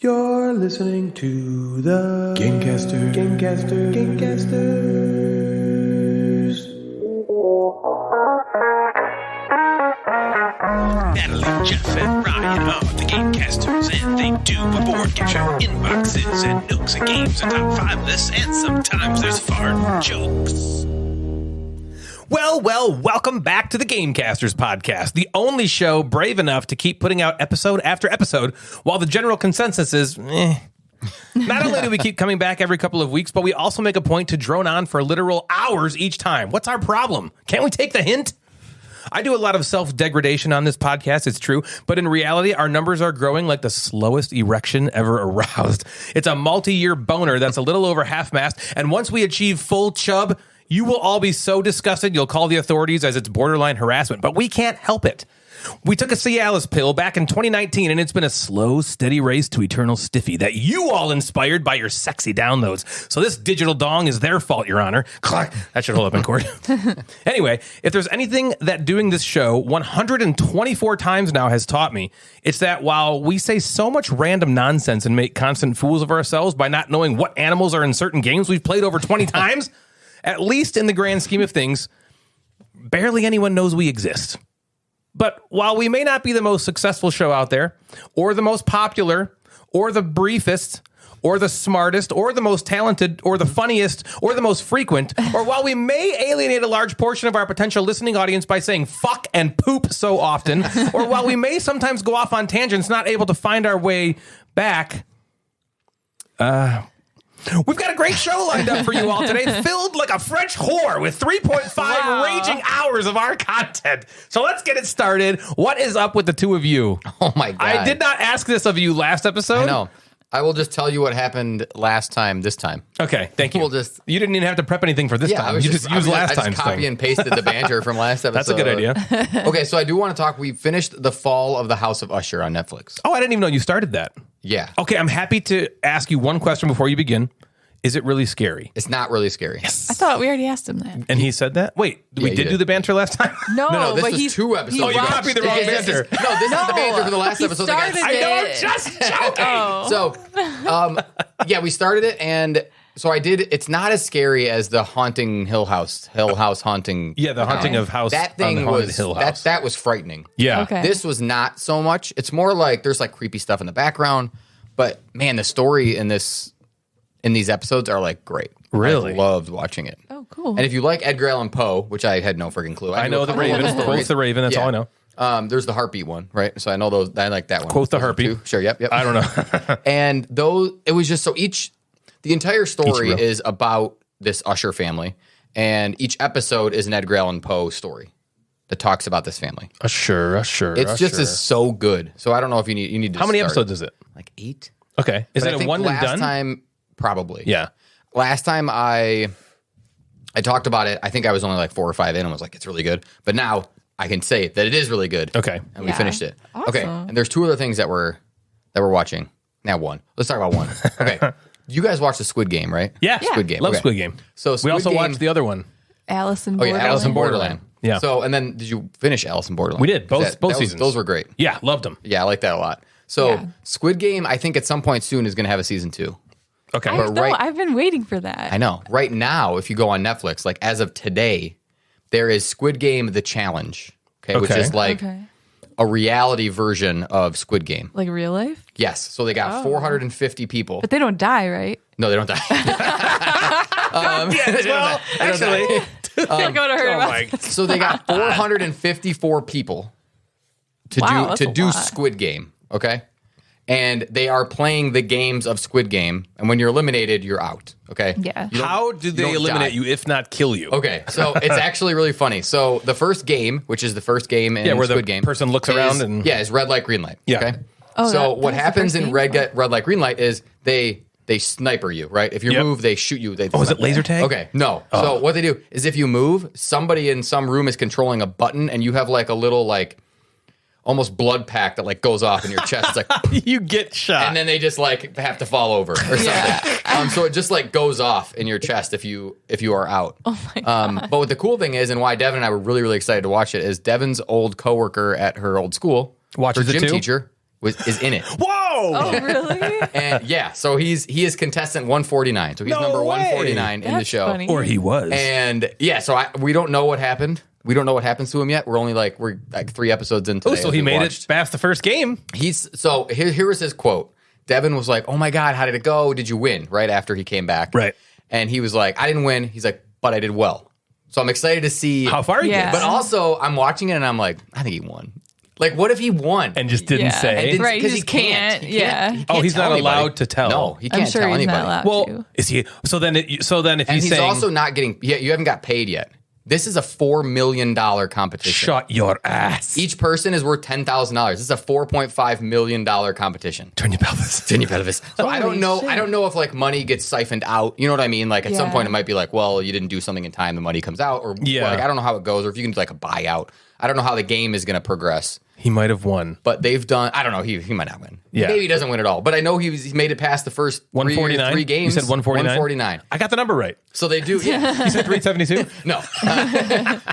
You're listening to the Gamecasters. Natalie, Jeff, and Ryan are the Gamecasters, and they do a board get your inboxes and nooks and games and top 5 lists, and sometimes there's fart jokes. Well, welcome back to the Gamecasters podcast, the only show brave enough to keep putting out episode after episode, while the general consensus is, Not only do we keep coming back every couple of weeks, but we also make a point to drone on for literal hours each time. What's our problem? Can't we take the hint? I do a lot of self-degradation on this podcast, it's true, but in reality, our numbers are growing like the slowest erection ever aroused. It's a multi-year boner that's a little over half-mast, and once we achieve full chub, you will all be so disgusted you'll call the authorities as it's borderline harassment, but we can't help it. We took a Cialis pill back in 2019, and it's been a slow, steady race to eternal stiffy that you all inspired by your sexy downloads. So this digital dong is their fault, Your Honor. Clack. That should hold up in court. Anyway, if there's anything that doing this show 124 times now has taught me, it's that while we say so much random nonsense and make constant fools of ourselves by not knowing what animals are in certain games we've played over 20 times, at least in the grand scheme of things, barely anyone knows we exist. But while we may not be the most successful show out there, or the most popular, or the briefest, or the smartest, or the most talented, or the funniest, or the most frequent, or while we may alienate a large portion of our potential listening audience by saying fuck and poop so often, or while we may sometimes go off on tangents not able to find our way back, we've got a great show lined up for you all today, filled like a French whore with 3.5 raging hours of our content. So let's get it started. What is up with the two of you? Oh, my God. I did not ask this of you last episode. I know. I will just tell you what happened last time, this time. Okay, thank you. You didn't even have to prep anything for this time. You just used last time's thing. I copy and pasted the banter from last episode. That's a good idea. Okay, so I do want to talk. We finished The Fall of the House of Usher on Netflix. Oh, I didn't even know you started that. Yeah. Okay, I'm happy to ask you one question before you begin. Is it really scary? It's not really scary. Yes. I thought we already asked him that. And he said that? Wait, we did do the banter last time? No, this was 2 episodes ago. Oh, you copied the wrong banter. This is the banter for the last episode. I know, I'm just joking. So, we started it, and so I did. It's not as scary as the haunting Hill House haunting. Yeah, the haunting of House. That thing was Hill House. That was frightening. Yeah. Okay. This was not so much. It's more like there's like creepy stuff in the background, but man, the story in these episodes are like great. Really? I loved watching it. Oh, cool. And if you like Edgar Allan Poe, which I had no freaking clue. I know the Raven. Quoth the Raven. That's all I know. There's the Heartbeat one, right? So I know those. I like that one. Quoth the Heartbeat. Too. Sure. Yep. I don't know. And it was just so the entire story is about this Usher family, and each episode is an Edgar Allan Poe story that talks about this family. Usher. It's just is so good. So I don't know if you need to. How many episodes is it? Like 8. Okay. Is it a one and done? Last time, probably. Yeah. Last time I talked about it, I think I was only like 4 or 5 in and was like, it's really good. But now I can say that it is really good. Okay. And we finished it. Awesome. Okay. And there's 2 other things that we're watching. Now 1. Let's talk about 1. Okay. You guys watched the Squid Game, right? Yeah. Squid Game. Love Okay. Squid Game. So we also watched the other one. Alice in Oh, Borderland. yeah, Alice in Borderland. Yeah. So, and then did you finish Alice in Borderland? We did. Both seasons. Those were great. Yeah. Loved them. Yeah, I like that a lot. So Yeah. Squid Game, I think at some point soon is going to have a season 2. Okay. I've been waiting for that. I know. Right now, if you go on Netflix, like as of today, there is Squid Game The Challenge, which is like a reality version of Squid Game. Like real life? Yes. So they got 450 people. But they don't die, right? No, they don't die. Actually. They're going to hurt about So they got 454 people to do Squid Game, okay? And they are playing the games of Squid Game, and when you're eliminated, you're out, okay? Yeah. How do they eliminate you, if not kill you? Okay, so it's actually really funny. So the first game, which is the first game in where Squid the Game, person looks around and is red light, green light. Yeah. Okay. Oh, so what that's the happens first in game? red light, green light is they sniper you, right? If you move, they shoot you. Is it laser tag? Okay, no. So what they do is if you move, somebody in some room is controlling a button, and you have like a little like almost blood pack that like goes off in your chest. It's like you get shot, and then they just like have to fall over or something. So it just like goes off in your chest if you are out. Oh my God. But what the cool thing is, and why Devin and I were really, really excited to watch it, is Devin's old coworker at her old school, Watches her it gym too? teacher, is in it. Whoa! Oh, really? And yeah, so he is contestant 149. So he's No number way. 149 in the That's show. funny. Or he was. And yeah, so we don't know what happened. We don't know what happens to him yet. We're like 3 episodes into so he made it past the first game. Here was his quote. Devin was like, "Oh my God, how did it go? Did you win?" Right after he came back. Right. And he was like, "I didn't win." He's like, "But I did well." So I'm excited to see How far he Yeah. gets. But also, I'm watching it and I'm like, I think he won. Like, what if he won? And just didn't Yeah. say. And didn't- Right, he 'cause just can't, He yeah. can't Oh, he's tell not anybody. allowed to tell. No, he I'm can't sure tell he's anybody. not allowed Well, to. is he? So then if And he's he's saying, also not getting. You haven't got paid yet. This is a $4 million competition. shut your ass. Each person is worth $10,000. This is a $4.5 million competition. Turn your pelvis. Turn your pelvis. So I don't Holy know. shit. I don't know if like money gets siphoned out. You know what I mean? Like at some Yeah. point it might be like, well, you didn't do something in time, the money comes out, or Yeah. like I don't know how it goes, or if you can do like a buyout. I don't know how the game is going to progress. He might have won. But they've done. I don't know. He might not win. Yeah. Maybe he doesn't win at all. But I know he made it past the first 149. three games. You said 149. 149. I got the number right. So they do. Yeah. You said 372. No.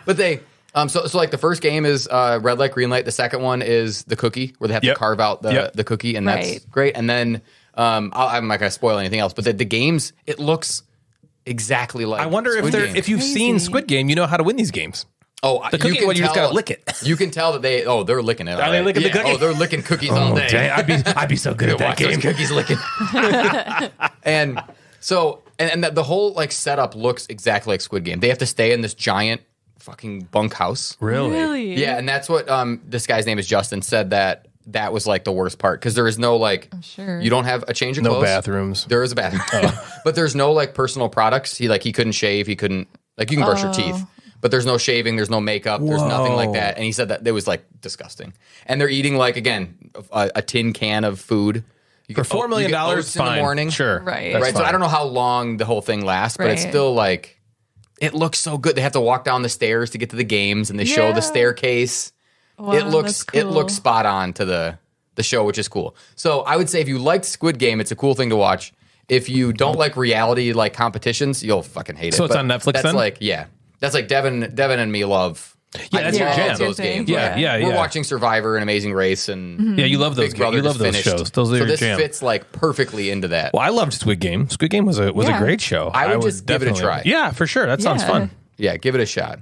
But they. So like the first game is red light, green light. The second one is the cookie, where they have Yep. to carve out the cookie, and that's Right. great. And then I'm not gonna spoil anything else, but the games, it looks exactly like. I wonder Squid Game. if you've seen Crazy. Squid Game, you know how to win these games. Oh, The cookie can one, you just tell- gotta lick it. You can tell that they're licking it. Are they all right. licking the Yeah. cookie? Oh, they're licking cookies all day. Dang, I'd be so good at that Watch those game. cookies licking. And so, and the whole like setup looks exactly like Squid Game. They have to stay in this giant fucking bunkhouse. Really? Yeah, and that's what this guy's name is Justin said that was like the worst part because there is no like sure. you don't have a change of No clothes. bathrooms. There is a bathroom, but there's no like personal products. He couldn't shave. He couldn't like you can brush your teeth, but there's no shaving. There's no makeup. There's nothing like that. And he said that it was like disgusting. And they're eating like again a tin can of food. You For $4 million, you get oats in fine. the morning. Sure. Right. That's Right. So fine. I don't know how long the whole thing lasts, but it's Right. still like it looks so good. They have to walk down the stairs to get to the games, and they show Yeah. the staircase. Wow, it looks that's cool. spot on to the show, which is cool. So I would say if you liked Squid Game, it's a cool thing to watch. If you don't like reality like competitions, you'll fucking hate it. So it's But on Netflix That's then? like that's like Devin and me love. Yeah, that's I your love jam. those Good thing. games. Yeah, yeah, We're yeah. watching Survivor and Amazing Race and Yeah, you love those Big Brother games. You love just those finished. shows. Those are so your this jam. fits like perfectly into that. Well, I loved Squid Game. Squid Game was a Yeah. great show. I would just give it a definitely- try. Yeah, for sure. That sounds Yeah. fun. Yeah, give it a shot.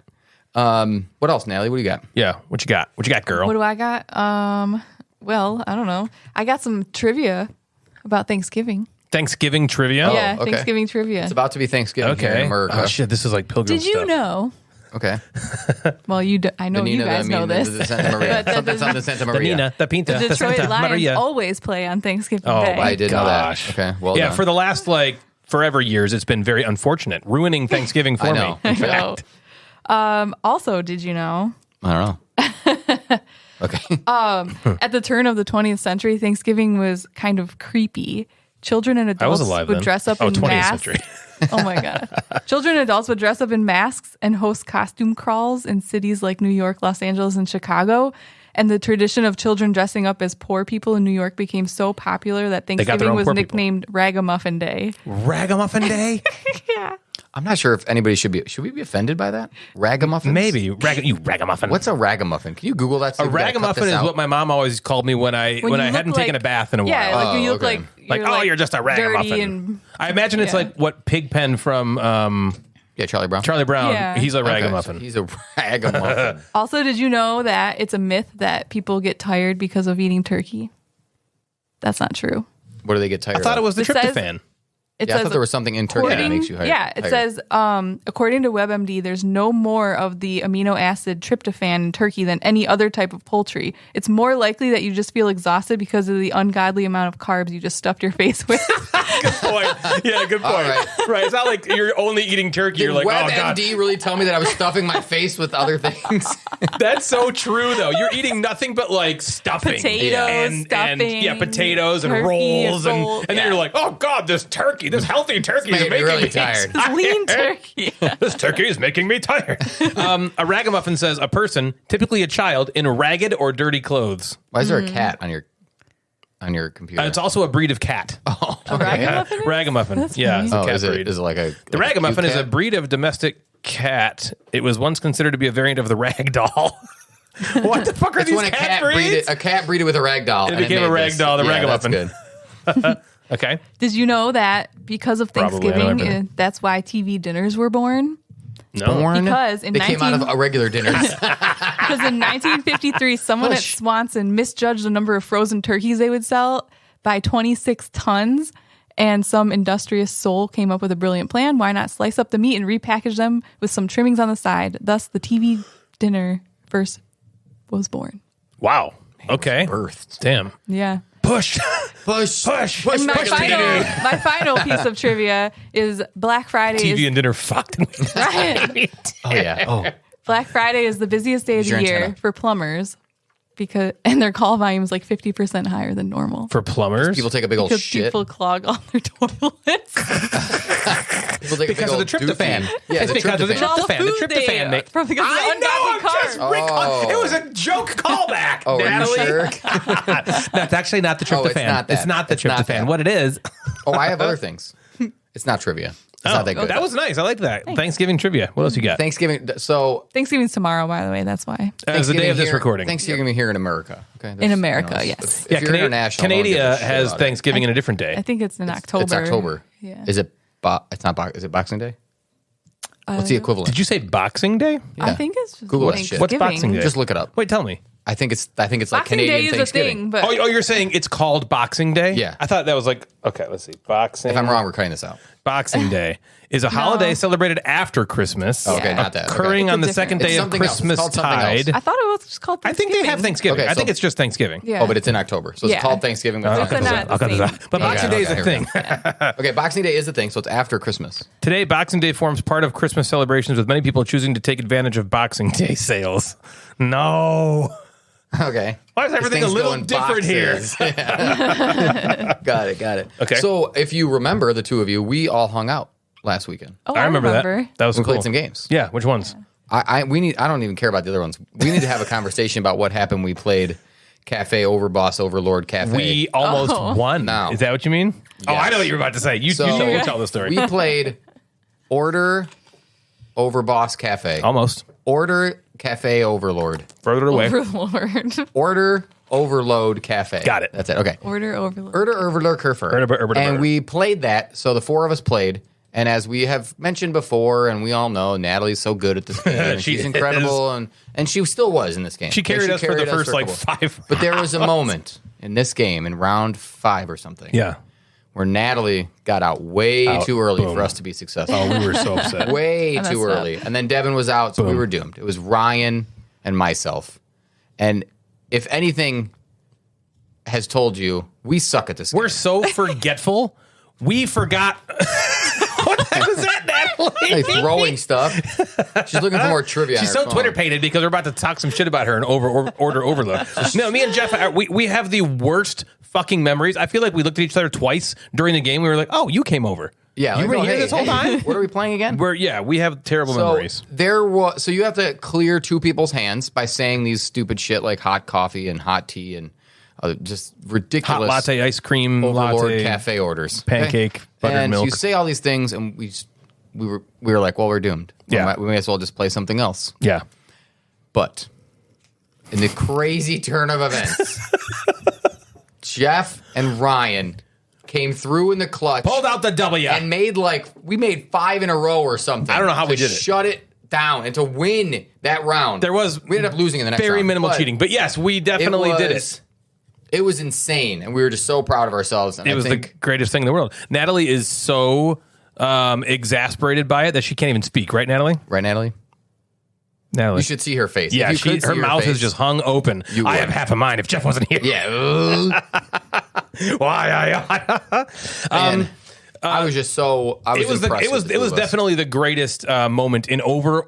What else, Natalie? What do you got? Yeah. What you got? What you got, girl? What do I got? Well, I don't know. I got some trivia about Thanksgiving. Thanksgiving trivia. Yeah, okay. Thanksgiving trivia. It's about to be Thanksgiving here in Okay. America. Oh shit, this is like pilgrim Did you stuff. know? Okay. Well, I know you guys know this. The Santa Maria. But that Something Santa The Maria. Nina, the Pinta, The the Detroit Santa Lions Maria. always play on Thanksgiving Oh, Day. I did know Gosh. that. Okay. Well Yeah, done. for the last like forever years, it's been very unfortunate, ruining Thanksgiving for I know. me. So, also, did you know? I don't know. Okay. At the turn of the 20th century, Thanksgiving was kind of creepy. Children and I was adults alive would then. dress up in 20th masks. century. Oh my God. Children and adults would dress up in masks and host costume crawls in cities like New York, Los Angeles, and Chicago. And the tradition of children dressing up as poor people in New York became so popular that got their Thanksgiving own was poor people. nicknamed Ragamuffin Day. Ragamuffin Day? Yeah. I'm not sure if anybody should we be offended by that? Ragamuffin? Maybe. You ragamuffin. What's a ragamuffin? Can you Google that? a ragamuffin is what my mom always called me when I you hadn't look taken like- a bath in a Yeah, while. like you look okay. like You're just a dirty ragamuffin. and I imagine it's yeah. like what Pigpen from Yeah, Charlie Brown. Charlie Brown. Yeah. He's a Okay, ragamuffin. so he's a ragamuffin. Also, did you know that it's a myth that people get tired because of eating turkey? That's not true. What do they get tired I thought it of? was the It says- tryptophan. It Yeah, I says thought there was something in turkey that according- makes you tired. Yeah, it says according to WebMD, there's no more of the amino acid tryptophan in turkey than any other type of poultry. It's more likely that you just feel exhausted because of the ungodly amount of carbs you just stuffed your face with. Good point. Yeah, good point. right. Right. It's not like you're only eating turkey. Did You're like, oh god, WebMD really tell me that I was stuffing my face with other things? that's so true though. You're eating nothing but like stuffing, Potatoes, stuffing, yeah, potatoes and turkey, rolls, and roll- then yeah. you're like, oh god, this turkey, this healthy turkey is Made me making really me tired. Lean turkey. This turkey is making me tired. A ragamuffin says a person, typically a child, in ragged or dirty clothes. Why is there a cat on your computer? It's also a breed of cat. A ragamuffin? Ragamuffin. That's Yeah, it's a oh, cat is breed. it like a The like ragamuffin cute is a cat? breed of domestic cat. It was once considered to be a variant of the rag doll. What the fuck are It's these when a cat breeds? breeded with a rag doll. It and became a made rag doll, the yeah, that's ragamuffin. good. Okay. Did you know that because of Probably, I know Thanksgiving, everything. that's why TV dinners were born? No. Born? Because in they came out of a regular dinners. Because in 1953, someone at Push. Swanson misjudged the number of frozen turkeys they would sell by 26 tons. And some industrious soul came up with a brilliant plan. Why not slice up the meat and repackage them with some trimmings on the side? Thus, the TV dinner first was born. Wow. Okay. Birthed. Damn. Yeah. Push. Push. Push. And my push final, my final piece of trivia is Black Friday. TV is, and dinner fucked. Ryan, Oh yeah. Oh. Black Friday is the busiest day of Your the year antenna. for plumbers and their call volume is like 50% higher than normal. For plumbers? People take a big old Because shit. people clog all their toilets. People take a big because of the old tryptophan. doozy. Yeah, It's because of the And all the tryptophan. food The they tryptophan. ate from because of the I ungodly know. I'm carbs. just recalling. It was a joke callback. Oh, are you Natalie. sure? That's actually not the tryptophan. Oh, it's not that. It's not the It's not tryptophan. that. What it is. Oh, I have other things. It's not trivia. It's not that good. That was nice. I like that. Thanksgiving trivia. What else you got? Thanksgiving. So Thanksgiving's tomorrow, by the way. That's why. As the day of this recording. Thanksgiving here in America. Okay, In America, yes. If you're international, don't give a Canada shit has about it. Thanksgiving in a different day. I think it's in October. It's October. Yeah. Is it? It's not. Is it Boxing Day? What's the equivalent? Did you say Boxing Day? I think it's just Google that shit. What's Boxing Day? Just look it up. Wait, tell me. I think it's like Boxing Canadian Day is a Thanksgiving. thing, but Oh, you're saying it's called Boxing Day? Yeah. I thought that was like, okay, let's see. Boxing. If I'm wrong, we're cutting this out. Boxing Day is a holiday celebrated after Christmas. Okay, Yeah. not that. Occurring It's on the different. second It's day of something else. It's Christmas called something else. tide. I thought it was just called I Thanksgiving. think they have Thanksgiving. Okay, I think so- it's just Thanksgiving. Yeah. Oh, but it's in October, so it's Yeah. called Thanksgiving. But I'll it's cut They're this not out. the I'll cut this same. out. But Yeah. Boxing Day is a Okay, thing. Okay, Boxing Day is the thing, so it's after Christmas. Today, Boxing Day forms part of Christmas celebrations with many people choosing to take advantage of Boxing Day sales. No. Okay. Why is everything a Things little go in different here? boxes. Yeah. Got it. Okay. So if you remember, the two of you, we all hung out last weekend. Oh, I remember that. That was We cool. played some games. Yeah, which ones? I don't even care about the other ones. We need to have a conversation about what happened. We played Cafe Overboss Overlord Cafe. We almost won. No. Is that what you mean? Oh, I know what you're about to say. You tell the story. We played Order Overboss Cafe. Almost. Order Cafe Overlord. Further away. Overlord. Order Overload Cafe. Got it. That's it. Okay. Order Overlord. Order Overlord Kerfer. And we played that. So the four of us played. And as we have mentioned before, and we all know, Natalie's so good at this game. And She she's incredible. And she still was in this game. She carried us for the first, like, 5 But there was a moment in this game, in round 5 or something, Yeah. where Natalie got out way too early boom. for us to be successful. Oh, we were so upset. Way messed too up. early. And then Devin was out, so we were doomed. It was Ryan and myself. And if anything has told you, we suck at this game. We're so forgetful. We forgot. What the heck was that, Natalie? Like throwing stuff. She's looking for more trivia. on She's her so phone. Twitter painted because we're about to talk some shit about her and order overload. No, me and Jeff, we have the worst fucking memories. I feel like we looked at each other twice during the game. We were like, "Oh, you came over. Yeah, you like, were oh, here hey, this whole hey, time." What are we playing again? We have terrible So memories. so you have to clear two people's hands by saying these stupid shit like hot coffee and hot tea and just Hot ridiculous latte, ice cream, Overlord latte, cafe orders, pancake, buttered and milk. you say all these things, and we were like, well, we're doomed. Yeah. We may as well just play something else. Yeah. But in the crazy turn of events, Jeff and Ryan came through in the clutch. Pulled out the W. And we made 5 in a row or something. I don't know how to we did it. Shut it down and to win that round. There was we ended up losing in the next round. very minimal but cheating. But yes, we definitely did it. It was insane, and we were just so proud of ourselves. And It I was think, the greatest thing in the world. Natalie is so exasperated by it that she can't even speak. Right, Natalie? right, Natalie? Natalie. You should see her face. Yeah, If you could see her mouth face, is just hung open. You I would. have half a mind if Jeff wasn't here. Yeah. Why? And I was just so. I was. It was definitely the greatest moment in order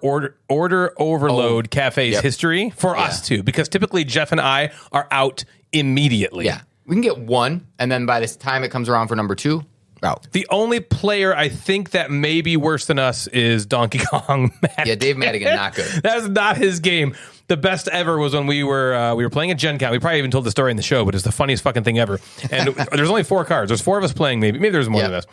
overload cafe's Yep. history for us too, because typically Jeff and I are out immediately. Yeah, we can get one, and then by this time it comes around for number 2, out. The only player I think that may be worse than us is Donkey Kong. Yeah, Dave Madigan, not good. That's not his game. The best ever was when we were playing at Gen Con. We probably even told the story in the show, but it's the funniest fucking thing ever. And there's only 4 cards. There's 4 of us playing. Maybe there's more than us.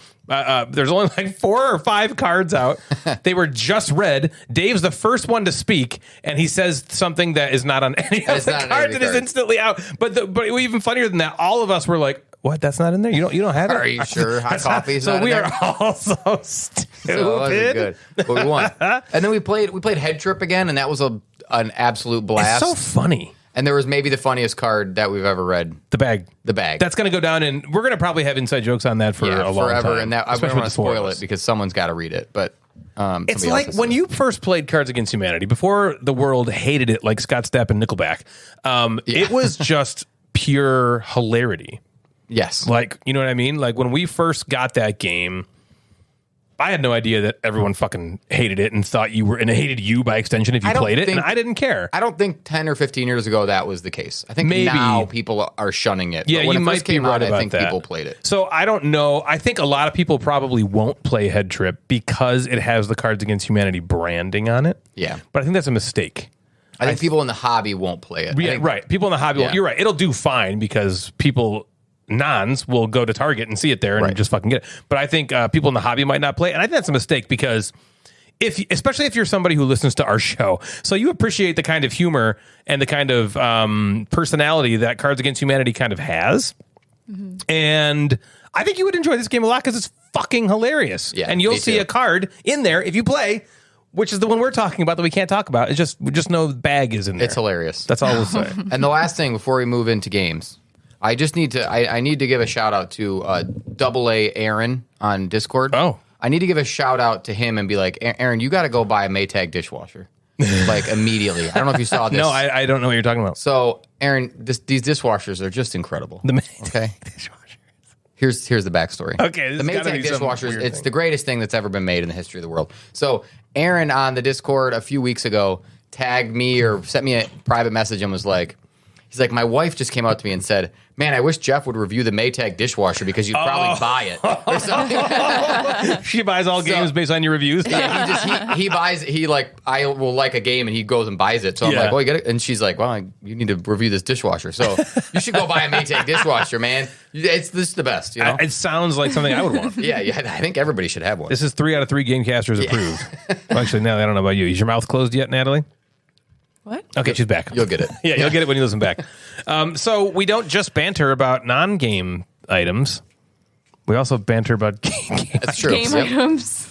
There's only like 4 or 5 cards out. They were just read. Dave's the first one to speak, and he says something that is not on any of the cards. It is instantly out. But even funnier than that, all of us were like, "What? That's not in there. You don't have it? Are you sure? Hot coffee. So we are all so stupid. So it wasn't good, but we won. And then we played Head Trip again, and that was an absolute blast. It's so funny. And there was maybe the funniest card that we've ever read. The bag. That's going to go down, and we're going to probably have inside jokes on that for a long forever. time. And that, I don't want to spoil it because someo's got to read it. But it's like when you first played Cards Against Humanity, before the world hated it like Scott Stapp and Nickelback, it was just pure hilarity. Yes. Like, you know what I mean? Like when we first got that game, I had no idea that everyone fucking hated it and thought you were, and hated you by extension if you played it, and I didn't care. I don't think 10 or 15 years ago that was the case. I think maybe now people are shunning it. Yeah, but when you it might first came be right out, about I think that. people played it. So I don't know. I think a lot of people probably won't play Head Trip because it has the Cards Against Humanity branding on it. Yeah. But I think that's a mistake. I think people in the hobby won't play it. Yeah, right. People in the hobby won't. You're right. It'll do fine because nons will go to Target and see it there and just fucking get it. But I think people in the hobby might not play it. And I think that's a mistake because especially if you're somebody who listens to our show, so you appreciate the kind of humor and the kind of personality that Cards Against Humanity kind of has. Mm-hmm. And I think you would enjoy this game a lot because it's fucking hilarious. Yeah, and you'll see a card in there if you play, which is the one we're talking about that we can't talk about. It's just, we just know the bag is in there. It's hilarious. That's all we'll say. And the last thing before we move into games, I just need to I need to give a shout out to AA Aaron on Discord. Oh. I need to give a shout out to him and be like, Aaron, you got to go buy a Maytag dishwasher. Like immediately. I don't know if you saw this. No, I don't know what you're talking about. So, Aaron, these dishwashers are just incredible. The Maytag okay. dishwasher. Here's the backstory. Okay, the Maytag dishwashers, it's the greatest thing that's ever been made in the history of the world. So, Aaron on the Discord a few weeks ago tagged me or sent me a private message and was like, he's like, my wife just came out to me and said, man, I wish Jeff would review the Maytag dishwasher because you'd probably buy it. Or something. She buys all games based on your reviews. Yeah, he buys, I will like a game and he goes and buys it. So I'm like, oh, you get it? And she's like, well, you need to review this dishwasher. So you should go buy a Maytag dishwasher, man. This is the best, you know? It sounds like something I would want. Yeah, I think everybody should have one. This is 3 out of 3 Gamecasters approved. Well, actually, Natalie, I don't know about you. Is your mouth closed yet, Natalie? What? Okay, she's back. You'll get it. Yeah, you'll get it when you listen back. So we don't just banter about non-game items. We also banter about game. That's true. Game items.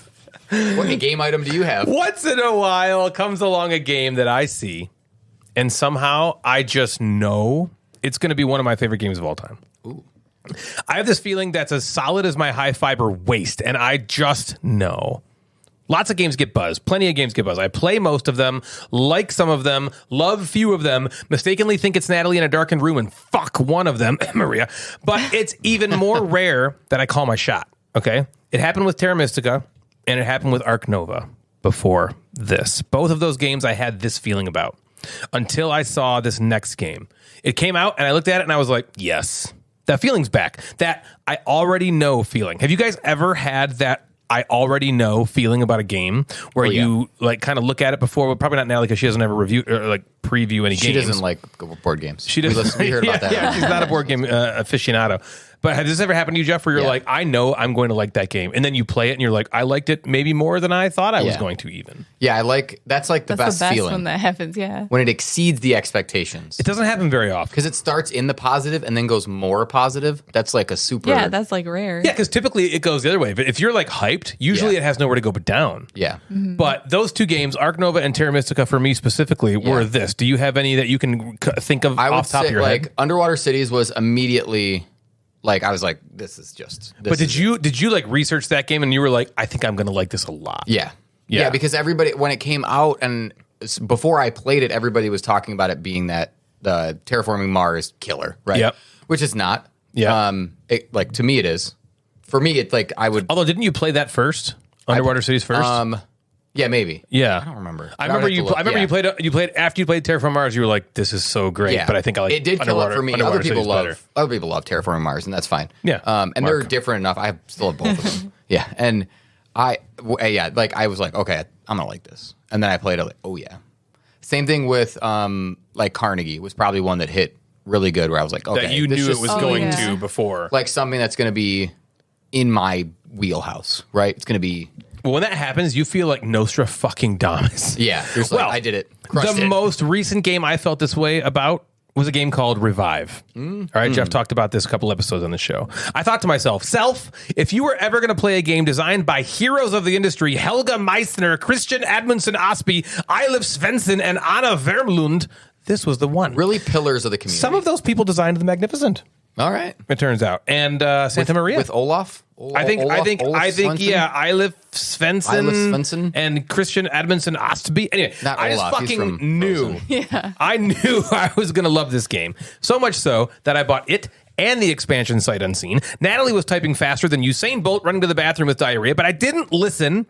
What game item do you have? Once in a while comes along a game that I see, and somehow I just know it's going to be one of my favorite games of all time. Ooh. I have this feeling that's as solid as my high fiber waist, and I just know. Lots of games get buzz. Plenty of games get buzz. I play most of them, like some of them, love few of them, mistakenly think it's Natalie in a darkened room and fuck one of them, Maria. But it's even more rare that I call my shot, okay? It happened with Terra Mystica, and it happened with Arc Nova before this. Both of those games I had this feeling about until I saw this next game. It came out, and I looked at it, and I was like, yes, that feeling's back. That I already know feeling. Have you guys ever had that I already know feeling about a game where you like kind of look at it before? Well, probably not Natalie because she doesn't ever review or like preview any games. She doesn't like board games. She doesn't. We heard about that. Yeah, she's not a board game aficionado. But has this ever happened to you, Jeff, where you're like, I know I'm going to like that game, and then you play it and you're like, I liked it maybe more than I thought I was going to even. Yeah, that's like the best feeling when that happens. Yeah, when it exceeds the expectations. It doesn't happen very often because it starts in the positive and then goes more positive. That's like a super. Yeah, that's like rare. Yeah, because typically it goes the other way. But if you're like hyped, usually it has nowhere to go but down. Yeah. Mm-hmm. But those 2 games, Arc Nova and Terra Mystica, for me specifically, were this. Do you have any that you can think of off the top of your head? Underwater Cities was immediately. Like I was like, this is just. But did you like research that game and you were like, I think I'm going to like this a lot? Yeah, because everybody when it came out and before I played it, everybody was talking about it being that the Terraforming Mars killer, right? Yep. Which is not. Yeah. Like to me, it is. For me, it's like I would. Although, didn't you play that first? Underwater Cities first? Yeah, maybe. Yeah, I don't remember. I remember you. I remember you played after you played Terraforming Mars. You were like, "This is so great." Yeah, but I think I like it did kill it for me. Other people better. love Terraforming Mars, and that's fine. Yeah, and they're different enough. I still have both of them. Yeah, and I was like, okay, I'm gonna like this, and then I played it. Like, oh yeah. Same thing with like Carnegie was probably one that hit really good. Where I was like, okay, that you knew it was going to before, like something that's going to be in my wheelhouse, right? It's going to be. Well, when that happens, you feel like Nostra fucking Damas. Yeah, I did it. The most recent game I felt this way about was a game called Revive. All right, Jeff talked about this a couple episodes on the show. I thought to myself, if you were ever going to play a game designed by heroes of the industry, Helga Meissner, Christian Admundsen Osby, Eilif Svensson, and Anna Vermlund, this was the one. Really pillars of the community. Some of those people designed the Magnificent. All right, it turns out, and Santa Maria with Olaf. I think, Svensson? yeah, Eilif Svensson and Christian Admundsen Ostby. Anyway, Not I Olaf. just fucking knew. Yeah. I knew I was going to love this game. So much so that I bought it and the expansion Sight Unseen. Natalie was typing faster than Usain Bolt running to the bathroom with diarrhea, but I didn't listen.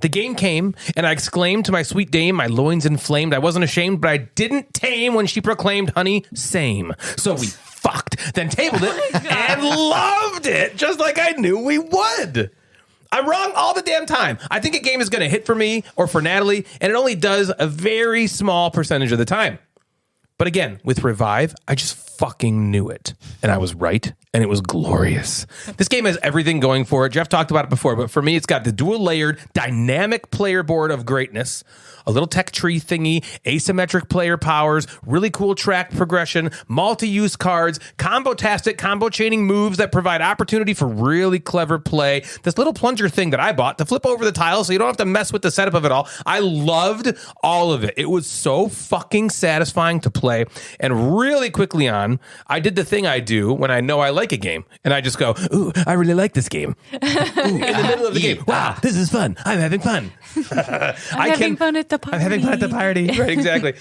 The game came, and I exclaimed to my sweet dame, my loins inflamed. I wasn't ashamed, but I didn't tame when she proclaimed, honey, same. So we fucked, then tabled it, and loved it, just like I knew we would. I'm wrong all the damn time. I think a game is going to hit for me or for Natalie, and it only does a very small percentage of the time. But again, with Revive, I just fucking knew it. And I was right, and it was glorious. This game has everything going for it. Jeff talked about it before, but for me, it's got the dual-layered, dynamic player board of greatness, a little tech tree thingy, asymmetric player powers, really cool track progression, multi-use cards, combo-tastic, combo-chaining moves that provide opportunity for really clever play. This little plunger thing that I bought to flip over the tiles so you don't have to mess with the setup of it all. I loved all of it. It was so fucking satisfying to play. And really quickly on, I did the thing I do when I know I like a game. And I just go, ooh, I really like this game. Ooh, in the middle of the game. Wow, this is fun. I'm having fun. I'm having fun at the party. I'm having fun at the party. Right, exactly.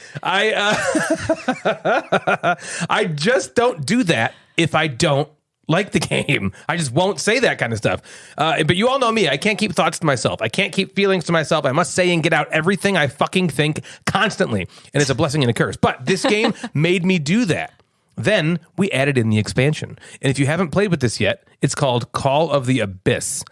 I just don't do that if I don't like the game. I just won't say that kind of stuff. But you all know me. I can't keep thoughts to myself. I can't keep feelings to myself. I must say and get out everything I fucking think constantly. And it's a blessing and a curse. But this game made me do that. Then we added in the expansion. And if you haven't played with this yet, it's called Call of the Abyss.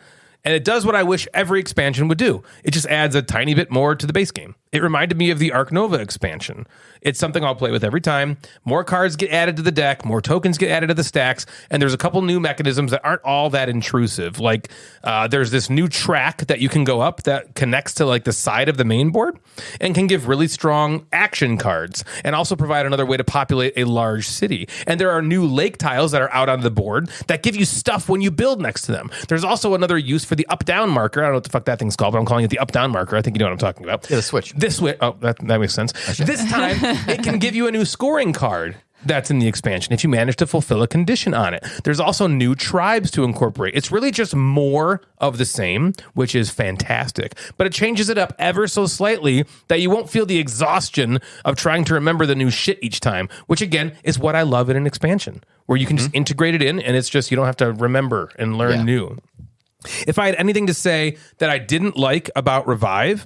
And it does what I wish every expansion would do. It just adds a tiny bit more to the base game. It reminded me of the Ark Nova expansion. It's something I'll play with every time. More cards get added to the deck, more tokens get added to the stacks, and there's a couple new mechanisms that aren't all that intrusive. Like there's this new track that you can go up that connects to like the side of the main board and can give really strong action cards and also provide another way to populate a large city. And there are new lake tiles that are out on the board that give you stuff when you build next to them. There's also another use for the up-down marker. I don't know what the fuck that thing's called, but I'm calling it the up-down marker. I think you know what I'm talking about. Yeah, the switch. This switch. Oh, that makes sense. This time, it can give you a new scoring card that's in the expansion if you manage to fulfill a condition on it. There's also new tribes to incorporate. It's really just more of the same, which is fantastic. But it changes it up ever so slightly that you won't feel the exhaustion of trying to remember the new shit each time, which again is what I love in an expansion, where you can just integrate it in and it's just, you don't have to remember and learn new. If I had anything to say that I didn't like about Revive,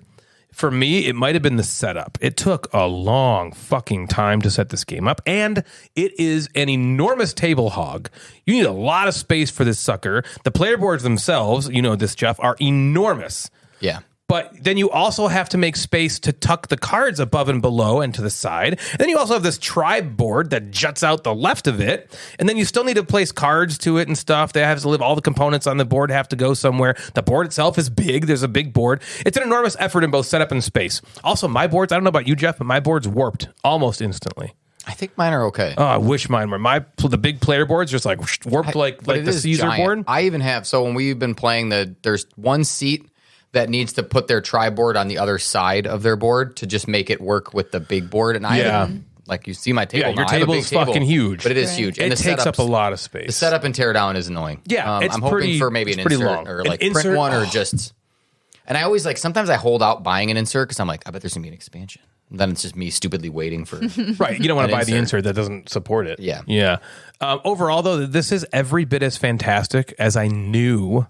for me, it might have been the setup. It took a long fucking time to set this game up, and it is an enormous table hog. You need a lot of space for this sucker. The player boards themselves, you know this, Jeff, are enormous. Yeah. But then you also have to make space to tuck the cards above and below and to the side. And then you also have this tribe board that juts out the left of it. And then you still need to place cards to it and stuff. They have to live, all the components on the board have to go somewhere. The board itself is big. There's a big board. It's an enormous effort in both setup and space. Also, my boards, I don't know about you, Jeff, but my board's warped almost instantly. I think mine are okay. Oh, I wish mine were. The big player boards just like warped like the Caesar giant. board. I even have, so when we've been playing, there's one seat that needs to put their tri-board on the other side of their board to just make it work with the big board. And like you see my table now. Your table's fucking huge. But it is huge. And it takes up a lot of space. The setup and tear down is annoying. Yeah, I'm hoping for maybe an insert long. or like insert, print one or just... And I always sometimes I hold out buying an insert because I'm like, I bet there's going to be an expansion. And then it's just me stupidly waiting for... Right, you don't want to buy the insert that doesn't support it. Yeah. Yeah. Overall, though, this is every bit as fantastic as I knew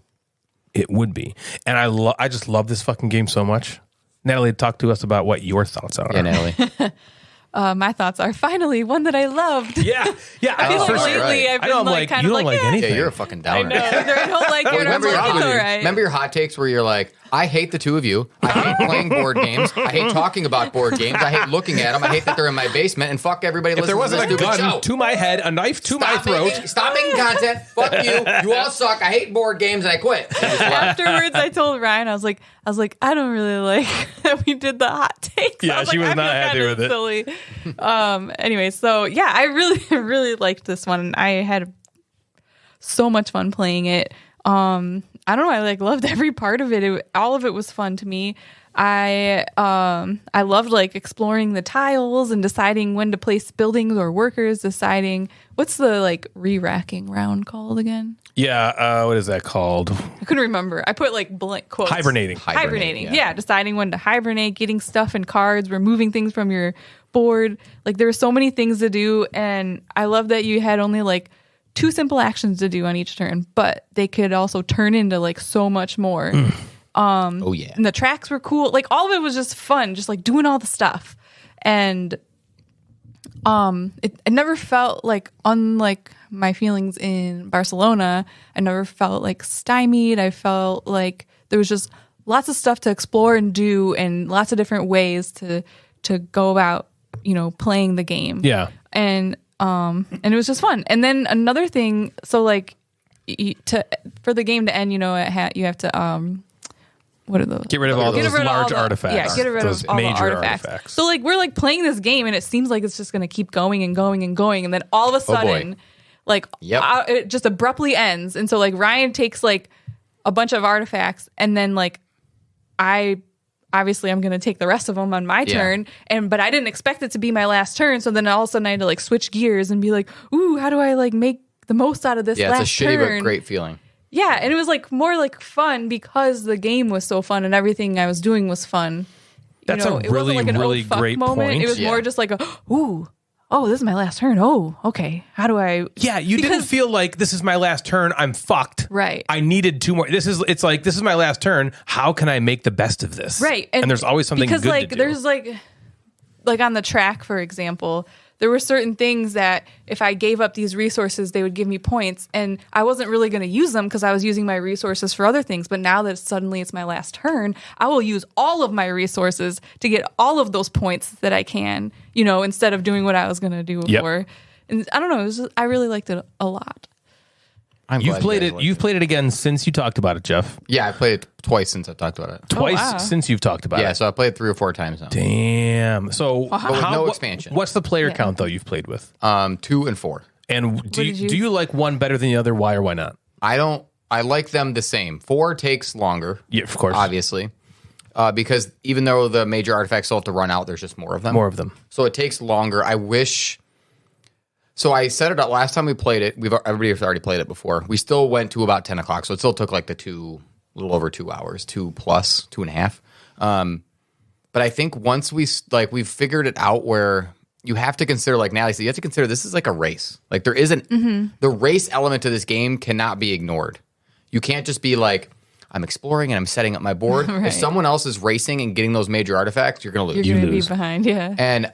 it would be. And I just love this fucking game so much. Natalie, talk to us about what your thoughts are. Yeah, Natalie. My thoughts are finally one that I loved. Yeah. I feel like Oh, lately right. I've I been know I'm like like, kind you of don't like yeah, anything. Yeah, you're a fucking I downer. know. I don't like it. I'm Remember, like, it's all right. remember your hot takes where you're like, I hate the two of you. I hate playing board games. I hate talking about board games. I hate looking at them. I hate that they're in my basement. And fuck everybody If there listening wasn't to a this stupid gun show. to my head, a knife to my throat. Stop making content. Fuck you. You all suck. I hate board games, and I quit. And just left. Afterwards, I told Ryan, I was like, I don't really like that we did the hot takes. Yeah, I was she like, was I not feel happy kinda with it. Silly. Anyway, so yeah, I really liked this one. I had so much fun playing it. I don't know. I like loved every part of it. All of it was fun to me. I loved like exploring the tiles and deciding when to place buildings or workers. Deciding what's the like re-racking round called again? Yeah, what is that called? I couldn't remember. I put like blank quotes. Hibernating. Hibernating. Yeah, deciding when to hibernate, getting stuff in cards, removing things from your board. Like there were so many things to do, and I love that you had only like 2 simple actions to do on each turn, but they could also turn into like so much more. Oh, yeah. And the tracks were cool. Like all of it was just fun, just like doing all the stuff. And it never felt like, unlike my feelings in Barcelona, I never felt like stymied. I felt like there was just lots of stuff to explore and do, and lots of different ways to go about, playing the game. Yeah. And it was just fun. And then another thing, so like for the game to end, you have to what are those? Get rid of all Get those rid of all large the- artifacts. Yeah, get rid those of all the major artifacts. So like we're like playing this game, and it seems like it's just going to keep going and going and going, and then all of a sudden, like it just abruptly ends. And so like Ryan takes like a bunch of artifacts, and then like I'm going to take the rest of them on my turn, but I didn't expect it to be my last turn. So then all of a sudden I had to like switch gears and be like, ooh, how do I like make the most out of this? Yeah, last it's a shitty turn? but great feeling. Yeah, and it was like more like fun because the game was so fun and everything I was doing was fun. That's a it wasn't really, like an really oh, fuck great moment. point. It was Yeah. more just like oh, this is my last turn. Oh, okay. How do I? Yeah, you didn't Because- feel like this is my last turn. I'm fucked. Right. I needed 2 more. It's like this is my last turn. How can I make the best of this? Right. And there's always something because good like to do. there's like on the track, for example, there were certain things that if I gave up these resources, they would give me points, and I wasn't really going to use them because I was using my resources for other things. But now that suddenly it's my last turn, I will use all of my resources to get all of those points that I can, instead of doing what I was going to do before. And I don't know, I really liked it a lot. I'm You've glad played you it. guys liked You've played it again since you talked about it, Jeff. Yeah, I played it twice since I talked about it. Twice wow. since you've talked about Yeah, it. so I played it 3 or 4 times now. Damn. So, But with no expansion. What's the player count though you've played with? 2 and 4. And do did you- you like one better than the other? Why or why not? I like them the same. 4 takes longer. Yeah, of course. Obviously. Because even though the major artifacts still have to run out, there's just more of them. More of them. So it takes longer. I wish. So I set it up last time we played it. Everybody's already played it before. We still went to about 10 o'clock. So it still took like a little over 2 hours, 2.5. But I think once we've figured it out where you have to consider, like Natalie said, you have to consider this is like a race. Like there isn't the race element to this game cannot be ignored. You can't just be like, I'm exploring and I'm setting up my board. Right. If someone else is racing and getting those major artifacts, you're going to lose. You're going to be lose. behind, yeah. And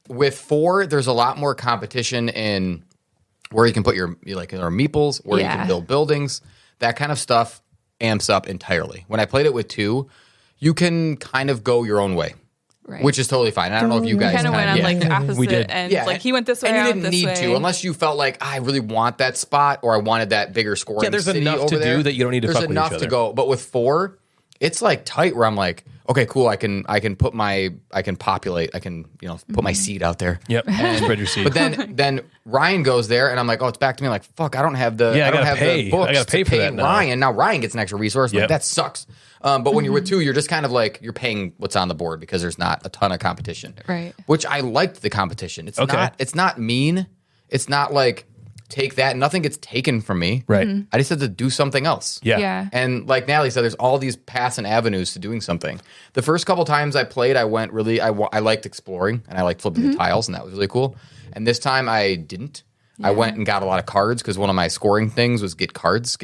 with 4, there's a lot more competition in where you can put your meeples, where you can build buildings, that kind of stuff amps up entirely. When I played it with 2, you can kind of go your own way, Right. which is totally fine. I don't know if you guys kind of went on like the We opposite did. ends. Like he went this way, and I you went didn't this need way. to unless you felt like I really want that spot or I wanted that bigger scoring. Yeah, there's city enough over to there. do that you don't need to There's fuck with enough each to other. go, but with 4, it's like tight where I'm like, okay, cool. I can populate. I can put my seed out there. Yep. Spread your seed. But then Ryan goes there, and I'm like, oh, it's back to me. Like, fuck, I don't have the Yeah, I I don't gotta have pay. the books I gotta pay to for that now. Ryan. Now Ryan gets an extra resource. I'm Yep. like, that sucks. But when you're with 2, you're just kind of like you're paying what's on the board because there's not a ton of competition. Right. Which I liked the competition. It's Okay. not mean. It's not like take that. Nothing gets taken from me. Right. I just had to do something else. Yeah. Yeah. And like Natalie said, there's all these paths and avenues to doing something. The first couple times I played, I liked exploring and I liked flipping the tiles, and that was really cool. And this time I didn't. I went and got a lot of cards because one of my scoring things was get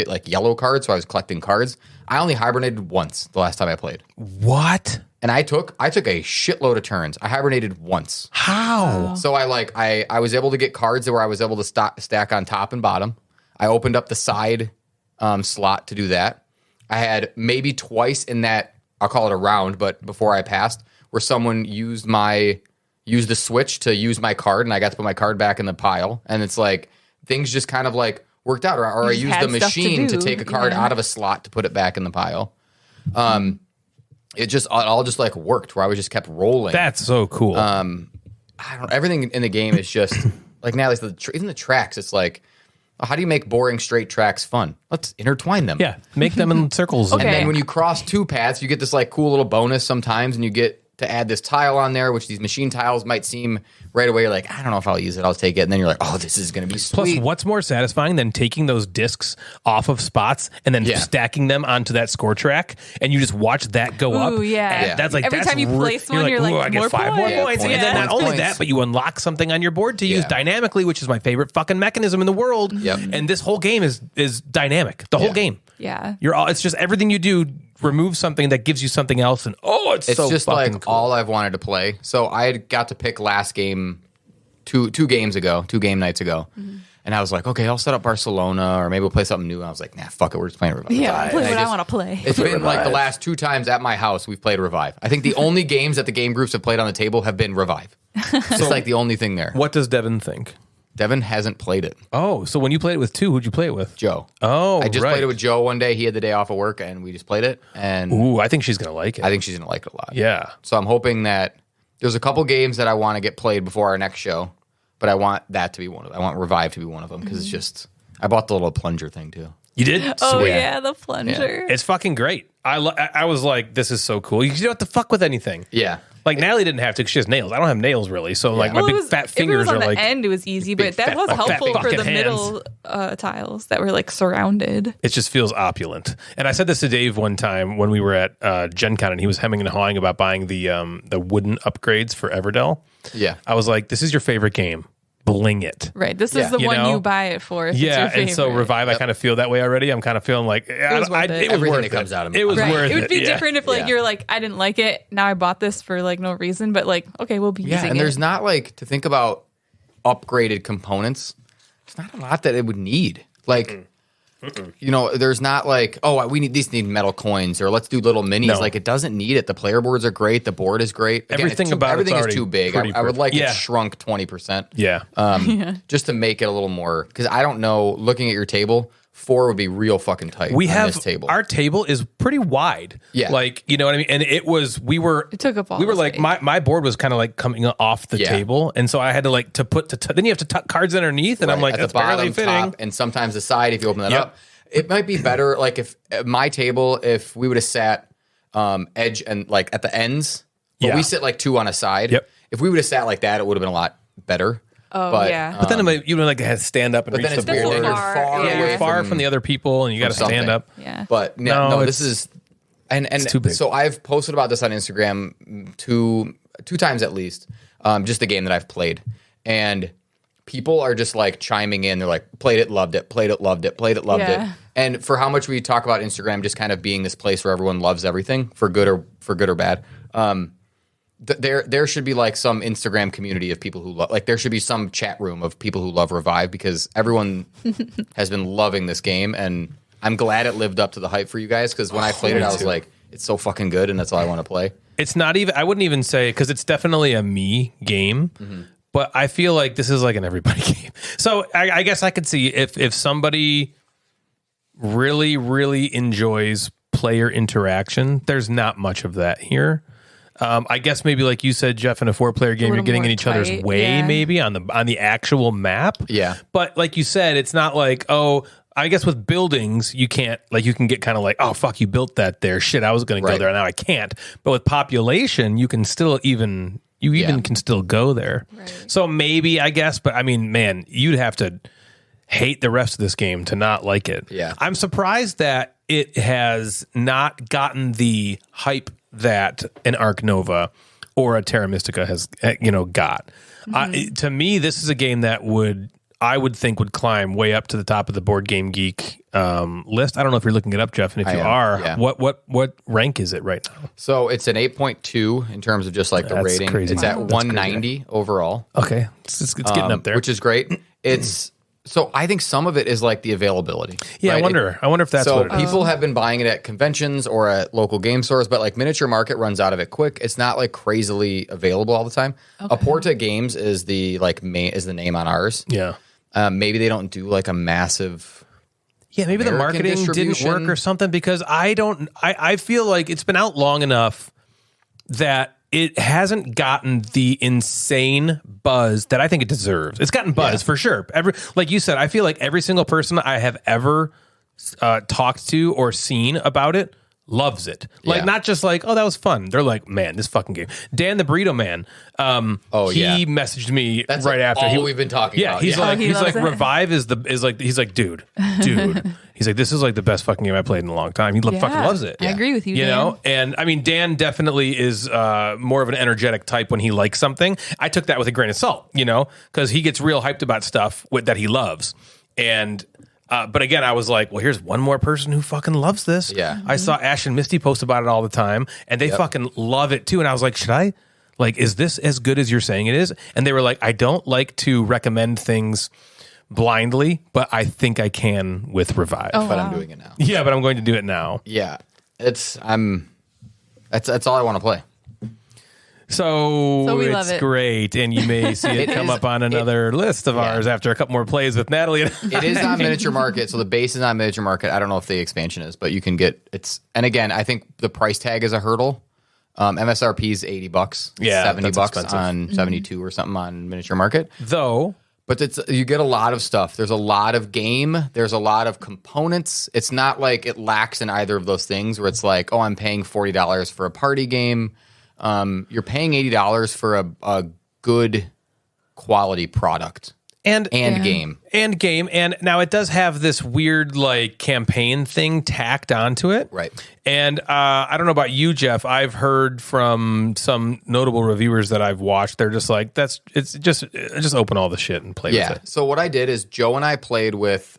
like yellow cards. So I was collecting cards. I only hibernated once the last time I played. What? And I took a shitload of turns. I hibernated once. How? So I was able to get cards where I was able to stack on top and bottom. I opened up the side slot to do that. I had maybe twice in that, I'll call it a round, but before I passed, where someone used the switch to use my card, and I got to put my card back in the pile. And it's like things just kind of like worked out, or I used the machine to take a card out of a slot to put it back in the pile. It all just like worked, where I was just kept rolling. That's so cool. I don't know. Everything in the game is just like now. Even the tracks, it's like, how do you make boring straight tracks fun? Let's intertwine them. Yeah, make them in circles. Okay. And then when you cross two paths, you get this like cool little bonus sometimes, and you get to add this tile on there, which these machine tiles might seem right away, you're like, I don't know if I'll use it, I'll take it. And then you're like, oh, this is going to be sweet. Plus, what's more satisfying than taking those discs off of spots and then stacking them onto that score track, and you just watch that go up? Ooh, yeah. And that's like, Every that's time you place one, you're like, ooh, I get more 5 more points. points. Yeah, And then not points. only that, but you unlock something on your board to use dynamically, which is my favorite fucking mechanism in the world. Yep. And this whole game is dynamic. The whole game. Yeah. It's just everything you do remove something that gives you something else, and it's so just fucking like cool. all I've wanted to play. So I had got to pick last game two game nights ago. And I was like, okay, I'll set up Barcelona, or maybe we'll play something new. And I was like, nah, fuck it, we're just playing Revive. Yeah, play And what I want to play. It's been like the last 2 times at my house we've played Revive. I think the only games that the game groups have played on the table have been Revive. It's like the only thing there. What does Devin think? Devin hasn't played it. Oh, so when you played it with 2, who'd you play it with? Joe. Oh, I just right. played it with Joe one day. He had the day off of work, and we just played it. And Ooh, I think she's gonna like it. I think she's going to like it a lot. Yeah. So I'm hoping that there's a couple games that I want to get played before our next show, but I want that to be one of them. I want Revive to be one of them, because it's just, I bought the little plunger thing too. You did? Oh, Sweet. yeah, the plunger. It's fucking great. I was like, this is so cool. You don't have to fuck with anything. Yeah. Like Natalie didn't have to because she has nails. I don't have nails really, so like my big fat fingers if it was are on like. the end, it was easy, but that fat- was fat helpful for fucking the hands. middle tiles that were like surrounded. It just feels opulent. And I said this to Dave one time when we were at Gen Con, and he was hemming and hawing about buying the wooden upgrades for Everdell. Yeah. I was like, this is your favorite game. Bling it. Right. This is the You one know? you buy it for. If Yeah, it's your and so favorite. Revive, I kind of feel that way already. I'm kind of feeling like it was worth it. was Everything worth that comes it. out of It was Right. worth It would be yeah. different if like Yeah. you're like, I didn't like it. Now I bought this for like no reason, but like, okay, we'll be Yeah. using And it. there's not like, to think about upgraded components, there's not a lot that it would need. Like, you know, there's not like, oh, these need metal coins, or let's do little minis. No. Like, it doesn't need it. The player boards are great. The board is great. Again, Everything it's about it's everything is already too big. pretty I would like yeah. it shrunk 20%. Yeah. Just to make it a little more, because I don't know, looking at your table, 4 would be real fucking tight We on have this table. our table is pretty wide. Yeah. Like, you know what I mean? And it took up all we were the like, space. my board was kind of like coming off the Yeah. table. And so I had to like then you have to tuck cards underneath. And I'm like, At that's the bottom, barely fitting. top, and sometimes the side, if you open that Yep. up. It might be better, like, if my table, if we would have sat edge and like at the ends, but Yeah. we sit like 2 on a side. Yep. If we would have sat like that, it would have been a lot better. Oh, but, yeah. But then you would like had to stand up and But reach then the it's board. weird. Then you're far, far yeah. away You're far from the other people, and you got to stand something. up. Yeah. But No, no, it's- this is and too big. so I've posted about this on Instagram two times at least, just the game that I've played, and people are just like chiming in. They're like, played it, loved it, played it, loved it, played it, loved Yeah. it. And for how much we talk about Instagram just kind of being this place where everyone loves everything for good or bad. There should be like some Instagram community of people who love, like there should be some chat room of people who love Revive, because everyone has been loving this game, and I'm glad it lived up to the hype for you guys, because when I played it, I was like, it's so fucking good, and that's all I want to play. It's not even, I wouldn't even say, because it's definitely a me game, but I feel like this is like an everybody game. So I guess I could see if somebody really, really enjoys player interaction, there's not much of that here. I guess maybe like you said, Jeff, in a 4-player game, you're little getting more in each other's tight, way, yeah. maybe on the actual map. Yeah. But like you said, it's not like, oh, I guess with buildings, you can't, like, you can get kind of like, oh, fuck, you built that there. Shit, I was going to go Right. there. Now I can't. But with population, you can still can still go there. Right. So maybe, I guess, but I mean, man, you'd have to hate the rest of this game to not like it. Yeah. I'm surprised that it has not gotten the hype that an Arc Nova or a Terra Mystica has, got. To me, this is a game that would I would think would climb way up to the top of the Board Game Geek list. I don't know if you're looking it up, Jeff, and if you are, yeah. what rank is it right now? So it's an 8.2 in terms of just like the That's rating. crazy. It's at That's 190 overall. Okay, it's getting up there, which is great. It's so I think some of it is like the availability. yeah. right? I wonder if that's So what it is. people have been buying it at conventions or at local game stores, but like Miniature Market runs out of it quick. It's not like crazily available all the time. Aporta Games is the name on ours. Yeah. Maybe they don't do like a massive. Yeah, maybe the American marketing didn't distribution. work or something because I feel like it's been out long enough that it hasn't gotten the insane buzz that I think it deserves. It's gotten buzz for sure. Like you said, I feel like every single person I have ever talked to or seen about it loves it. Like not just like, oh, that was fun. They're like, man, this fucking game. Dan the Burrito Man. He messaged me That's right after. all we've been talking about. He's like, he he's loves like, it. Revive is like, he's like, dude. He's like, this is like the best fucking game I played in a long time. He fucking loves it. I agree with you, You Dan. know, and I mean, Dan definitely is more of an energetic type when he likes something. I took that with a grain of salt, you know, because he gets real hyped about stuff that he loves. And but again, I was like, well, here's one more person who fucking loves this. Yeah. I saw Ash and Misty post about it all the time, and they fucking love it too. And I was like, should I? Like, is this as good as you're saying it is? And they were like, I don't like to recommend things blindly, but I think I can with Revive. Oh, But wow. I'm doing it now. Yeah, but I'm going to do it now. Yeah, that's all I want to play. So we it's love it. great, and you may see it, It come is- up on another list of ours after a couple more plays with Natalie. It is on Miniature Market, so the base is on Miniature Market. I don't know if the expansion is, but you can get it's. And again, I think the price tag is a hurdle. MSRP is $80, Yeah, $70 that's expensive. on 72 or something on Miniature Market. Though, But you get a lot of stuff. There's a lot of game. There's a lot of components. It's not like it lacks in either of those things where it's like, oh, I'm paying $40 for a party game. You're paying $80 for a good quality product and game. And now it does have this weird like campaign thing tacked onto it. Right. And I don't know about you, Jeff. I've heard from some notable reviewers that I've watched. They're just like, just open all the shit and play with it. So what I did is Joe and I played with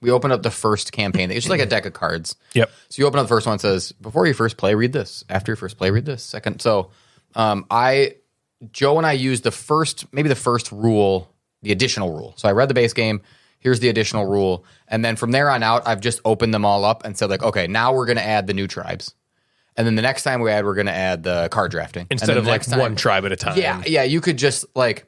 we opened up the first campaign. It's just like a deck of cards. Yep. So you open up the first one, it says, before you first play, read this. After you first play, read this. Second. So Joe and I used the first rule, the additional rule. So I read the base game. Here's the additional rule. And then from there on out, I've just opened them all up and said like, okay, now we're going to add the new tribes. And then the next time we're going to add the card drafting. Instead of like next time- one tribe at a time. Yeah. You could just like,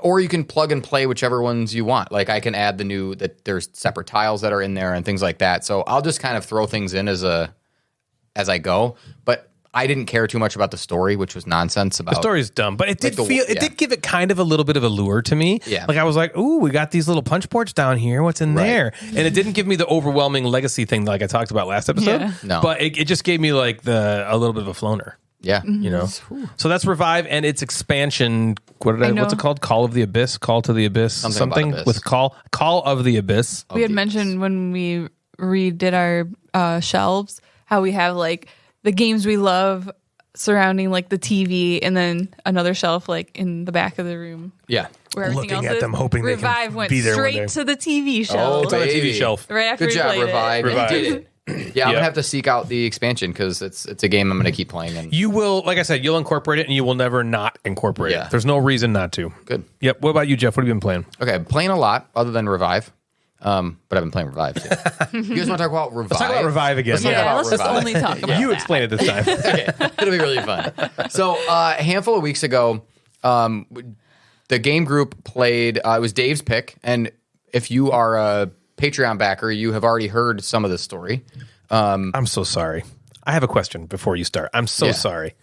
or you can plug and play whichever ones you want. Like I can add that there's separate tiles that are in there and things like that. So I'll just kind of throw things in as I go. But I didn't care too much about the story, which was nonsense. About The story's dumb, but it did Like it did give it kind of a little bit of a lure to me. Yeah. Like I was like, ooh, we got these little punch boards down here. What's in Right. there? And it didn't give me the overwhelming legacy thing like I talked about last episode. Yeah. No. But it just gave me like a little bit of a floaner. Yeah. You know, so that's Revive and its expansion. What's it called? Call of the Abyss, Call to the Abyss, Something about Abyss. with Call of the Abyss. We had mentioned when we redid our shelves how we have like the games we love surrounding like the TV and then another shelf like in the back of the room Yeah. where everything Looking else at is. them, hoping they can Revive went be there one straight day. to the TV shelf It's on the TV baby. shelf. right after Good we job, played Revive. Revive. You did it. Yeah, I'm Yep. gonna have to seek out the expansion because it's a game I'm gonna keep playing. And You will, like I said, you'll incorporate it and you will never not incorporate Yeah. it. There's no reason not to. good. Yep. What about you, Jeff? What have you been playing? Okay, I'm playing a lot other than Revive. But I've been playing Revive too. You guys want to talk about Revive? Let's talk about Revive again. Let's talk Yeah, about let's just Revive. only talk about You that. explain it this time. Okay, it'll be really fun. So a handful of weeks ago, the game group played. It was Dave's pick, and if you are a Patreon backer, you have already heard some of this story. I'm so sorry. I have a question before you start. I'm so Yeah. sorry.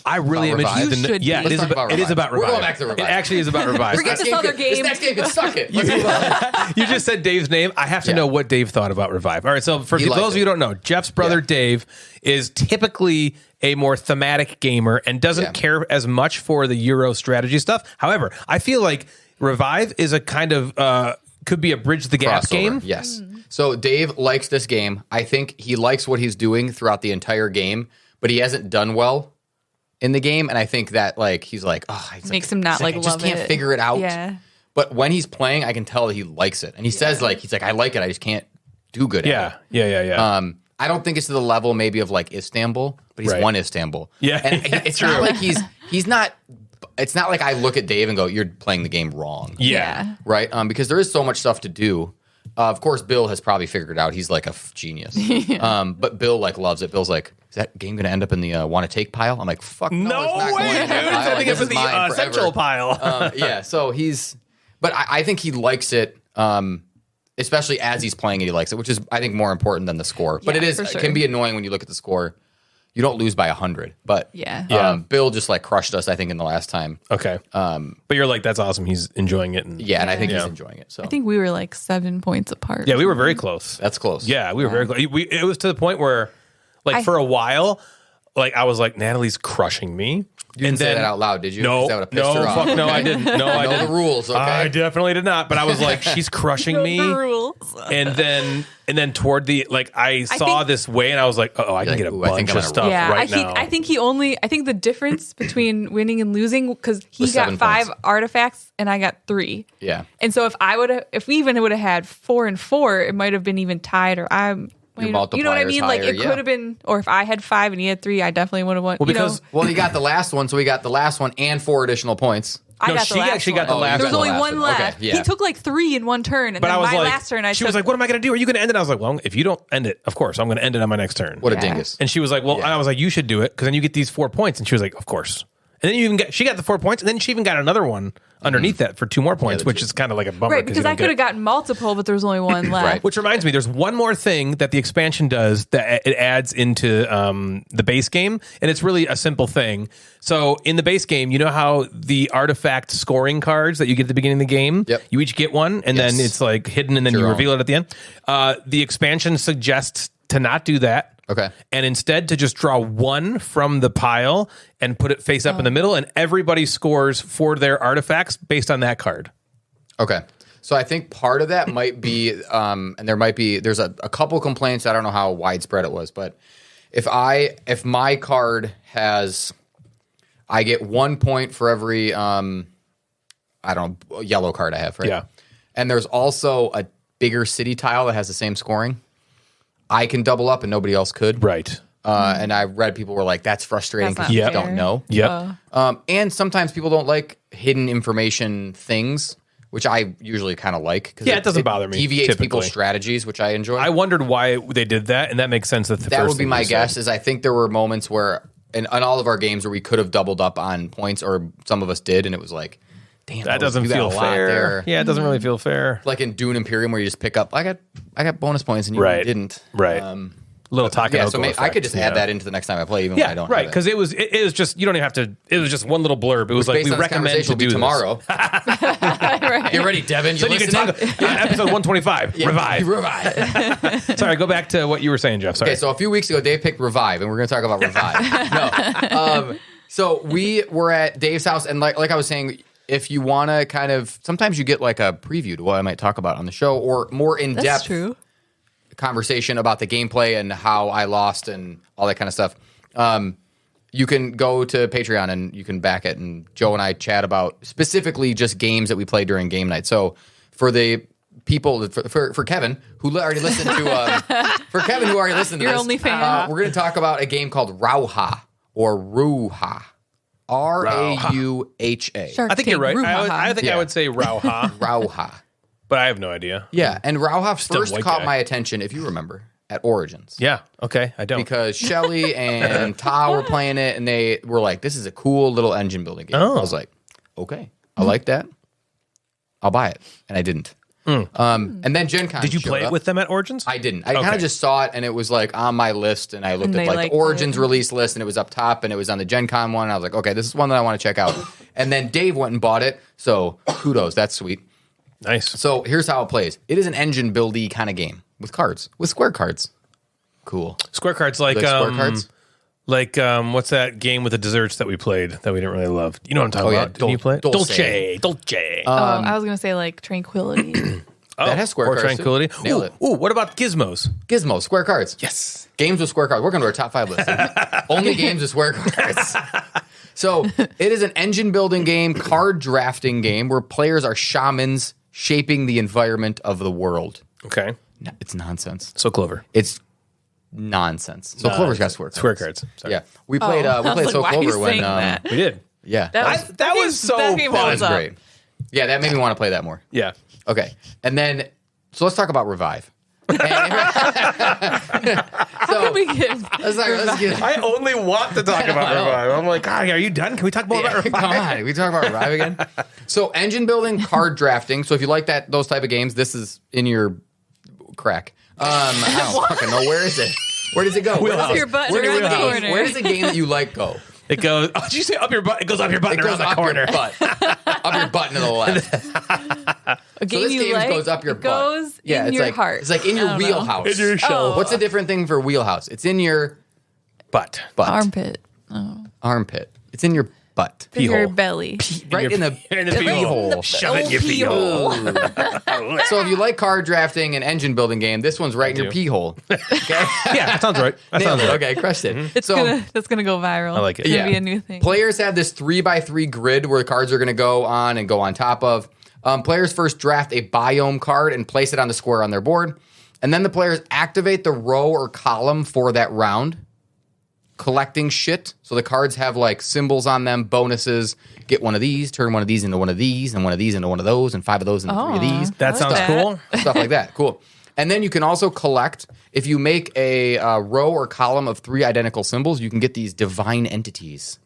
I really am About Revive? interested. You should Yeah, be. it is Let's talk about. about It is Revive. about We're Revive. going back to Revive. It actually is about Revive. Forget this other This game. next game can suck it. Let's move on. You just said Dave's name. I have to Yeah. know what Dave thought about Revive. All right, so for He liked those of you it. who don't know, Jeff's brother Yeah. Dave is typically a more thematic gamer and doesn't Yeah. care as much for the Euro strategy stuff. However, I feel like Revive is a kind of could be a bridge the gap Crossover, game. Yes. So Dave likes this game. I think he likes what he's doing throughout the entire game, but he hasn't done well in the game. And I think that like he's like, oh, Makes him not like I just love can't it. figure it out. Yeah. But when he's playing, I can tell that he likes it. And he says, like, he's like, I like it. I just can't do good at it. Yeah. I don't think it's to the level maybe of like Istanbul, but he's won Istanbul. Yeah. And it's not like he's not, it's not like I look at Dave and go, you're playing the game wrong. Yeah. Right? Because there is so much stuff to do. Of course, Bill has probably figured it out. He's like a genius. But Bill like loves it. Bill's like, is that game going to end up in the want to take pile? I'm like, fuck no, it's not way, going in that dude. pile. I think it's in This is mine the forever. central pile. Yeah, so but I think he likes it, especially as he's playing it, he likes it, which is, I think, more important than the score. But Yeah, for it sure. can be annoying when you look at the score. You don't lose by 100. But Yeah. Bill just like crushed us, I think, in the last time. Okay. But you're like, that's awesome. He's enjoying it. And Yeah, and I think he's enjoying it. So I think we were like 7 points apart. Yeah, we were very close. that's close. Yeah, we were very close. It was to the point where, like, for a while, like, I was like, Natalie's crushing me. You didn't say that out loud, did you? No, 'Cause that would have pissed her off. fuck no, I didn't. No, I know didn't. the rules, okay? I definitely did not. But I was like, she's crushing me. The rules. And then toward the, like, I saw think- this way, and I was like, oh, I can like, get a ooh, I think bunch I'm of gonna stuff Yeah, right now. I think the difference between winning and losing, because he Was got 7 5 points. artifacts and I got 3. Yeah. And so if we even would have had 4 and 4, it might have been even tied, or you know what I multiplier's mean? Like higher, it yeah. could have been, or if I had 5 and he had 3, I definitely would have won. Well, because Well, he got the last one, so he got the last one and 4 additional points. I No, got she the last actually one. got the last There was one. only one Okay, left. yeah. He took like 3 in one turn, and but then I was my like, last turn, she was like, what am I going to do? Are you going to end it? I was like, well, if you don't end it, of course, I'm going to end it on my next turn. What a Yeah. dingus. And she was like, well, Yeah. I was like, you should do it because then you get these 4 points. And she was like, of course. And then she got the 4 points, and then she even got another one underneath that for 2 more points, which is kind of like a bummer. right, because I could have gotten multiple, but there was only one left. Right. Which reminds me, there's one more thing that the expansion does that it adds into the base game, and it's really a simple thing. So in the base game, you know how the artifact scoring cards that you get at the beginning of the game, Yep. you each get one, and Yes. then it's like hidden, and then you Your reveal it at the end. The expansion suggests to not do that. Okay. And instead to just draw one from the pile and put it face up in the middle, and everybody scores for their artifacts based on that card. Okay. So I think part of that might be, and there's a couple complaints. I don't know how widespread it was, but if my card has, I get 1 point for every, yellow card I have, right? Yeah. And there's also a bigger city tile that has the same scoring. I can double up and nobody else could. Right. And I read people were like, that's frustrating That's because not you fair. don't know. Yep. And sometimes people don't like hidden information things, which I usually kind of like. Cause Yeah, it doesn't bother me, Deviates typically. people's strategies, which I enjoy. I wondered why they did that, and that makes sense. That that would be my guess. Is I think there were moments where, in all of our games, where we could have doubled up on points, or some of us did, and it was like, damn, That doesn't you got feel a lot fair. there. Yeah, it doesn't really feel fair. Like in Dune Imperium, where you just pick up, I got bonus points, and you Right. didn't. Right. Little Takanoko Yeah, so maybe I could effect, just add that into the next time I play, even when I Yeah, don't. right. have it. Because it was just you don't even have to. It was just one little blurb. It was like Based we on this recommend conversation to will do be this. tomorrow. Get ready, Devin. So you can talk episode 125. Revive. Revive. Sorry, go back to what you were saying, Jeff. Sorry. Okay, so a few weeks ago, Dave picked Revive, and we're going to talk about Revive. No. So we were at Dave's house, and like I was saying, if you want to kind of, sometimes you get like a preview to what I might talk about on the show, or more That's in-depth true. conversation about the gameplay and how I lost and all that kind of stuff. You can go to Patreon and you can back it, and Joe and I chat about specifically just games that we played during game night. So for people, for Kevin who already listened to Your this, only fan. we're going to talk about a game called Rauha or Rauha, Rauha. Shark I think you're right. Tank, Rauha. I think I Yeah. would say Rauha, Rauha. but I have no idea. Yeah, and Rauha Still first white caught guy. my attention, if you remember, at Origins. Yeah. Okay. I don't. Because Shelly and Ta were playing it, and they were like, this is a cool little engine building game. Oh. I was like, okay, I like that. I'll buy it. And I didn't. And then Gen Con Did you showed play it up. with them at Origins? I didn't. I kind Okay. of just saw it, and it was like on my list, and I looked And at they like liked the Origins it. release list, and it was up top, and it was on the Gen Con one. And I was like, okay, this is one that I want to check out. And then Dave went and bought it, so kudos. That's sweet. Nice. So here's how it plays. It is an engine buildy kind of game with cards, with square cards. Cool. Square cards like Square cards? Like what's that game with the desserts that we played that we didn't really love? You know what I'm talking Oh, yeah, about? Didn't you play it? Dolce. Dolce. I was gonna say like Tranquility. That has square or cards, too. Tranquility. Nailed Ooh, it. ooh, what about Gizmos? Gizmo, square cards. Yes. Games with square cards. We're going to our top 5 list. Only games with square cards. So it is an engine building game, card drafting game where players are shamans shaping the environment of the world. Okay. No, it's nonsense. So Clover. It's nonsense. So Clover's got swear cards. Swear cards. Sorry. Yeah, we played. I We was played like, So why are you Clover when. saying that? We did. Yeah, That was so that game fun. holds that was up. great. Yeah, that made me want to play that more. Yeah. Okay, and then so let's talk about Revive. How can we get Let's get. I only want to talk about know. Revive. I'm like, God, are you done? Can we talk more about Revive? Come on, we talk about Revive again. So engine building, card drafting. So if you like those type of games, this is in your crack. I don't fucking know. Where is it? Where does it go? Up your butt Where around does the it go? corner. Where does the game that you like go? It goes. Oh, did you say up your butt? It goes up your butt It and around goes the up corner. your butt. Up your butt and to the left. a game this you game like? goes up your it butt. goes in it's your like, heart. It's like in I your don't know. wheelhouse. In your shelf. What's a different thing for wheelhouse? It's in your Butt. butt. Armpit. Armpit. It's in your butt. In your hole. belly. Right in the pee hole. Shove it in your pee hole. So if you like card drafting and engine building game, this one's right in your do. pee hole. Okay. Yeah, that sounds right. That Nailed sounds it. right. Okay, crushed it. That's gonna go viral. I like it. It's gonna Yeah. be a new thing. Players have this 3x3 grid where the cards are going to go on and go on top of. Players first draft a biome card and place it on the square on their board. And then the players activate the row or column for that round, collecting shit. So the cards have like symbols on them, bonuses. Get one of these, turn one of these into one of these, and one of these into one of those, and 5 of those into 3 of these. That sounds that. cool. Stuff like that. Cool. And then you can also collect, if you make a row or column of 3 identical symbols, you can get these divine entities.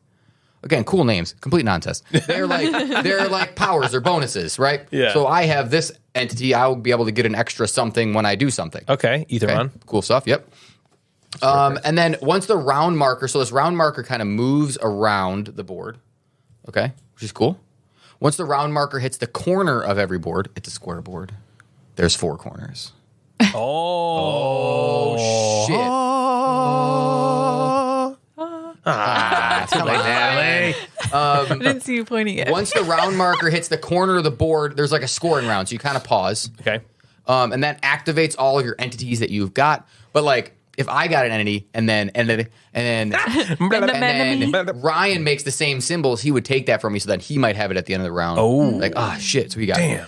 Again, cool names, complete nonsense. They're like powers or bonuses, right? Yeah. So I have this entity, I will be able to get an extra something when I do something. Okay, either Okay, one. cool stuff. Yep. And then once the round marker, so this round marker kind of moves around the board, okay, which is cool. Once the round marker hits the corner of every board, it's a square board. There's 4 corners. Oh, Shit. too late, Natalie. I didn't see you pointing at. Once the round marker hits the corner of the board, there's like a scoring round, so you kind of pause. Okay. And that activates all of your entities that you've got. But like, if I got an entity and then Ryan makes the same symbols, he would take that from me, so that he might have it at the end of the round. Oh. Like, shit, so we got it.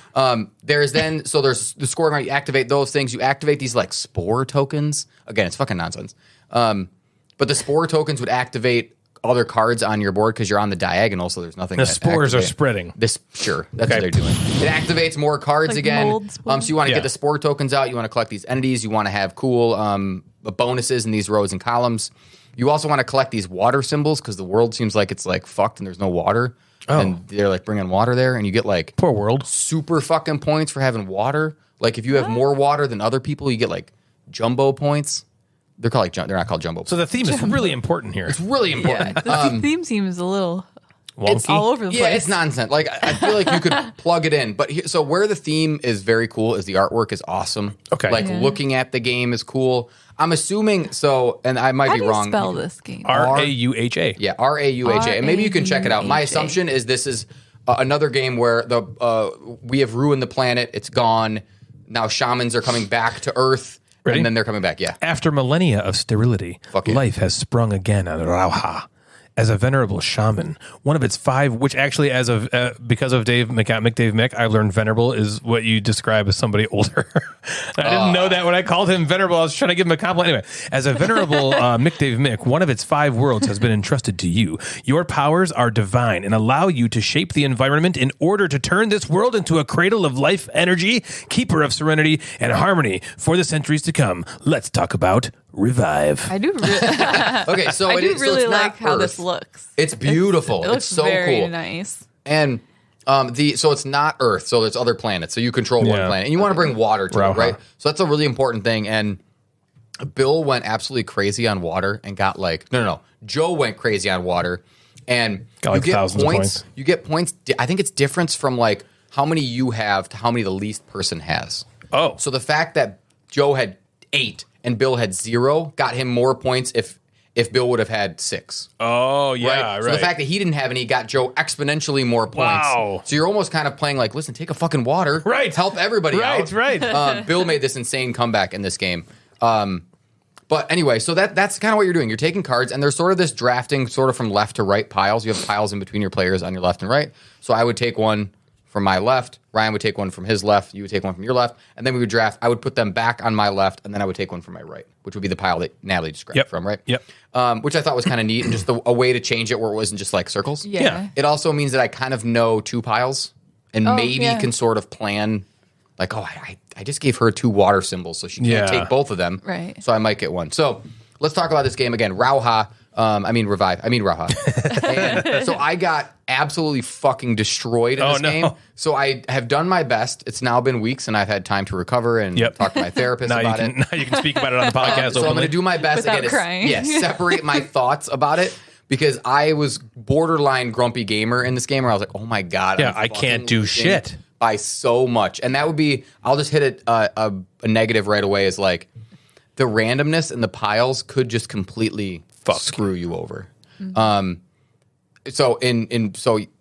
There's the scoring round, you activate those things, you activate these like spore tokens. Again, it's fucking nonsense. But the spore tokens would activate other cards on your board because you're on the diagonal, so there's nothing. The that spores are activate. spreading. That's Okay. what they're doing. It activates more cards Like again. mold spores? So you want to Yeah. get the spore tokens out. You want to collect these entities. You want to have cool bonuses in these rows and columns. You also want to collect these water symbols because the world seems like it's like fucked and there's no water. Oh. And they're like bringing water there, and you get like Poor world. super fucking points for having water. Like if you have more water than other people, you get like jumbo points. They're called they're not called jumbo. So the theme is really important here. it's really Yeah, important. the theme seems a little Wonky. all over the place. Yeah, it's nonsense. Like I feel like you could plug it in, but so where the theme is very cool is the artwork is awesome. Okay. like Yeah. looking at the game is cool. I'm assuming so, and I might How be do you wrong. spell this game? Rauha. Yeah, Rauha, and maybe you can check it out. My R-A-U-H-A. assumption is this is another game where we have ruined the planet. It's gone. Now shamans are coming back to Earth, Ready? and then they're coming back. Yeah. After millennia of sterility, Fuck yeah. life has sprung again on Rauha. As a venerable shaman, one of its 5, which actually, as of because of Dave Mick, I've learned venerable is what you describe as somebody older. I didn't know that when I called him venerable. I was trying to give him a compliment. Anyway, as a venerable Mick, one of its 5 worlds has been entrusted to you. Your powers are divine and allow you to shape the environment in order to turn this world into a cradle of life, energy, keeper of serenity, and harmony for the centuries to come. Let's talk about Revive. I do. Okay, so I it do is, so really it's not like how Earth. this looks. It's beautiful. It looks it's so very cool. nice. And so it's not Earth, so there's other planets. So you control one Yeah. planet, and you want to bring water to Rauha. it, right? So that's a really important thing. And Bill went absolutely crazy on water and got like no. Joe went crazy on water, and Got like you get thousands of points. You get points. I think it's difference from like how many you have to how many the least person has. Oh. So the fact that Joe had 8 and Bill had 0 got him more points if Bill would have had 6. Oh, yeah, right. So the fact that he didn't have any got Joe exponentially more points. Wow. So you're almost kind of playing like, listen, take a fucking water. Right. Help everybody out. Right. Bill made this insane comeback in this game. But anyway, so that's kind of what you're doing. You're taking cards, and there's sort of this drafting sort of from left to right piles. You have piles in between your players on your left and right. So I would take one from my left. Ryan would take one from his left. You would take one from your left. And then we would draft. I would put them back on my left, and then I would take one from my right, which would be the pile that Natalie just grabbed from, right? Yep. Which I thought was kind of neat, and just a way to change it where it wasn't just like circles. Yeah. It also means that I kind of know 2 piles and maybe can sort of plan, like, I just gave her 2 water symbols, so she can't take both of them. Right. So I might get one. So let's talk about this game again. Rauha. Rauha. And so I got absolutely fucking destroyed in this game. So I have done my best. It's now been weeks, and I've had time to recover and talk to my therapist about it. Now you can speak about it on the podcast. So I'm going to do my best Without crying. separate my thoughts about it, because I was borderline grumpy gamer in this game where I was like, oh my God. Yeah, I can't do shit. By so much. And that would be, I'll just hit it a negative right away, is like the randomness in the piles could just completely screw you over. So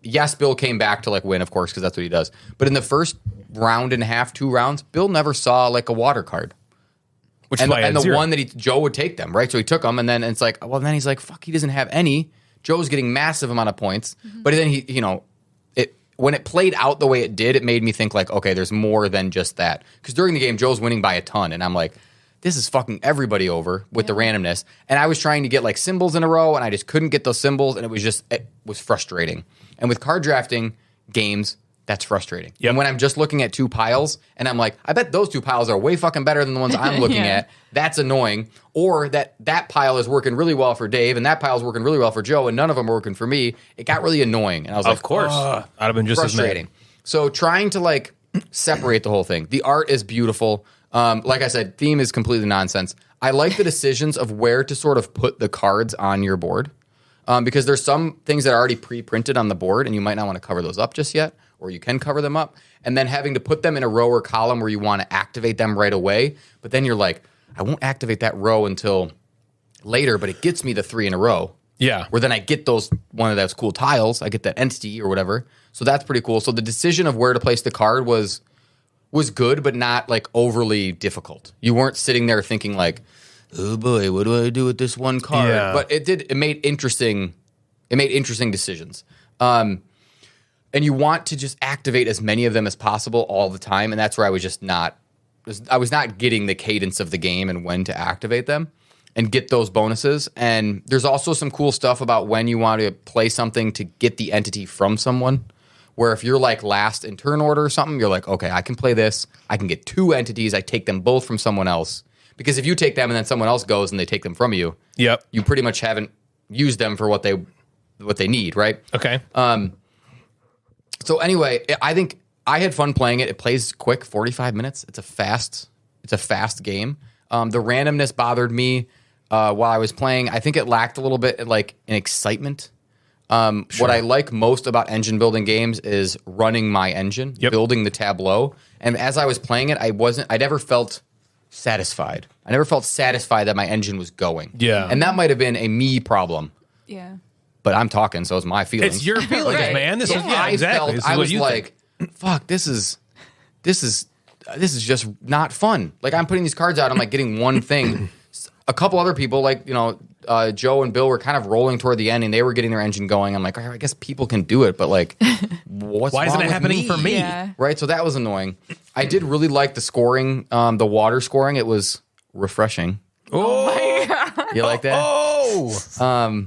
yes, Bill came back to like win, of course, because that's what he does. But in the first round and a half, 2 rounds, Bill never saw like a water card. Which and is why the zero. one that Joe would take them, right? So he took them, and then it's like, well, then he's like, fuck, he doesn't have any. Joe's getting massive amount of points, but then he, when it played out the way it did, it made me think like, okay, there's more than just that. Because during the game, Joe's winning by a ton, and I'm like, this is fucking everybody over with the randomness. And I was trying to get like symbols in a row, and I just couldn't get those symbols, and it was frustrating. And with card drafting games, that's frustrating. Yep. And when I'm just looking at 2 piles, and I'm like, I bet those 2 piles are way fucking better than the ones I'm looking at, that's annoying. Or that pile is working really well for Dave, and that pile is working really well for Joe, and none of them are working for me. It got really annoying. And I was like, of course. I'd have been just frustrating. as mad. So trying to like separate the whole thing. The art is beautiful. Like I said, theme is completely nonsense. I like the decisions of where to sort of put the cards on your board, because there's some things that are already pre-printed on the board, and you might not want to cover those up just yet, or you can cover them up, and then having to put them in a row or column where you want to activate them right away, but then you're like, I won't activate that row until later, but it gets me the 3 in a row. Yeah. Where then I get one of those cool tiles, I get that entity or whatever. So that's pretty cool. So the decision of where to place the card was good, but not like overly difficult. You weren't sitting there thinking like, oh boy, what do I do with this one card? Yeah. But it made interesting decisions. And you want to just activate as many of them as possible all the time. And that's where I was not getting the cadence of the game and when to activate them and get those bonuses. And there's also some cool stuff about when you want to play something to get the entity from someone, where if you're like last in turn order or something, you're like, okay, I can play this. I can get 2 entities. I take them both from someone else. Because if you take them and then someone else goes and they take them from you, you pretty much haven't used them for what they need, right? Okay. So anyway, I think I had fun playing it. It plays quick, 45 minutes. It's a fast game. The randomness bothered me while I was playing. I think it lacked a little bit like an excitement. What I like most about engine building games is running my engine, building the tableau. And as I was playing it, I never felt satisfied. I never felt satisfied that my engine was going. Yeah. And that might have been a me problem. Yeah. But I'm talking, so it's my feelings. It's your feelings, Right. man. This is I exactly. This is what was you like, fuck, this is just not fun. Like, I'm putting these cards out, I'm like getting one thing. A couple other people, like, Joe and Bill were kind of rolling toward the end, and they were getting their engine going. I'm like, I guess people can do it, but like, why isn't it with happening for me? Yeah. Right, so that was annoying. I did really like the scoring, the water scoring. It was refreshing. Oh my God. You like that? Oh.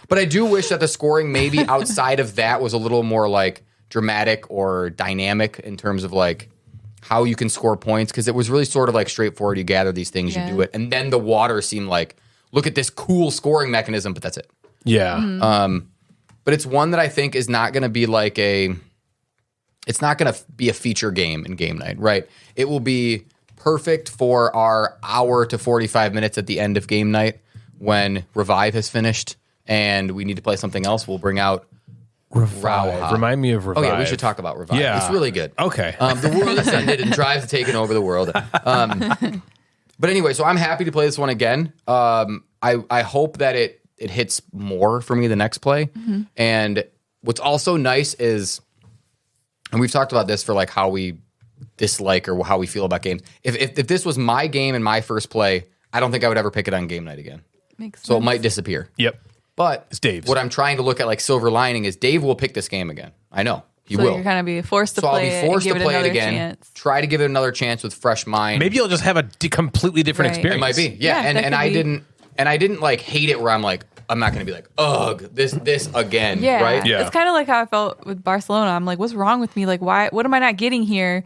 But I do wish that the scoring maybe outside of that was a little more like dramatic or dynamic in terms of like how you can score points, because it was really sort of like straightforward. You gather these things, you do it, and then the water seemed like, look at this cool scoring mechanism, but that's it. Yeah. But it's one that I think is not going to be like it's not going to be a feature game in game night, right? It will be perfect for our hour to 45 minutes at the end of game night when Revive has finished and we need to play something else. We'll bring out Rauha. Remind me of Revive. Oh yeah, we should talk about Revive. Yeah. It's really good. Okay. The world has ended and Drive's have taken over the world. But anyway, so I'm happy to play this one again. I hope that it hits more for me the next play. Mm-hmm. And what's also nice is, and we've talked about this for like how we dislike or how we feel about games. If this was my game and my first play, I don't think I would ever pick it on game night again. Makes sense. So it might disappear. Yep. But It's Dave's. what I'm trying to look at like silver lining is Dave will pick this game again. I know. He will. You're kind of be forced to So I'll play be it forced and to give it play it another again. chance. Try to give it another chance with fresh mind. Maybe you'll just have a completely different Right. experience. It might be. Yeah. Yeah, that and could I didn't like hate it where I'm like, I'm not going to be like, ugh, this again. Yeah. Right? Yeah. It's kind of like how I felt with Barcelona. I'm like, what's wrong with me? Like, why? What am I not getting here?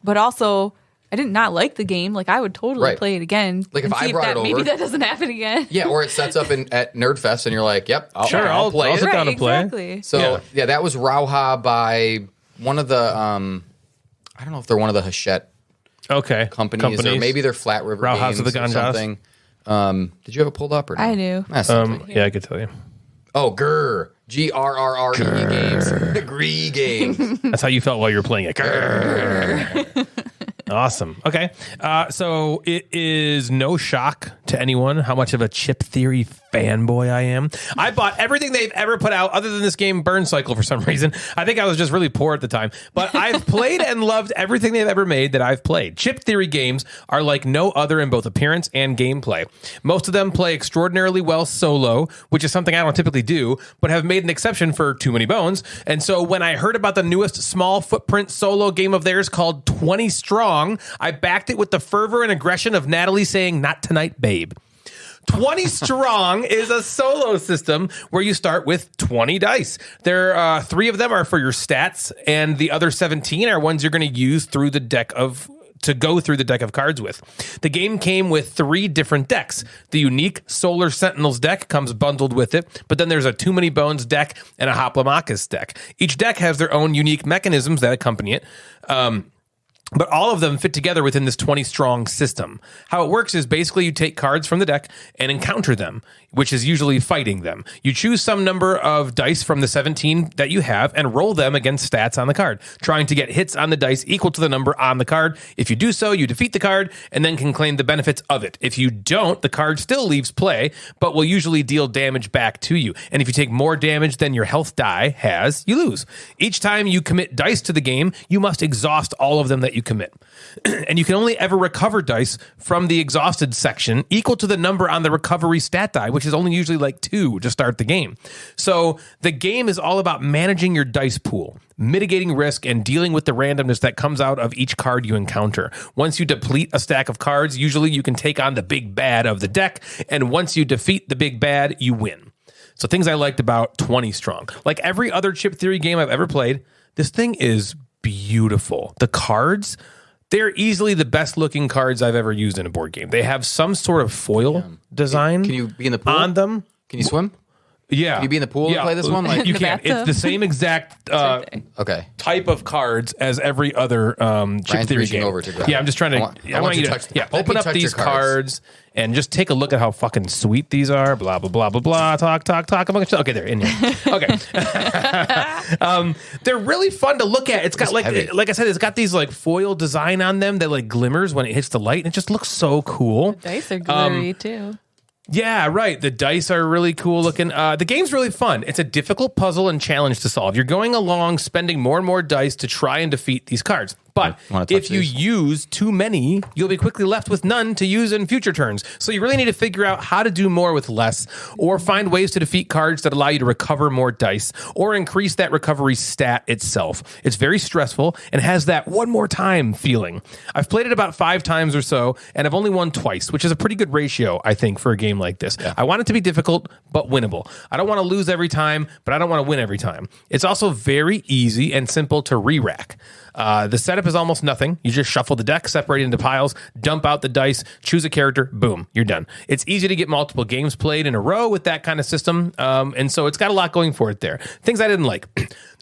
But also, I did not like the game. Like, I would totally Right. play it again. Like, if and I see brought that, it maybe over- that doesn't happen again. Yeah, or it sets up at Nerdfest and you're like, yep, I'll play I'll it. sit down and play. Exactly. So yeah, that was Rauha by one of the I don't know if they're one of the Hachette Okay. companies, or maybe they're Flat River Rauha's Games of the or Ganjas. something. Did you have it pulled up or no? I do. That's something. Yeah, I could tell you. Oh, GRRRE games. Gree games. That's how you felt while you were playing it. Grrr. Awesome. Okay. So it is no shock to anyone how much of a chip theory fanboy I am. I bought everything they've ever put out other than this game Burn Cycle for some reason. I think I was just really poor at the time. But I've played and loved everything they've ever made that I've played. Chip theory games are like no other in both appearance and gameplay. Most of them play extraordinarily well solo, which is something I don't typically do, but have made an exception for Too Many Bones. And so when I heard about the newest small footprint solo game of theirs called 20 Strong, I backed it with the fervor and aggression of Natalie saying, "Not tonight, babe." 20 Strong is a solo system where you start with 20 dice. There, 3 of them are for your stats, and the other 17 are ones you're going to use through the deck of cards with. The game came with 3 different decks. The unique Solar Sentinels deck comes bundled with it, but then there's a Too Many Bones deck and a Hoplomachus deck. Each deck has their own unique mechanisms that accompany it. But all of them fit together within this 20 strong system. How it works is basically you take cards from the deck and encounter them, which is usually fighting them. You choose some number of dice from the 17 that you have and roll them against stats on the card, trying to get hits on the dice equal to the number on the card. If you do so, you defeat the card and then can claim the benefits of it. If you don't, the card still leaves play, but will usually deal damage back to you. And if you take more damage than your health die has, you lose. Each time you commit dice to the game, you must exhaust all of them that you commit. And you can only ever recover dice from the exhausted section equal to the number on the recovery stat die, which is only usually like 2 to start the game. So the game is all about managing your dice pool, mitigating risk, and dealing with the randomness that comes out of each card you encounter. Once you deplete a stack of cards, usually you can take on the big bad of the deck, and once you defeat the big bad, you win. So things I liked about 20 Strong. Like every other chip theory game I've ever played, this thing is beautiful. The cards, they're easily the best looking cards I've ever used in a board game. They have some sort of foil design Can you be in the pool? on them. Can you swim? Yeah. Can you be in the pool and play this one? Like, You The can. It's bathtub? the same exact okay. type of cards as every other chip Brian's theory reaching game. over to grab Yeah, it. I'm just trying to. I want you you to to touch- let me open up touch these your cards. cards and just take a look at how fucking sweet these are. Blah blah blah blah blah. Talk. Okay, they're in here. Okay, they're really fun to look at. It's got heavy. like I said, it's got these like foil design on them that like glimmers when it hits the light, and it just looks so cool. Dice are glittery too. Yeah, right. The dice are really cool looking. The game's really fun. It's a difficult puzzle and challenge to solve. You're going along spending more and more dice to try and defeat these cards. But Wanna touch if you these? use too many, you'll be quickly left with none to use in future turns. So you really need to figure out how to do more with less, or find ways to defeat cards that allow you to recover more dice, or increase that recovery stat itself. It's very stressful and has that one more time feeling. I've played it about 5 times or so, and I've only won twice, which is a pretty good ratio, I think, for a game like this. I want it to be difficult, but winnable. I don't want to lose every time, but I don't want to win every time. It's also very easy and simple to re-rack. The setup is almost nothing. You just shuffle the deck, separate it into piles, dump out the dice, choose a character, boom, you're done. It's easy to get multiple games played in a row with that kind of system, and so it's got a lot going for it there. Things I didn't like.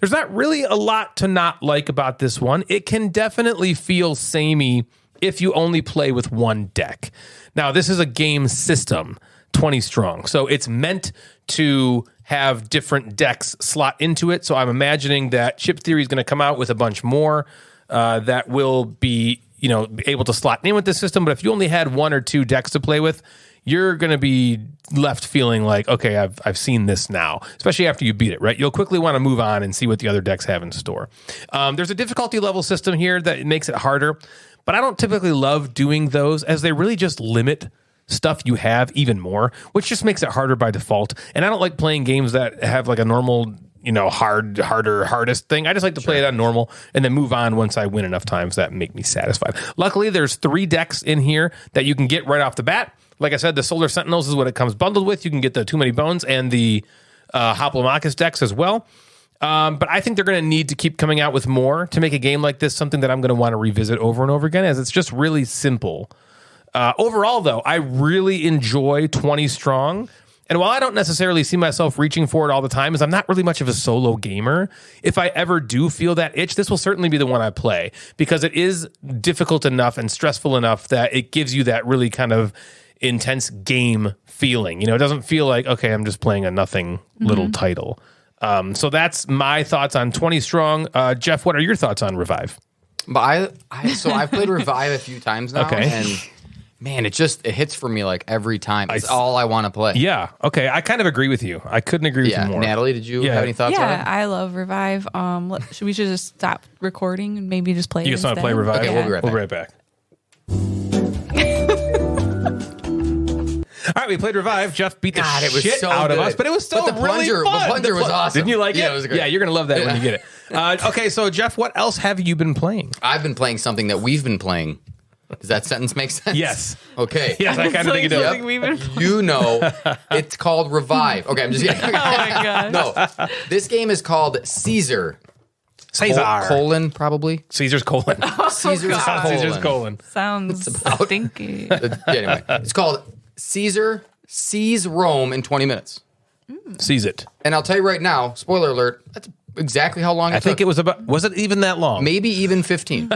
There's not really a lot to not like about this one. It can definitely feel samey if you only play with one deck. Now, this is a game system, 20 Strong, so it's meant to have different decks slot into it. So I'm imagining that Chip Theory is going to come out with a bunch more that will be, able to slot in with the system. But if you only had 1 or 2 decks to play with, you're going to be left feeling like, okay, I've seen this now, especially after you beat it, right? You'll quickly want to move on and see what the other decks have in store. There's a difficulty level system here that makes it harder, but I don't typically love doing those, as they really just limit stuff you have even more, which just makes it harder by default. And I don't like playing games that have like a normal, hardest thing. I just like to play it on normal and then move on once I win enough times that make me satisfied. Luckily, there's 3 decks in here that you can get right off the bat. Like I said, the Solar Sentinels is what it comes bundled with. You can get the Too Many Bones and the Hoplomachus decks as well. But I think they're going to need to keep coming out with more to make a game like this something that I'm going to want to revisit over and over again, as it's just really simple. Overall, though, I really enjoy 20 Strong. And while I don't necessarily see myself reaching for it all the time, as I'm not really much of a solo gamer, if I ever do feel that itch, this will certainly be the one I play, because it is difficult enough and stressful enough that it gives you that really kind of intense game feeling. It doesn't feel like, okay, I'm just playing a nothing little title. So that's my thoughts on 20 Strong. Jeff, what are your thoughts on Revive? But I've played Revive a few times now, Okay. and man, it hits for me like every time. It's all I want to play. Yeah. Okay. I kind of agree with you. I couldn't agree with you more. Natalie, did you have any thoughts on Yeah, it? I love Revive. We should just stop recording and maybe just play it You just want to play instead? Revive? Okay, we'll be right We'll be right back. All right, we played Revive. Jeff beat the God, it was shit so out of good. us, but it was still But the really plunger- fun. the plunger was awesome. Didn't you like it? Yeah, it was great. Yeah, you're going to love that when you get it. Okay, so Jeff, what else have you been playing? I've been playing something that we've been playing. Does that sentence make sense? Yes. Okay. Yes, I kind of think it does. Something we've been- You know, it's called Revive. Okay, I'm just kidding. Oh my god. No, this game is called Caesar. Caesar. Colon, probably. Caesar's colon. Caesar's God. colon. Caesar's colon. Sounds stinky. Anyway, it's called Caesar Sees Rome in 20 minutes. Seize it. And I'll tell you right now, spoiler alert, that's exactly how long it I took. think it was it even that long? Maybe even 15.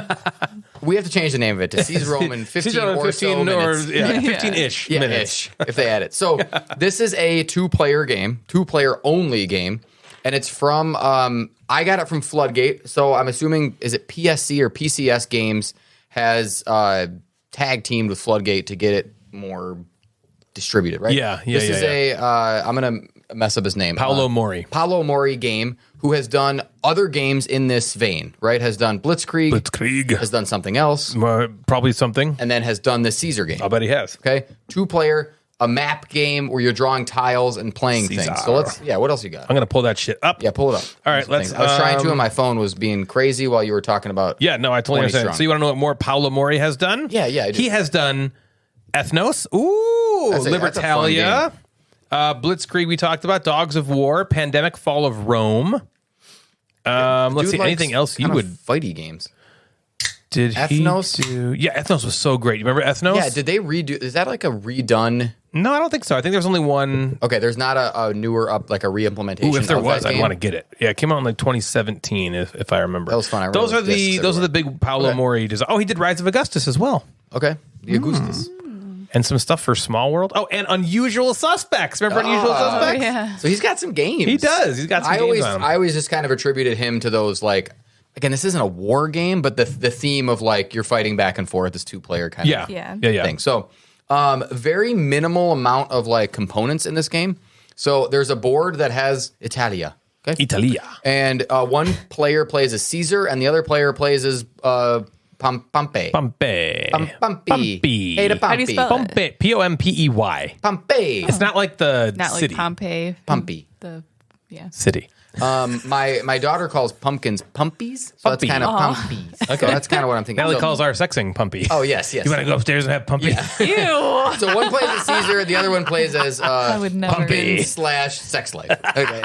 We have to change the name of it to Seize Rome in 15 Caesar or so minutes. 15-ish Yeah, minutes. ish, if they add it. So this is a 2-player game, 2-player only game, and it's from I got it from Floodgate. So I'm assuming, is it PSC or PCS Games has tag teamed with Floodgate to get it more distributed, right? Yeah, This is I'm gonna mess up his name. Paolo Mori. Paolo Mori game, who has done other games in this vein, right? Has done Blitzkrieg, Blitzkrieg. has done something else, Probably something. and then has done the Caesar game. I'll bet he has. Okay, 2-player, a map game where you're drawing tiles and playing Caesar. things. So what else you got? I'm going to pull that shit up. Yeah, pull it up. All right, Some let's, things. I was trying to, and my phone was being crazy while you were talking about. Yeah, no, I totally 20 understand. strong. So you want to know what more Paolo Mori has done? Yeah, I do. He has done Ethnos. Ooh, That's a fun Libertalia. Blitzkrieg we talked about. Dogs of War. Pandemic Fall of Rome. Let's Dude see. likes Anything else you kind would... of fighty games? Did Ethnos? he do... Yeah, Ethnos was so great. You remember Ethnos? Yeah, did they redo? Is that like a redone? No, I don't think so. I think there's only one... Okay, there's not a newer like a re-implementation. Ooh, if there of was, that I'd game? want to get it. Yeah, it came out in like 2017, if I remember. That was fun. I remember Those are those discs those are the everywhere. big Paolo Okay. Mori design. Oh, he did Rise of Augustus as well, Okay, the Augustus. and some stuff for Small World. Oh, and Unusual Suspects. Remember Unusual Oh Suspects? yeah. So he's got some games. He does. He's got some games on him. I always just kind of attributed him to those like. Again, this isn't a war game, but the theme of like you're fighting back and forth, this 2-player kind of Yeah. thing. So, very minimal amount of like components in this game. So there's a board that has Italia. Okay. Italia. And one player plays as Caesar, and the other player plays as Pompey. Pompey. Pompey. Hey to How do you Pompey. spell it? Pompey. Pompey. Pompey. It's not like the Not city. like Pompeii. Pompey. City. My daughter calls pumpkins pumpies, so Pumpy. that's kind of pumpies. Okay, so that's kind of what I'm thinking. Natalie So- calls our sexing Pumpy. Oh yes. You want to go upstairs and have Pumpy? Ew. So one plays as Caesar, the other one plays as would never. Pumpy. /sex life. Okay.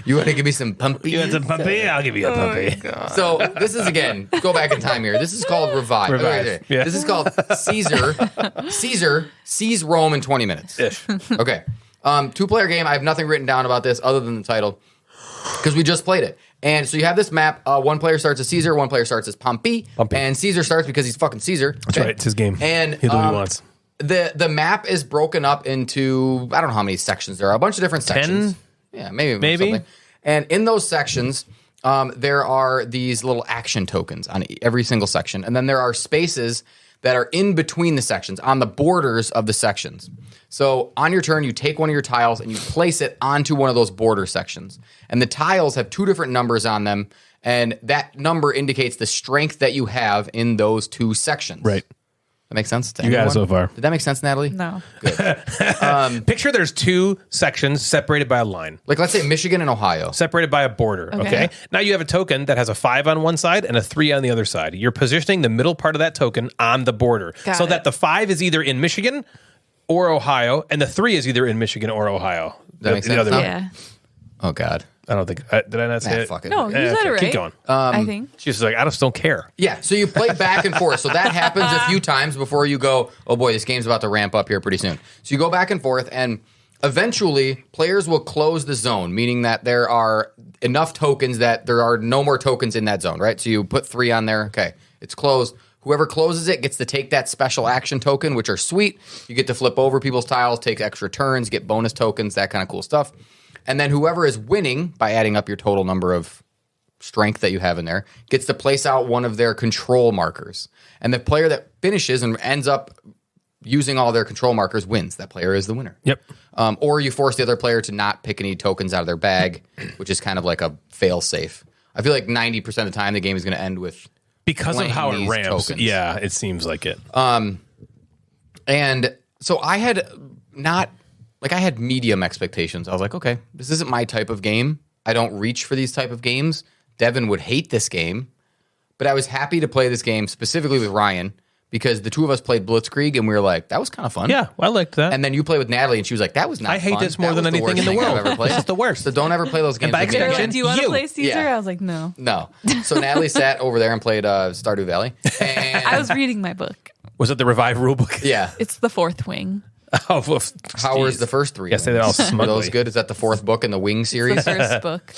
You want to give me some pumpy? You want some Pumpy? I'll give you a Pumpy. So this is again, go back in time here. This is called Revive. Revive, Okay. yeah. This is called Caesar sees Rome in 20 minutes. Ish. Okay. 2-player game. I have nothing written down about this other than the title because we just played it. And so you have this map. One player starts as Caesar, one player starts as Pompey. Pompey. And Caesar starts because he's fucking Caesar. That's right. It's his game. And He'll do what he wants. The map is broken up into, I don't know how many sections there are, a bunch of different sections. Yeah, maybe. Something. And in those sections, there are these little action tokens on every single section. And then there are spaces that are in between the sections, on the borders of the sections. So on your turn, you take one of your tiles and you place it onto one of those border sections. And the tiles have 2 different numbers on them. And that number indicates the strength that you have in those 2 sections. Right. That makes sense to You got it anyone? so far. Did that make sense, Natalie? No. Picture there's two sections separated by a line. Like, let's say Michigan and Ohio. Separated by a border. Okay. Now you have a token that has a 5 on one side and a 3 on the other side. You're positioning the middle part of that token on the border Got that it. the 5 is either in Michigan or Ohio, and the 3 is either in Michigan or Ohio. That makes sense other now? way. Yeah. Oh, God. I don't think. Did I not say it? Fuck it. No, you said it right. Keep going. I think. She's like, I just don't care. Yeah, so you play back and forth. So that happens a few times before you go, oh boy, this game's about to ramp up here pretty soon. So you go back and forth, and eventually players will close the zone, meaning that there are enough tokens that there are no more tokens in that zone, right? So you put 3 on there. Okay, it's closed. Whoever closes it gets to take that special action token, which are sweet. You get to flip over people's tiles, take extra turns, get bonus tokens, that kind of cool stuff. And then whoever is winning by adding up your total number of strength that you have in there gets to place out one of their control markers. And the player that finishes and ends up using all their control markers wins. That player is the winner. Yep. Or you force the other player to not pick any tokens out of their bag, which is kind of like a fail safe. I feel like 90% of the time the game is going to end with Because of playing how it these ramps. tokens. Yeah, it seems like it. And so I had I had medium expectations. I was like, okay, this isn't my type of game. I don't reach for these type of games. Devin would hate this game, but I was happy to play this game specifically with Ryan because the two of us played Blitzkrieg and we were like, that was kind of fun. Yeah, I liked that. And then you play with Natalie and she was like, that was not I hate fun. this more That than was anything worst in the thing I've world. ever played. This is the worst. So don't ever play those games by with me They were extension, like, again. do you want to you. play Caesar? Yeah. I was like, no. No. So Natalie sat over there and played Stardew Valley. And I was reading my book. Was it the Revive rulebook? yeah. It's the fourth wing. Oh, well, How was geez. the first 3? Yeah, say that all Were smugly. those good? Is that the 4th book in the Wing It's series? the first book.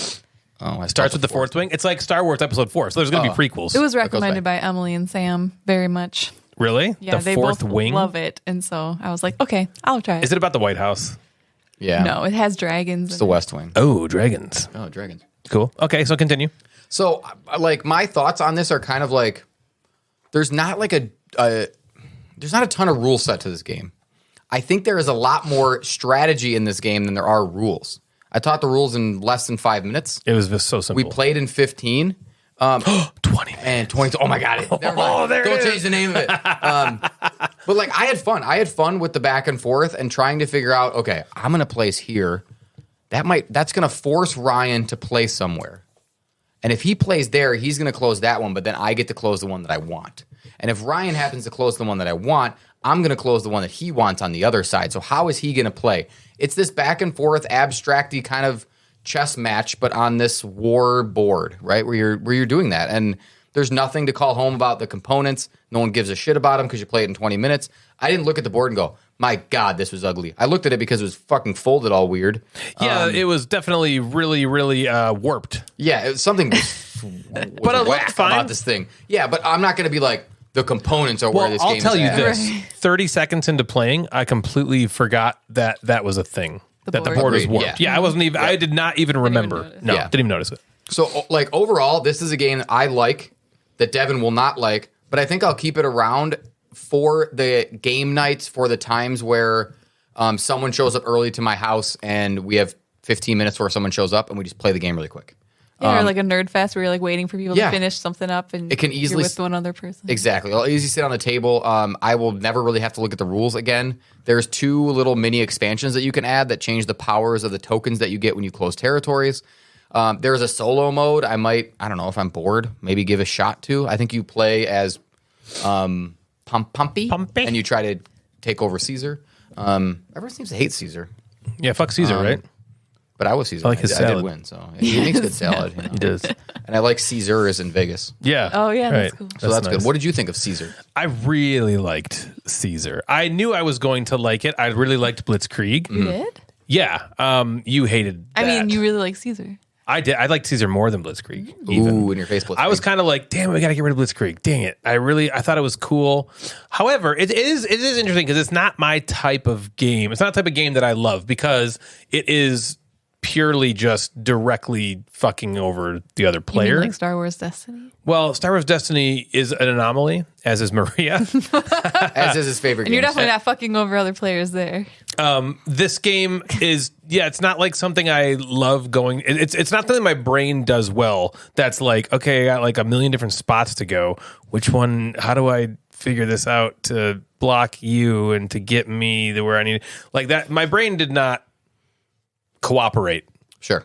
Oh, I Starts with the fourth wing. It's like Star Wars Episode 4, so there's going to be prequels. It was goes recommended by Emily and Sam very much. Really? Yeah, the they fourth both wing? love it. And so I was like, okay, I'll try it. Is it about the White House? Yeah. No, it has dragons. It's the West Wing. Oh, dragons. Oh, dragons. Cool. Okay, so continue. So, like, my thoughts on this are kind of like, there's not like there's not a ton of rule set to this game. I think there is a lot more strategy in this game than there are rules. I taught the rules in less than 5 minutes. It was just so simple. We played in 15. 20 And 20. Oh my God. Never mind. Oh, there it Don't is. change the name of it. But like, I had fun. I had fun with the back and forth and trying to figure out, okay, I'm going to place here. That's going to force Ryan to play somewhere. And if he plays there, he's going to close that one, but then I get to close the one that I want. And if Ryan happens to close the one that I want, I'm going to close the one that he wants on the other side. So how is he going to play? It's this back and forth, abstracty kind of chess match, but on this war board, right? Where you're doing that. And there's nothing to call home about the components. No one gives a shit about them because you play it in 20 minutes. I didn't look at the board and go, my God, this was ugly. I looked at it because it was fucking folded all weird. Yeah, it was definitely really, really warped. Yeah, it was something was But it looked whack fine. about this thing. Yeah, but I'm not going to be like, the components are where Well, this I'll game tell is you at. this. Right. 30 seconds into playing, I completely forgot that was a thing. That the board. board was Agreed, warped. yeah. Yeah, I wasn't even. I did not even remember. notice. No, Yeah. didn't even notice it. So, like, overall, this is a game that I like, that Devin will not like, but I think I'll keep it around for the game nights, for the times where someone shows up early to my house and we have 15 minutes where someone shows up and we just play the game really quick. Yeah, or like a nerd fest where you're like waiting for people yeah. to finish something up and It can you're easily with one other person. Exactly. I'll easily sit on the table. I will never really have to look at the rules again. There's 2 little mini expansions that you can add that change the powers of the tokens that you get when you close territories. There's a solo mode. I don't know if I'm bored, maybe give a shot to. I think you play as Pumpy, and you try to take over Caesar. Everyone seems to hate Caesar, Yeah, fuck Caesar, right? but I was Caesar. I like his I did salad. win, so he makes good salad. You know? He does. And I like Caesars in Vegas. Yeah. Oh, yeah, that's right. cool. So that's nice. good. What did you think of Caesar? I really liked Caesar. I knew I was going to like it. I really liked Blitzkrieg. You did? Yeah. You hated that. I mean, you really like Caesar. I did. I liked Caesar more than Blitzkrieg. Even. Ooh, in your face. I was kind of like, damn, we got to get rid of Blitzkrieg. Dang it. I thought it was cool. However, it is interesting because it's not my type of game. It's not a type of game that I love because it is purely just directly fucking over the other You mean player. like Star Wars Destiny? Well, Star Wars Destiny is an anomaly, as is Maria. as is his favorite And game. you're definitely not fucking over other players there. This game is, it's not like something I love going. It's not something my brain does well. That's like, okay, I got like a million different spots to go. Which one? How do I figure this out to block you and to get me to where I need. Like that, my brain did not cooperate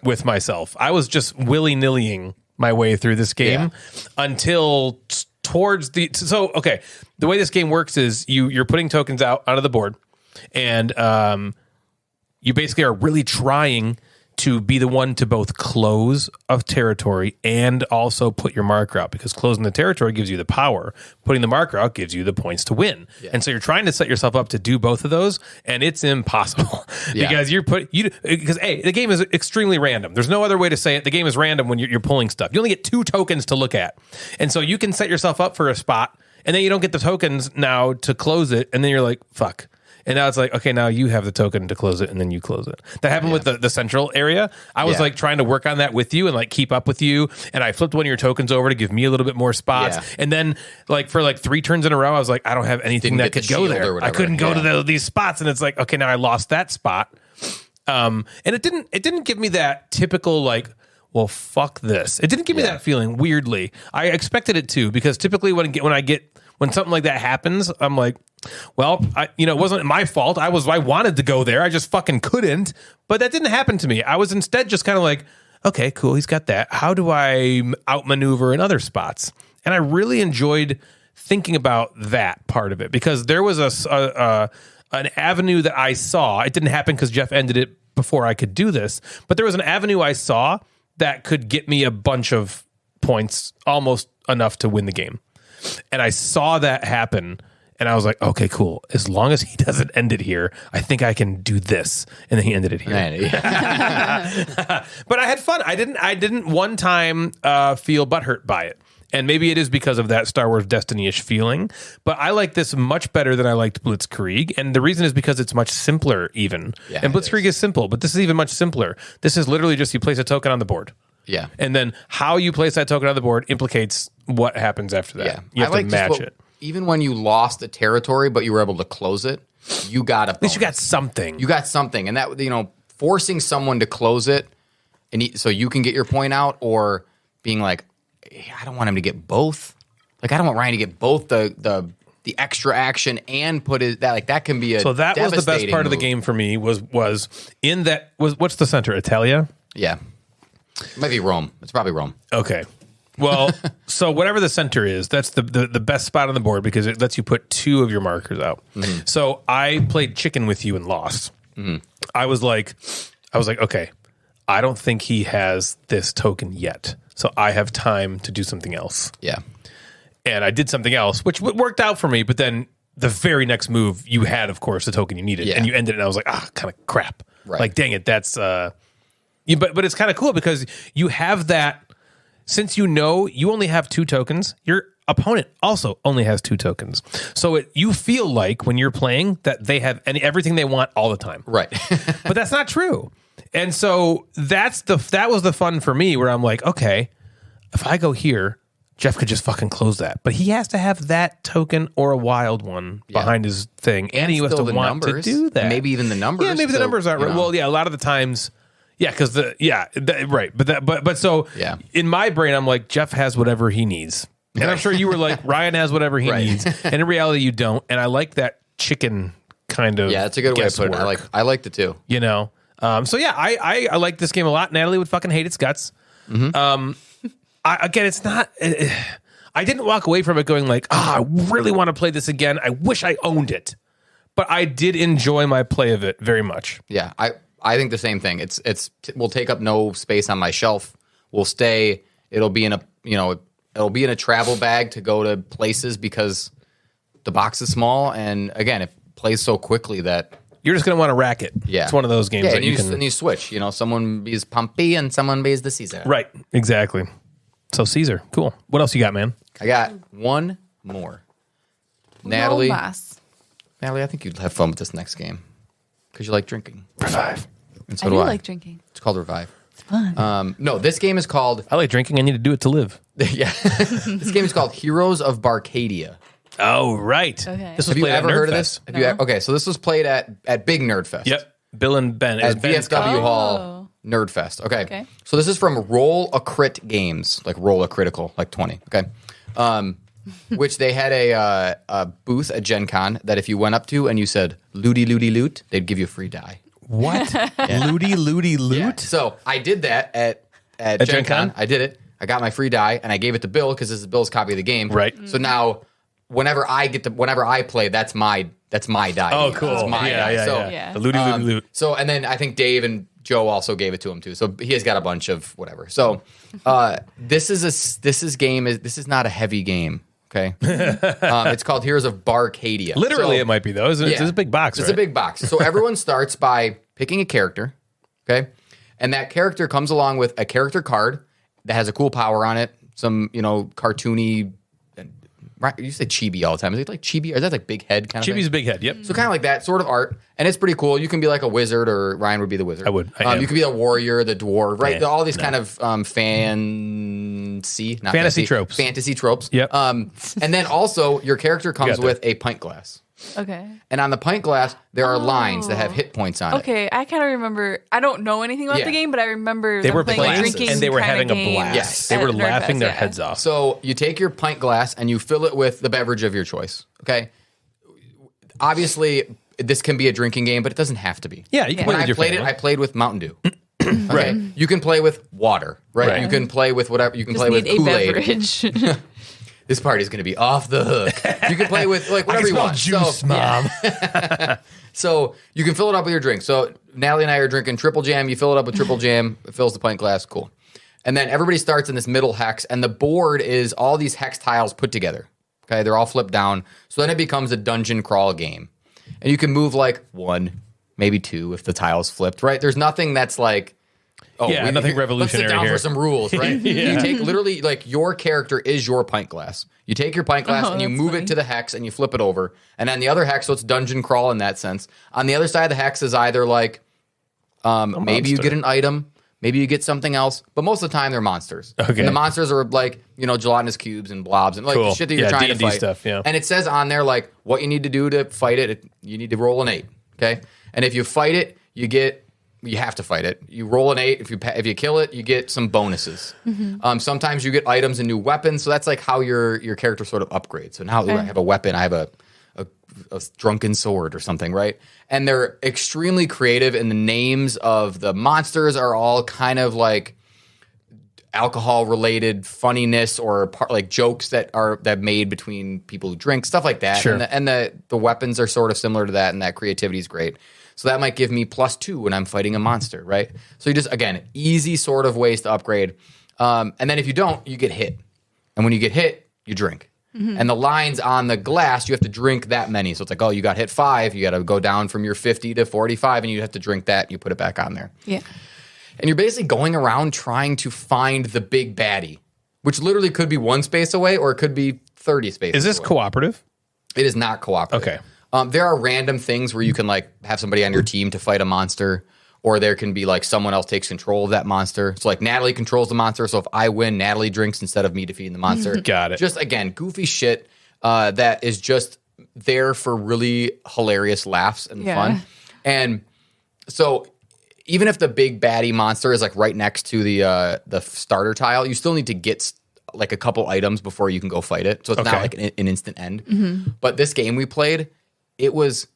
with myself. I was just willy-nillying my way through this game until towards the. So, okay, the way this game works is you're putting tokens out onto the board, and you basically are really trying to be the one to both close a territory and also put your marker out, because closing the territory gives you the power. Putting the marker out gives you the points to win. Yeah. And so you're trying to set yourself up to do both of those, and it's impossible because the game is extremely random. There's no other way to say it. The game is random when you're pulling stuff. You only get 2 tokens to look at. And so you can set yourself up for a spot, and then you don't get the tokens now to close it, and then you're like, fuck. And now it's like, okay, now you have the token to close it, and then you close it. That happened with the central area. I was like trying to work on that with you and like keep up with you. And I flipped one of your tokens over to give me a little bit more spots. Yeah. And then like for like 3 turns in a row, I was like, I don't have anything that could go there. I couldn't go to these spots. And it's like, okay, now I lost that spot. And it didn't give me that typical like, well, fuck this. It didn't give me that feeling weirdly. I expected it to, because typically when something like that happens, I'm like, well, it wasn't my fault. I wanted to go there. I just fucking couldn't. But that didn't happen to me. I was instead just kind of like, okay, cool. He's got that. How do I outmaneuver in other spots? And I really enjoyed thinking about that part of it, because there was an avenue that I saw. It didn't happen because Jeff ended it before I could do this. But there was an avenue I saw that could get me a bunch of points, almost enough to win the game. And I saw that happen, and I was like, okay, cool. As long as he doesn't end it here, I think I can do this. And then he ended it here. But I had fun. I didn't one time feel butthurt by it. And maybe it is because of that Star Wars Destiny-ish feeling. But I like this much better than I liked Blitzkrieg. And the reason is because it's much simpler even. Yeah, and Blitzkrieg is simple, but this is even much simpler. This is literally just you place a token on the board. Yeah. And then how you place that token on the board implicates what happens after that. Yeah. You have to match it. Even when you lost a territory, but you were able to close it, you got at least you got something. You got something. And that, forcing someone to close it so you can get your point out, or being like, I don't want him to get both. Like, I don't want Ryan to get both the extra action and put it that can be a So that was the best part of the game for me was what's the center? Italia? Yeah. It might be Rome. It's probably Rome. Okay. Well, so whatever the center is, that's the best spot on the board, because it lets you put 2 of your markers out. Mm-hmm. So I played chicken with you and lost. Mm-hmm. I was like, okay, I don't think he has this token yet, so I have time to do something else. Yeah. And I did something else, which worked out for me, but then the very next move, you had, of course, the token you needed, and you ended it, and I was like, kind of crap. Right. Like, dang it, that's... but it's kind of cool because you have that. Since you only have 2 tokens, your opponent also only has 2 tokens. So you feel like when you're playing that they have everything they want all the time. Right. But that's not true. And so that was the fun for me, where I'm like, okay, if I go here, Jeff could just fucking close that. But he has to have that token or a wild one behind his thing. And he has to want to do that. Maybe even the numbers. Yeah, maybe the numbers aren't right. Well, yeah, a lot of the times... Yeah, because right, but so in my brain, I'm like, Jeff has whatever he needs, and I'm sure you were like, Ryan has whatever he needs, and in reality, you don't. And I like that chicken kind of that's a good way to put it. I liked it too. So yeah, I like this game a lot. Natalie would fucking hate its guts. Mm-hmm. Again, it's not. I didn't walk away from it going like, I really want to play this again. I wish I owned it, but I did enjoy my play of it very much. Yeah, I think the same thing. It will take up no space on my shelf. We'll stay. It'll be in a travel bag to go to places, because the box is small, and again, it plays so quickly that you're just going to want to rack it. Yeah, it's one of those games that and you switch. Someone bees Pompey and someone bees the Caesar. Right. Exactly. So Caesar, cool. What else you got, man? I got one more. Natalie, I think you'd have fun with this next game. Because you like drinking. Revive. And so I do like drinking. It's called Revive. It's fun. No, this game is called... I like drinking. I need to do it to live. Yeah. This game is called Heroes of Barcadia. Oh, right. Okay. This was Have you ever heard of this? No. Okay, so this was played at Big Nerd Fest. Yep. Bill and Ben. At VFW Hall Nerd Fest. Okay. So this is from Roll a Crit Games. Like Roll a Critical, like 20. Okay. which they had a booth at Gen Con that if you went up to and you said, looty, looty, loot, they'd give you a free die. What? Looty, looty, loot? Yeah. So I did that at Gen Con. I did it. I got my free die and I gave it to Bill because this is Bill's copy of the game. Right. So now whenever I play, that's my die. Oh, cool. It's my die. Yeah. The looty, looty, loot. So, and then I think Dave and Joe also gave it to him too. So he has got a bunch of whatever. So this is not a heavy game. Okay. It's called Heroes of Barcadia. Literally, So- it might be, though. It's a big box, It's right? a big box. So everyone starts by picking a character, okay? And that character comes along with a character card that has a cool power on it, some, cartoony, you say chibi all the time. Is it like chibi? Or is that like big head kind of Chibi's a thing? big head, yep. So kind of like that sort of art. And it's pretty cool. You can be like a wizard, or Ryan would be the wizard. I would. I am. You could be a warrior, the dwarf, right? Yeah. All these kind of fantasy tropes. Fantasy tropes. Yep. And then also your character comes that. with a pint glass. Okay. And on the pint glass, there are lines that have hit points on it. Okay, I kind of remember. I don't know anything about Yeah. the game, but I remember They them were playing playing drinking and they were kinda having a games blast. Yes. They were at laughing Nerdfest, their yeah. heads off. So you take your pint glass and you fill it with the beverage of your choice. Okay. Obviously, this can be a drinking game, but it doesn't have to be. Yeah, you can When play with I your played family. it, I played with Mountain Dew. Okay? Right. You can play with water, right? Right. You can play with whatever. You can Just play with need a Kool-Aid. beverage. This party is going to be off the hook. You can play with like whatever you want. juice, Mom. So you can fill it up with your drink. So Natalie and I are drinking triple jam. You fill it up with triple jam. It fills the pint glass. Cool. And then everybody starts in this middle hex, and the board is all these hex tiles put together. Okay, they're all flipped down. So then it becomes a dungeon crawl game, and you can move like one, maybe two if the tile's flipped. Right? There's nothing that's like. Oh, Yeah, nothing revolutionary Let's sit down here. for some rules, right? Yeah. You take literally like your character is your pint glass. You take your pint glass and you that's move funny. it to the hex and you flip it over. And on the other hex, so it's dungeon crawl in that sense. On the other side of the hex is either like maybe you monster. get an item, maybe you get something else, but most of the time they're monsters. Okay. And the monsters are like, gelatinous cubes and blobs and like Cool. shit that you're Yeah, trying to D&D fight. stuff, yeah. And it says on there like what you need to do to fight it. You need to roll an 8. Okay. And if you fight it, you have to fight it. You roll an 8. If you kill it, you get some bonuses. Sometimes you get items and new weapons. So that's like how your character sort of upgrades. So now I have a weapon. I have a drunken sword or something, right? And they're extremely creative. And the names of the monsters are all kind of like alcohol related funniness or like jokes that made between people who drink, stuff like that. Sure. And the weapons are sort of similar to that, and that creativity is great. So that might give me +2 when I'm fighting a monster, right? So you just, again, easy sort of ways to upgrade. And then if you don't, you get hit. And when you get hit, you drink. And the lines on the glass, you have to drink that many. So it's like, oh, you got hit 5, you got to go down from your 50 to 45, and you have to drink that, and you put it back on there. Yeah. And you're basically going around trying to find the big baddie, which literally could be 1 space away or it could be 30 spaces Is this away. cooperative? It is not cooperative. Okay. There are random things where you can like have somebody on your team to fight a monster, or there can be like someone else takes control of that monster. So like Natalie controls the monster. So if I win, Natalie drinks instead of me defeating the monster. Got it. Just again, goofy shit that is just there for really hilarious laughs and Yeah. fun. And so even if the big baddie monster is like right next to the starter tile, you still need to get like a couple items before you can go fight it. So it's not Okay. like an instant end. But this game we played, it was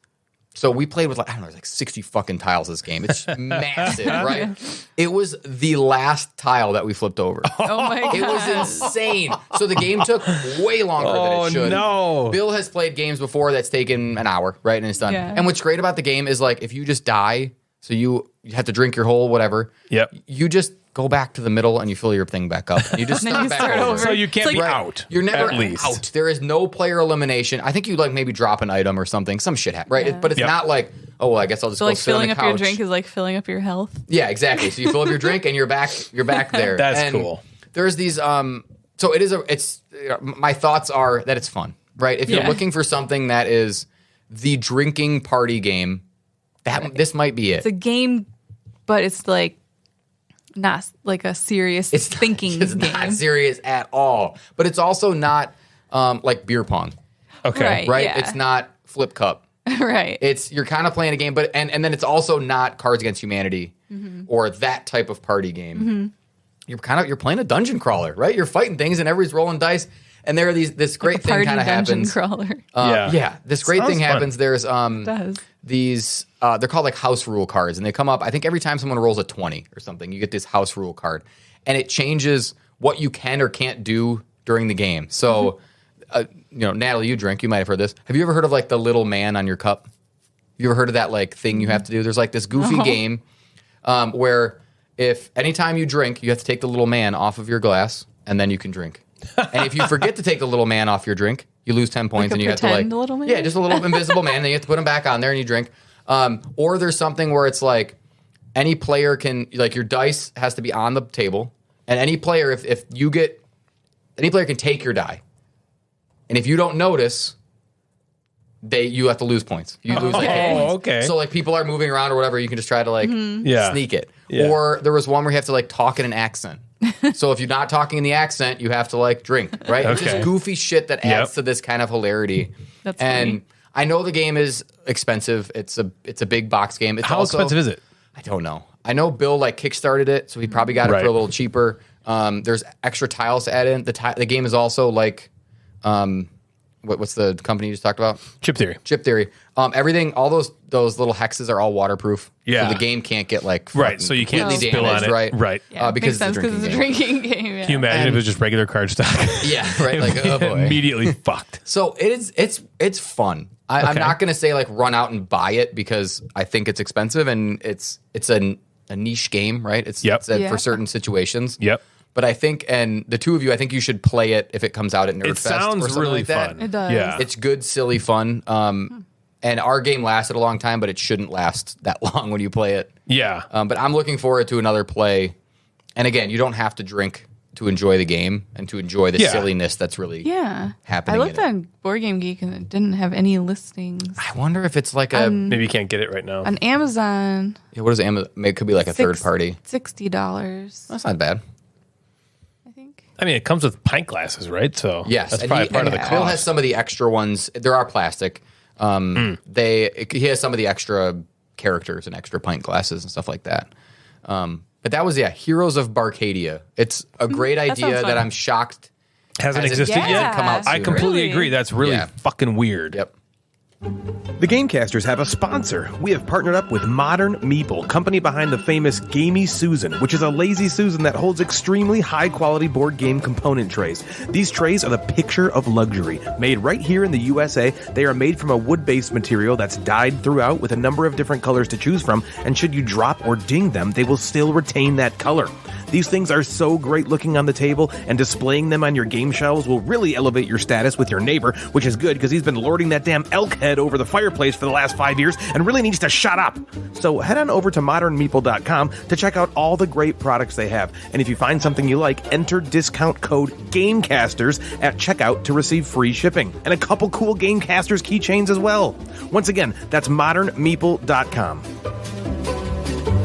so we played with like, I don't know, like 60 fucking tiles this game. It's massive, right? It was the last tile that we flipped over. Oh my god. It was insane. So the game took way longer than Oh, it should. no. Bill has played games before that's taken an hour, right? And it's done. Yeah. And what's great about the game is like if you just die, so you have to drink your whole whatever. Yep. You just go back to the middle and you fill your thing back up. And you just And start then you back start over. over. So you can't It's be like- out. You're never at least. out. There is no player elimination. I think you like maybe drop an item or something. Some shit happens, right? Yeah. But it's Yep. not like, oh, well, I guess I'll just So go like sit on filling the up your couch. drink is like filling up your health. Yeah, exactly. So you fill up your drink and you're back there. That's And cool. There's these so my thoughts are that it's fun, right? If you're Yeah. looking for something that is the drinking party game, this might be it. It's a game, but it's like not like a serious thinking It's game. not serious at all. But it's also not like beer pong, Okay. right? Yeah. It's not flip cup. Right. You're kind of playing a game, but and then it's also not Cards Against Humanity or that type of party game. You're playing a dungeon crawler, right? You're fighting things and everybody's rolling dice. And there are this great Like a thing kind of dungeon happens. crawler. Yeah, this great thing Sounds fun. happens. There's Does. these they're called like house rule cards, and they come up. I think every time someone rolls a 20 or something, you get this house rule card, and it changes what you can or can't do during the game. So, Natalie, you drink. You might have heard this. Have you ever heard of like the little man on your cup? You ever heard of that like thing you have to do? There's like this goofy game where if anytime you drink, you have to take the little man off of your glass, and then you can drink. And if you forget to take the little man off your drink, you lose 10 points, Like a and you have to pretend little man? yeah, just a little invisible man. Then you have to put him back on there, and you drink. Or there's something where it's like any player can like your dice has to be on the table, and any player if you get any player can take your die, and if you don't notice, you have to lose points. You lose like points. Okay. So like people are moving around or whatever, you can just try to like Yeah. sneak it. Yeah. Or there was one where you have to like talk in an accent. So if you're not talking in the accent, you have to like drink, right? It's Okay. just goofy shit that adds to this kind of hilarity. That's and funny. I know the game is expensive. It's a big box game. It's How also, expensive is it? I don't know. I know Bill like kickstarted it, so he probably got it Right. for a little cheaper. There's extra tiles to add in. The game is also like, what's the company you just talked about? Chip Theory. Chip Theory. Everything, all those little hexes are all waterproof. Yeah. So the game can't get like Right, so you can't completely spill on damaged, it. right? Right. Yeah, Because makes sense because it's a drinking game. Yeah. Can you imagine if it was just regular card stock? Yeah, right. Like oh boy. Immediately fucked. So it's fun. I'm Okay. not gonna say like run out and buy it because I think it's expensive and it's a niche game, right? It's Yep. Yeah. for certain situations. Yep. But I think, and the two of you, I think you should play it if it comes out at Nerdfest. It or sounds something really like that. fun. It does. Yeah. It's good, silly fun. And our game lasted a long time, but it shouldn't last that long when you play it. Yeah. But I'm looking forward to another play. And again, you don't have to drink to enjoy the game and to enjoy the Yeah. silliness that's really Yeah. happening I looked in it. on Board Game Geek and it didn't have any listings. I wonder if it's like a Maybe you can't get it right now. On Amazon, what is Amazon? It could be like a third party. $60, That's not bad. I think. I mean, it comes with pint glasses, right? So Yes, that's and probably part of the Bill has cost. some of the extra ones. There are plastic. He has some of the extra characters and extra pint glasses and stuff like that. But that was Heroes of Barcadia. It's a great idea sounds fun. that I'm shocked Hasn't hasn't existed Yeah. yet. come out. I sooner. completely Really? agree. That's really Yeah. fucking weird. Yep. The Gamecasters have a sponsor. We have partnered up with Modern Meeple, company behind the famous Gamey Susan, which is a lazy Susan that holds extremely high-quality board game component trays. These trays are the picture of luxury. Made right here in the USA, they are made from a wood-based material that's dyed throughout with a number of different colors to choose from, and should you drop or ding them, they will still retain that color. These things are so great looking on the table, and displaying them on your game shelves will really elevate your status with your neighbor, which is good because he's been lording that damn elk head over the fireplace for the last 5 years and really needs to shut up. So head on over to modernmeeple.com to check out all the great products they have. And if you find something you like, enter discount code GAMECASTERS at checkout to receive free shipping. And a couple cool Gamecasters keychains as well. Once again, that's modernmeeple.com.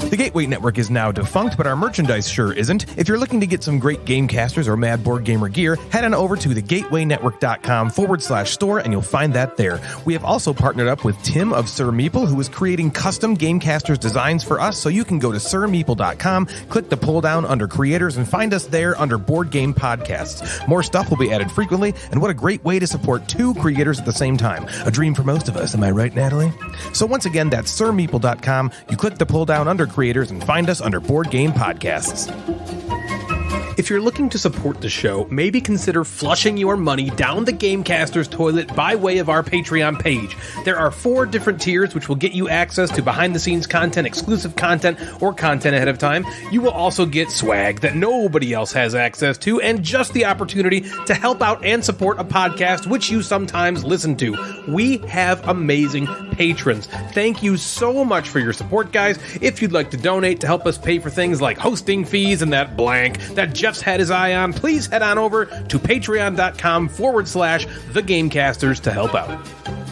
The Gateway Network is now defunct, but our merchandise sure isn't. If you're looking to get some great Gamecasters or Mad Board Gamer gear, head on over to thegatewaynetwork.com/store and you'll find that there. We have also partnered up with Tim of Sir Meeple, who is creating custom Gamecasters designs for us, so you can go to sirmeeple.com, click the pull down under creators, and find us there under Board Game Podcasts. More stuff will be added frequently, and what a great way to support two creators at the same time. A dream for most of us, am I right, Natalie? So once again, that's sirmeeple.com. You click the pull down under creators and find us under Board Game Podcasts. If you're looking to support the show, maybe consider flushing your money down the Gamecasters toilet by way of our Patreon page. There are 4 different tiers which will get you access to behind-the-scenes content, exclusive content, or content ahead of time. You will also get swag that nobody else has access to, and just the opportunity to help out and support a podcast which you sometimes listen to. We have amazing patrons. Thank you so much for your support, guys. If you'd like to donate to help us pay for things like hosting fees and that blank that Jeff's had his eye on, please head on over to patreon.com/The Gamecasters to help out.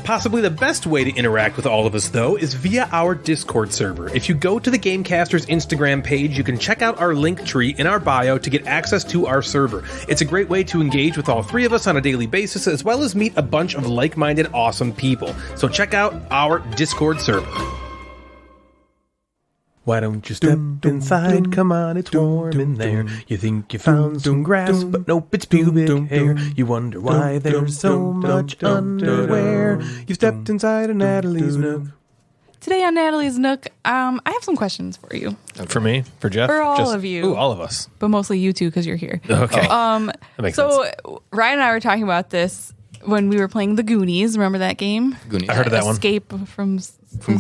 Possibly the best way to interact with all of us, though, is via our Discord server. If you go to the Gamecasters Instagram page, you can check out our link tree in our bio to get access to our server. It's a great way to engage with all 3 of us on a daily basis, as well as meet a bunch of like-minded, awesome people. So check out our Discord server. Why don't you step inside? Come on, it's warm in there. You think you found some grass, but nope, it's pubic hair. You wonder why there's so much underwear. You stepped inside of Natalie's nook. Today on Natalie's Nook, I have some questions for you, For me? For Jeff? For all of you. Ooh, all of us. but mostly you two because you're here. Okay. That makes sense. So Ryan and I were talking about this when we were playing the Goonies. Remember that game? Goonies. I heard of that one. Escape from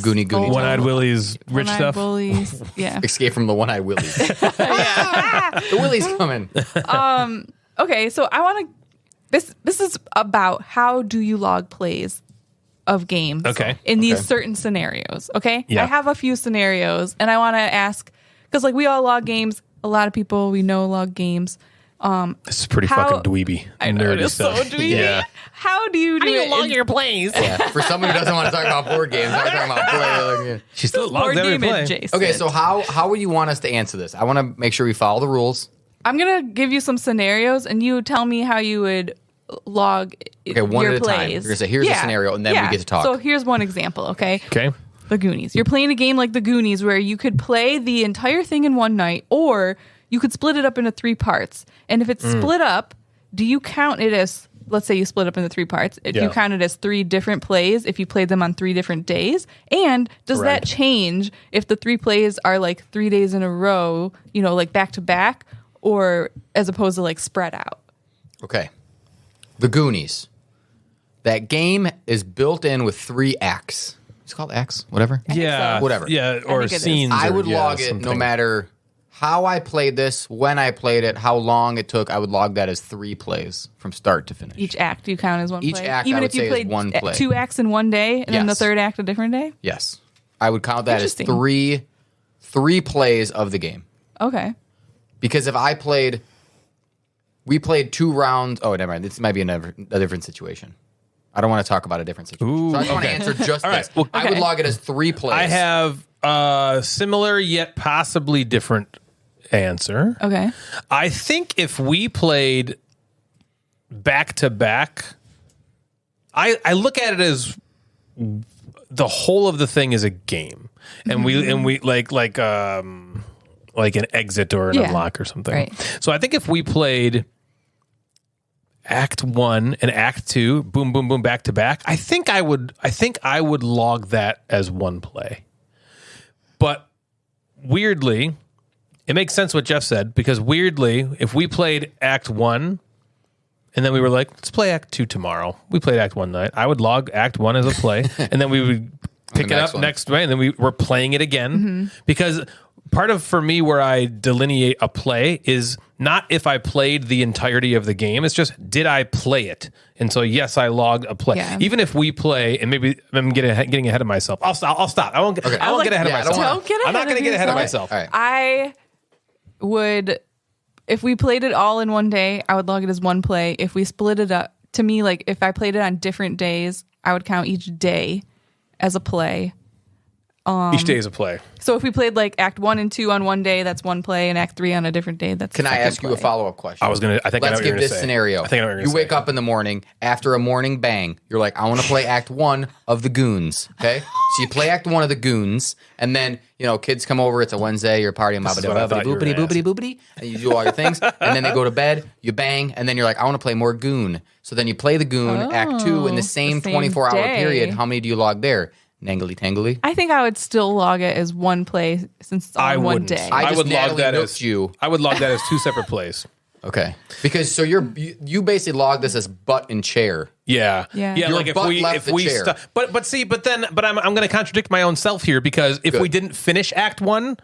Goonies. One-Eyed Willie's rich One-eyed stuff. Willies. Yeah. Escape from the one-eyed Willies. The Willie's coming. Okay, so I want to. This is about how do you log plays of games? Okay. In these Okay. certain scenarios. Okay. Yeah. I have a few scenarios, and I want to ask because like we all log games. A lot of people we know log games. This is pretty How- fucking dweeby. I know nerdy it is stuff. so dweeby. Yeah. How do you do it? in- your plays? Yeah. For someone who doesn't want to talk about board games, I'm talking about play. She still logs board every game play. adjacent. Okay, so how would you want us to answer this? I want to make sure we follow the rules. I'm gonna give you some scenarios, and you tell me how you would log Okay, one your at a time. plays. You're gonna say, here's a scenario, and then we get to talk. So here's one example. Okay. Okay. The Goonies. You're playing a game like The Goonies where you could play the entire thing in one night, or you could split it up into 3 parts. And if it's split up, do you count it as, let's say you split up into 3 parts, do Yeah. you count it as 3 different plays if you played them on 3 different days? And does Correct. that change if the 3 plays are like 3 days in a row, like back to back, or as opposed to like spread out? Okay. The Goonies. That game is built in with 3 acts. It's called acts, whatever. Yeah. so. Whatever. Yeah. Or think it is. scenes. I or, would yeah, log it no something. matter how I played this, when I played it, how long it took. I would log that as 3 plays from start to finish. Each act you count as one Each play? act, I Even would if you say, is played one play. 2 acts in one day and then the Yes. third act a different day? Yes. I would count that as Interesting. three plays of the game. Okay. Because if we played 2 rounds. Oh, never mind. This might be a different situation. I don't want to talk about a different situation. Ooh, So I just want to okay. answer just All right. this. Well, I would okay. log it as 3 plays. I have a similar yet possibly different answer. Okay. I think if we played back to back, I look at it as the whole of the thing is a game, and we like an exit or an Yeah. unlock or something. Right. So I think if we played Act 1 and Act 2, boom, boom, boom, back to back, I think I would log that as one play. But weirdly, it makes sense what Jeff said, because weirdly, if we played Act 1 and then we were like, let's play Act 2 tomorrow. We played Act 1 night. I would log Act 1 as a play, and then we would pick it next up one. next way, and then we were playing it again. Because part of, for me, where I delineate a play is not if I played the entirety of the game. It's just, did I play it? And so, yes, I logged a play. Yeah. Even if we play, and maybe I'm getting ahead of myself. I'll stop. I won't get ahead of Yeah, I don't myself. wanna- Don't get I'm not ahead going to of get ahead of yourself. myself. All right. I would, if we played it all in one day, I would log it as one play. If we split it up, to me, like if I played it on different days, I would count each day as a play. Each day is a play. So if we played like Act 1 and 2 on one day, that's one play, and Act 3 on a different day, that's Can I second ask you a play. follow-up question? I think I know Let's what you're give gonna this say. scenario. I think I know what you're You gonna wake say. up in the morning after a morning bang. You're like, I want to play Act 1 of the Goons. Okay, so you play Act 1 of the Goons, and then kids come over. It's a Wednesday. You're partying, This is what I thought you were boopity gonna boopity boopity, and you do all your things, and then they go to bed. You bang, and then you're like, I want to play more Goon. So then you play the Goon Act 2 in the same same 24-hour day. period. How many do you log there? Nangly tangly. I think I would still log it as one play since it's all I in one wouldn't. day. I I just would log Natalie that nooked as you. I would log that as 2 separate plays. Okay, because so you basically log this as butt and chair. Yeah, Yeah. yeah. Your Like butt if left the we chair. but I'm going to contradict my own self here, because if Good. we didn't finish Act 1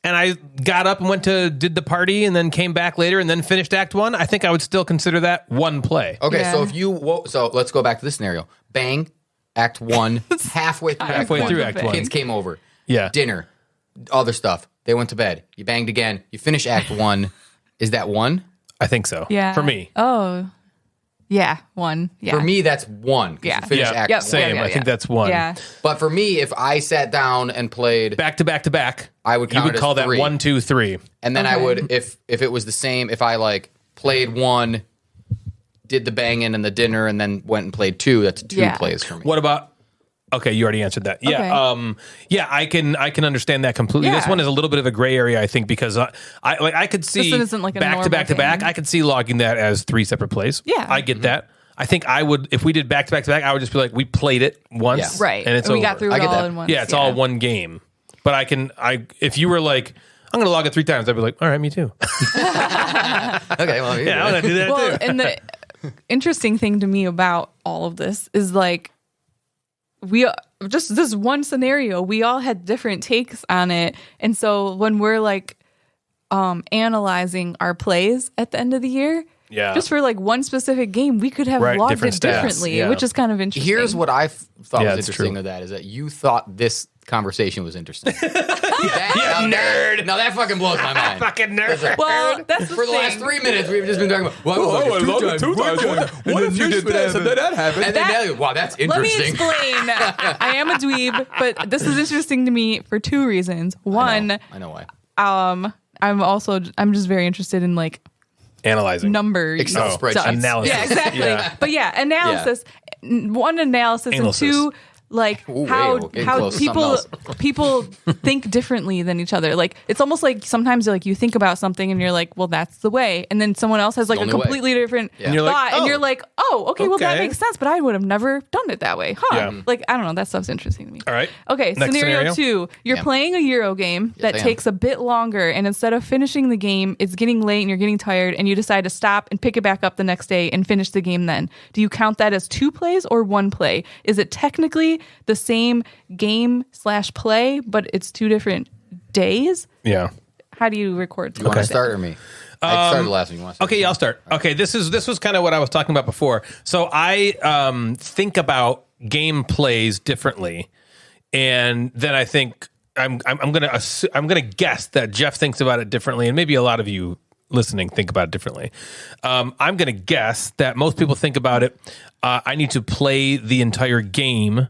and I got up and did the party and then came back later and then finished Act 1, I think I would still consider that one play. Okay, Yeah. so so let's go back to this scenario. Bang, Act 1, halfway through Halfway Act through 1. Act 1. Kids came over. Yeah. Dinner, other stuff. They went to bed. You banged again. You finish Act 1. Is that 1? I think so. Yeah. For me. Oh. Yeah, one. Yeah. For me, that's 1. 'cause Yeah. You finish Yeah. Act Yep. 1. Same. Yeah, I think that's 1. Yeah. But for me, if I sat down and played, Back to back to back. I would You count would it as call that 3. 1, 2, 3. and then I Okay. would, if it was the same, if I like played 1, did the banging and the dinner, and then went and played 2, that's 2 Yeah. plays for me. What about Okay, you already answered that. Yeah, Okay. yeah, I can understand that completely. This Yeah. one is a little bit of a gray area, I think, because I could see one isn't like a back to normal back to back. game. I could see logging that as 3 separate plays. Yeah. I get that. I think I would, if we did back to back to back, I would just be like, we played it once, Yeah. Right. and it's we over. got through I it get all that. in one. Yeah, it's all one game. But if you were like, I'm going to log it 3 times, I'd be like, all right, me too. Okay, well, Yeah, I'm going to do that Well, too. and the interesting thing to me about all of this is like we just this one scenario, we all had different takes on it. And so when we're like analyzing our plays at the end of the year, Yeah. just for like one specific game, we could have Right, logged different it stats, differently, yeah. which is kind of interesting. Here's what I thought Yeah, was it's interesting true. of that is that you thought this conversation was interesting. nerd. Now that fucking blows my mind. Fucking nerd. Well, that's the For the thing. last 3 minutes, we've just been talking about, well, Oh, I logged it 2 times. What if you did this and then that happened? And then Natalie, wow, that's Let me interesting. explain. I am a dweeb, but this is interesting to me for 2 reasons. One, I know why. I'm just very interested in like Analyzing. numbers. Excel stuff. spreadsheets. Analysis. Yeah, exactly. Yeah. But yeah, analysis. One, analysis, Analysis. and 2, like Ooh, how wait, getting how close to people something people think differently than each other. Like it's almost like sometimes like you think about something and you're like, well, that's the way, and then someone else has like a only way. completely different And you're like, thought, and oh, you're like, oh, okay, well that okay. makes sense, but I would have never done it that way, huh? Yeah. Like I don't know, that stuff's interesting to me. All right. Okay, Next scenario 2. You're Yeah. playing a Euro game that I am. takes a bit longer, and instead of finishing the game, it's getting late and you're getting tired, and you decide to stop and pick it back up the next day and finish the game then. Do you count that as 2 plays or 1 play? Is it technically the same game/play, but it's 2 different days? Yeah. How do you record? You want to start or me? I started last one. You want to start? Okay, yeah, I'll start. Okay, this was kind of what I was talking about before. So I think about game plays differently, and then I think I'm gonna guess that Jeff thinks about it differently, and maybe a lot of you listening think about it differently. I'm gonna guess that most people think about it. I need to play the entire game.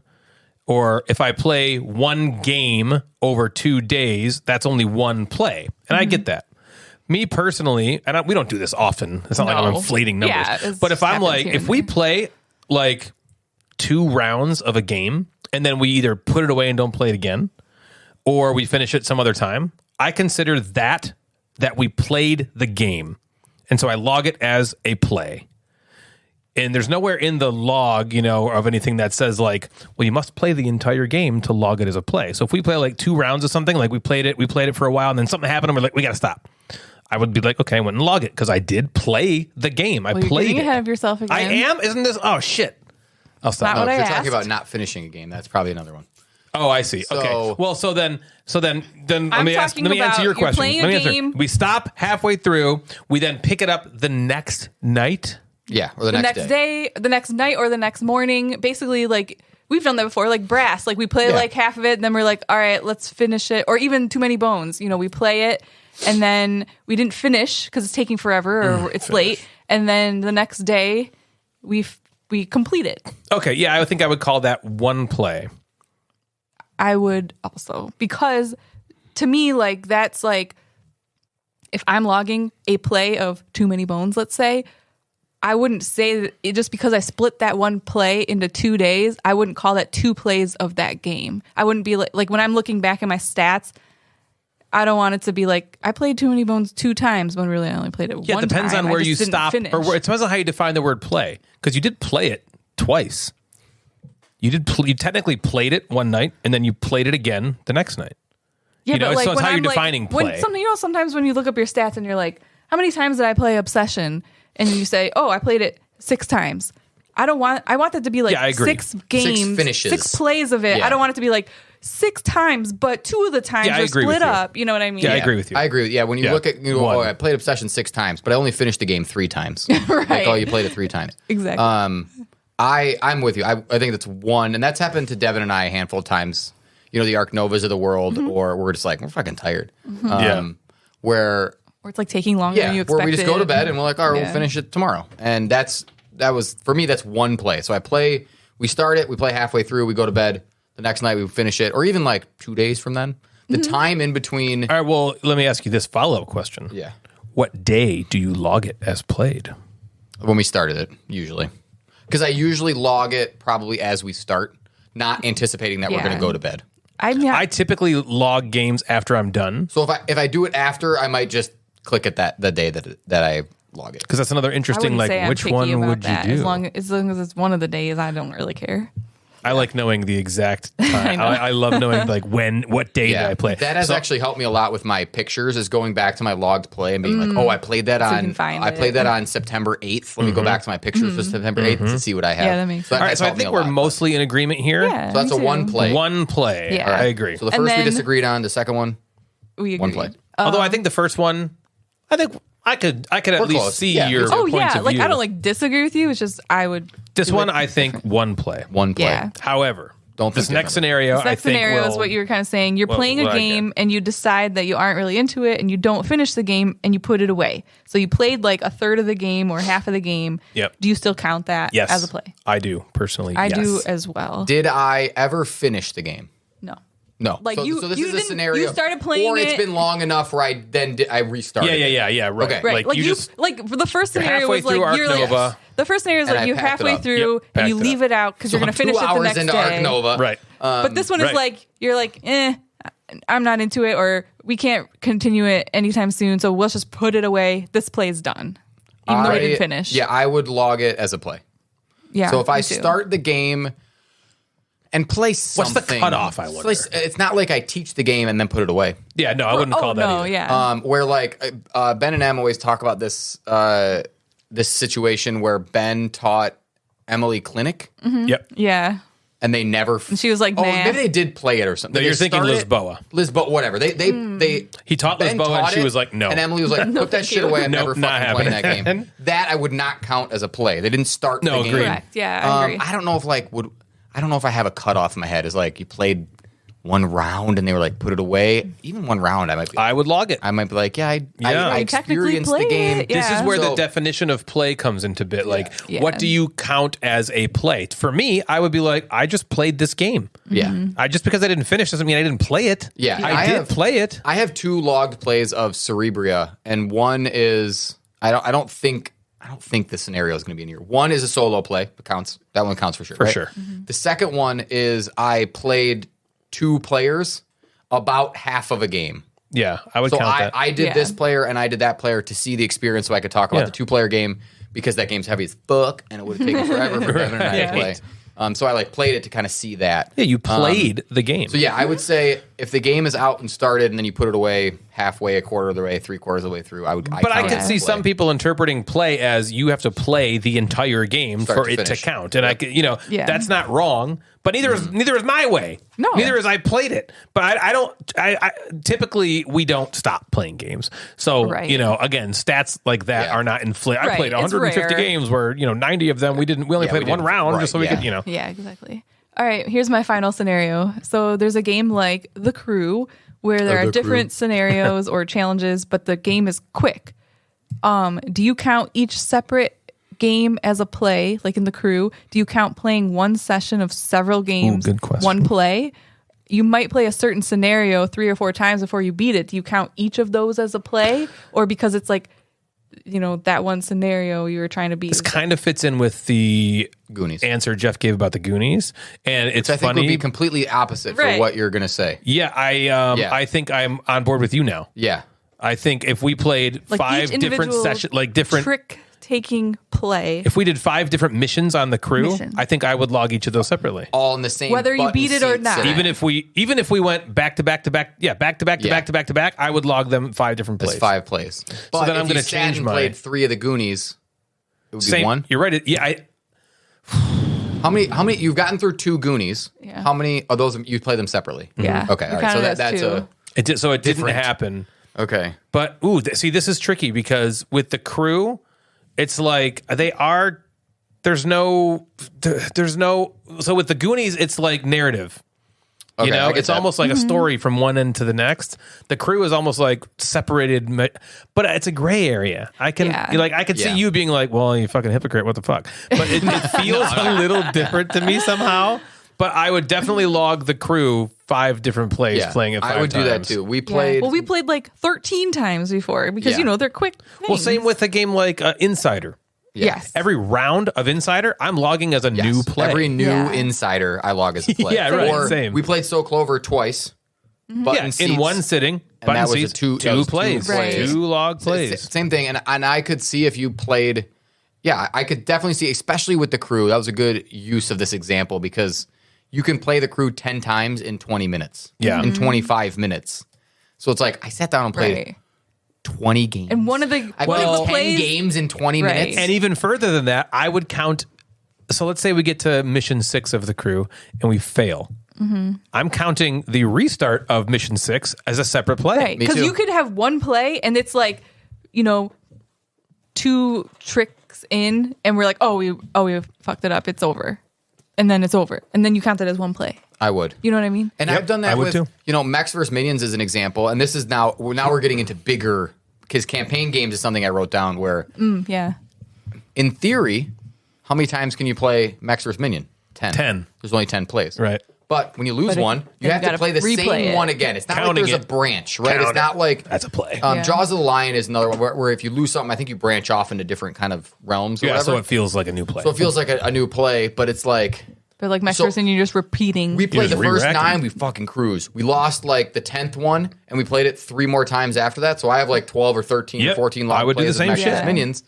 Or if I play one game over 2 days, that's only 1 play. And I get that. Me personally, and we don't do this often. It's not like I'm No. inflating numbers. Yeah, it's but if I'm happens like, here if and we there. play like 2 rounds of a game and then we either put it away and don't play it again, or we finish it some other time, I consider that we played the game. And so I log it as a play. And there's nowhere in the log, of anything that says like, well, you must play the entire game to log it as a play. So if we play like 2 rounds of something, like we played it for a while, and then something happened, and we're like, we got to stop. I would be like, okay, I went and log it because I did play the game. I Well, you're played getting it. ahead of yourself again. I am? Isn't this? Oh, shit. I'll stop. Not what If I you're asked. talking about not finishing a game, that's probably another one. Oh, I see. So- Okay. Well, so then let I'm me talking let me answer about your you're question. playing a Let me answer. game- We stop halfway through. We then pick it up the next night. Yeah, or the the next next day. day, the next night, or the next morning. Basically, like we've done that before, like Brass. Like we play Yeah. like half of it, and then we're like, all right, let's finish it. Or even Too Many Bones. We play it, and then we didn't finish because it's taking forever or it's late. And then the next day, we complete it. Okay. Yeah, I think I would call that 1 play. I would also, because to me, like that's like if I'm logging a play of Too Many Bones, let's say, I wouldn't say that just because I split that 1 play into 2 days, I wouldn't call that 2 plays of that game. I wouldn't be like when I'm looking back at my stats, I don't want it to be like I played Too Many Bones 2 times when really I only played it Yeah, one it depends time. on I where just you didn't stop, finish. or it depends on how you define the word play. Because you did play it twice. You technically played it one night, and then you played it again the next night. Yeah, so it's when how you're I'm defining play. Sometimes when you look up your stats and you're like, how many times did I play Obsession? And you say, oh, I played it 6 times. I want that to be like Yeah, I agree. 6 games, 6 finishes. 6 plays of it. Yeah. I don't want it to be like 6 times, but 2 of the times Yeah, I are agree with split you. up. You know what I mean? Yeah, I agree with you. I agree with you. Yeah, when you Yeah. look at, One. I played Obsession 6 times, but I only finished the game 3 times. Right. Like, oh, you played it 3 times. Exactly. I'm with you. I think that's 1, and that's happened to Devin and I a handful of times. The Arc Novas of the world, Mm-hmm. or we're just like, we're fucking tired. Yeah. Where or it's like taking longer than you expected. where we just go to bed and we're like, all right, Yeah. we'll finish it tomorrow. And that was for me. That's 1 play. So we start it, we play halfway through, we go to bed. The next night we finish it, or even like 2 days from then. The Mm-hmm. time in between. All right, well, let me ask you this follow-up question. Yeah, What day do you log it as played? when we started it, usually, because I usually log it probably as we start, not anticipating that we're going to go to bed. I typically log games after I'm done. So if I do it after, I might just click at the day that I log it. Because that's another interesting, like, which one would you do? As long as it's one of the days, I don't really care. I like knowing the exact time. I love knowing like what day did I play. That has actually helped me a lot with my pictures, is going back to my logged play and being like, oh, I played that on September 8th. Let me go back to my pictures for September 8th to see what I have. Yeah, that makes sense. All right, so I think we're mostly in agreement here. Yeah, so that's a one play. One play. Yeah. I agree. So the first we disagreed on, the second one, we agreed. one play. Although I think the first one, I think I could at least see your points of view. I don't disagree with you. It's just I would. This one, I think one play. One play. Yeah. However, this next scenario, This next scenario is what you were kind of saying. You're playing a game and you decide that you aren't really into it and you don't finish the game and you put it away. So you played like a third of the game or half of the game. Yep. Do you still count that as a play? I do, personally. I do as well. Did I ever finish the game? No. Like so this is a scenario. You started playing or it's been long enough where I restarted. Yeah. Right. Okay. Right. Like you the first scenario was like you're like the first scenario is like you're halfway through and you leave it out because you're going to finish it the next day. 2 hours into Ark Nova. Right. But this one is like you're like, I'm not into it, or we can't continue it anytime soon, so let's just put it away. This play is done, even though we didn't finish. Yeah, I would log it as a play. Yeah. So if I start the game and play something, what's the cutoff? I wonder. It's not like I teach the game and then put it away. Yeah, no, I wouldn't call that either. Yeah. Where like Ben and Em always talk about this this situation where Ben taught Emily clinic. Mm-hmm. Yep. Yeah. And they never. And she was like, nah. maybe they did play it or something. No, you're thinking Lisboa. Lisboa, whatever. He taught Ben Lisboa, and she it, was like, no. And Emily was like, put that shit away. I'm Nope, never not fucking playing that happening. game. That I would not count as a play. They didn't start the game. agreed. Correct. Yeah, I agree. I don't know if I don't know if I have a cutoff in my head. Is like you played one round and they were like, put it away. Even one round, I would log it. I might be like, I technically experienced the played game. it, This is where So- the definition of play comes into bit. Like, Yeah. what do you count as a play? For me, I would be like, I just played this game. Yeah. Just because I didn't finish doesn't mean I didn't play it. Yeah. I did play it. I have 2 logged plays of Cerebria, and one is I don't think the scenario is going to be in here. One is a solo play. It counts. That one counts for sure. For right? sure. Mm-hmm. The second one is I played 2 players about half of a game. Yeah, I would So count that. I did this player and I did that player to see the experience, so I could talk about the 2-player game, because that game's heavy as fuck and it would have taken forever for Devin and I to play. So I played it to kind of see that. Yeah, you played the game. So yeah, I would say if the game is out and started and then you put it away halfway, a quarter of the way, 3/4 of the way through, I But I could see some people interpreting play as you have to play the entire game Start for to it to finish. count, and I could, Yeah. that's not wrong. But neither is my way. No. Neither is I played it. But I don't. I typically we don't stop playing games. So Right. again, stats like that are not inflated. I Right, played it's 150 rare. games where 90 of them we only played we one didn't. round Right, just so we could Yeah, exactly. All right, here's my final scenario. So there's a game like The Crew where there are different scenarios or challenges, but the game is quick. Do you count each separate game as a play, like in The Crew? Do you count playing one session of several games, good question. one play? You might play a certain scenario 3 or 4 times before you beat it. Do you count each of those as a play? Or because it's like, that one scenario you were trying to beat? This kind of fits in with the Goonies. answer Jeff gave about the Goonies, and it's Which I think funny. would be completely opposite for what you're going to say. Yeah, I think I'm on board with you now. Yeah. I think if we played Like 5 each different individual sessions, like different, trick-taking play. if we did 5 different missions on the crew, Missions. I think I would log each of those separately. All in the same Whether you button beat it or seat not. sitting. Even if we went back to back to back, back to back to Yeah. back to back to back, I would log them 5 different plays. It's 5 plays. But then I'm if you gonna sat change and my- played 3 of the Goonies, it would be Same. 1. You're right. Yeah, How many you've gotten through 2 Goonies? Yeah. How many of those you play them separately? Yeah. Okay. All right. So that's two. so it didn't Different. happen. okay. But see, this is tricky because with the crew, it's like there's no. So with the Goonies, it's like narrative. Okay, I get It's that. almost like a story from one end to the next. The crew is almost like separated, but it's a gray area. I can see you being like, "Well, you fucking hypocrite. What the fuck?" But it feels a little different to me somehow. But I would definitely log the crew 5 different plays playing it 5 times. I would do that too. We Yeah. played. Well, we played like 13 times before because, Yeah. they're quick things. Well, same with a game like Insider. Yes. Every round of Insider, I'm logging as a new play. Every new Yeah. Insider, I log as a play. Yeah, right. Or Same. we played So Clover twice. Button in seats, one sitting. and Button that was seats, a two plays. Right. 2 log plays. Same thing. And I could see if you played, I could definitely see, especially with the crew, that was a good use of this example because you can play the crew 10 times in 20 minutes. Yeah. In 25 minutes. So it's like, I sat down and played Right. 20 games. And one of the I played 10 plays, games in 20 Right. minutes. And even further than that, I would count. So let's say we get to mission 6 of the crew and we fail. I'm counting the restart of mission 6 as a separate play. right? Me Because too. you could have one play and it's like, 2 tricks in, and we're like, we fucked it up. It's over, and then it's over, and then you count that as one play. I would. You know what I mean? And Yep, I've done I that would with, too. Mechs vs. Minions is an example. And this is now we're getting into bigger, because campaign games is something I wrote down where, Yeah. in theory, how many times can you play Mechs vs. Minion? 10. 10. There's only 10 plays. Right. But when you lose But one, then you you have to gotta play the replay same it. one again. It's not Counting like there's it. a branch, right? Count It's not it. like That's a play. Yeah. Jaws of the Lion is another one where if you lose something, I think you branch off into different kind of realms or Yeah, whatever. so it feels like a new play. So it feels like a new play, but it's like But like So- Mechs and you're just repeating. we played just the first re-racking. 9, we fucking cruise. We lost like the 10th one, and we played it 3 more times after that. So I have like 12 or 13 or Yep. 14 log I would do plays the of same Mechs shit. vs. Minions.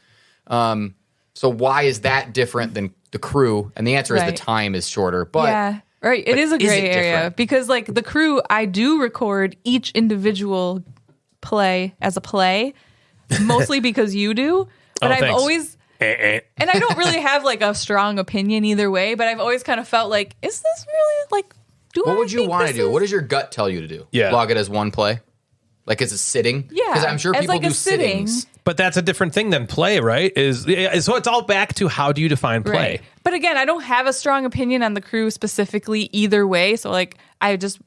So why is that different than the crew? And the answer is the Right. time is shorter. But yeah. Right. It is a is it gray area different? because like the crew, I do record each individual play as a play, mostly because you do. But Oh, I've thanks. always, and I don't really have like a strong opinion either way, but I've always kind of felt like, is this really like, what would you want to do? What What does your gut tell you to do? Yeah. Log it as one play? Like as a sitting? Yeah, Because I'm sure as people like a do sitting. sittings. But that's a different thing than play, right? So it's all back to how do you define play? Right. But again, I don't have a strong opinion on the crew specifically either way. So like, I just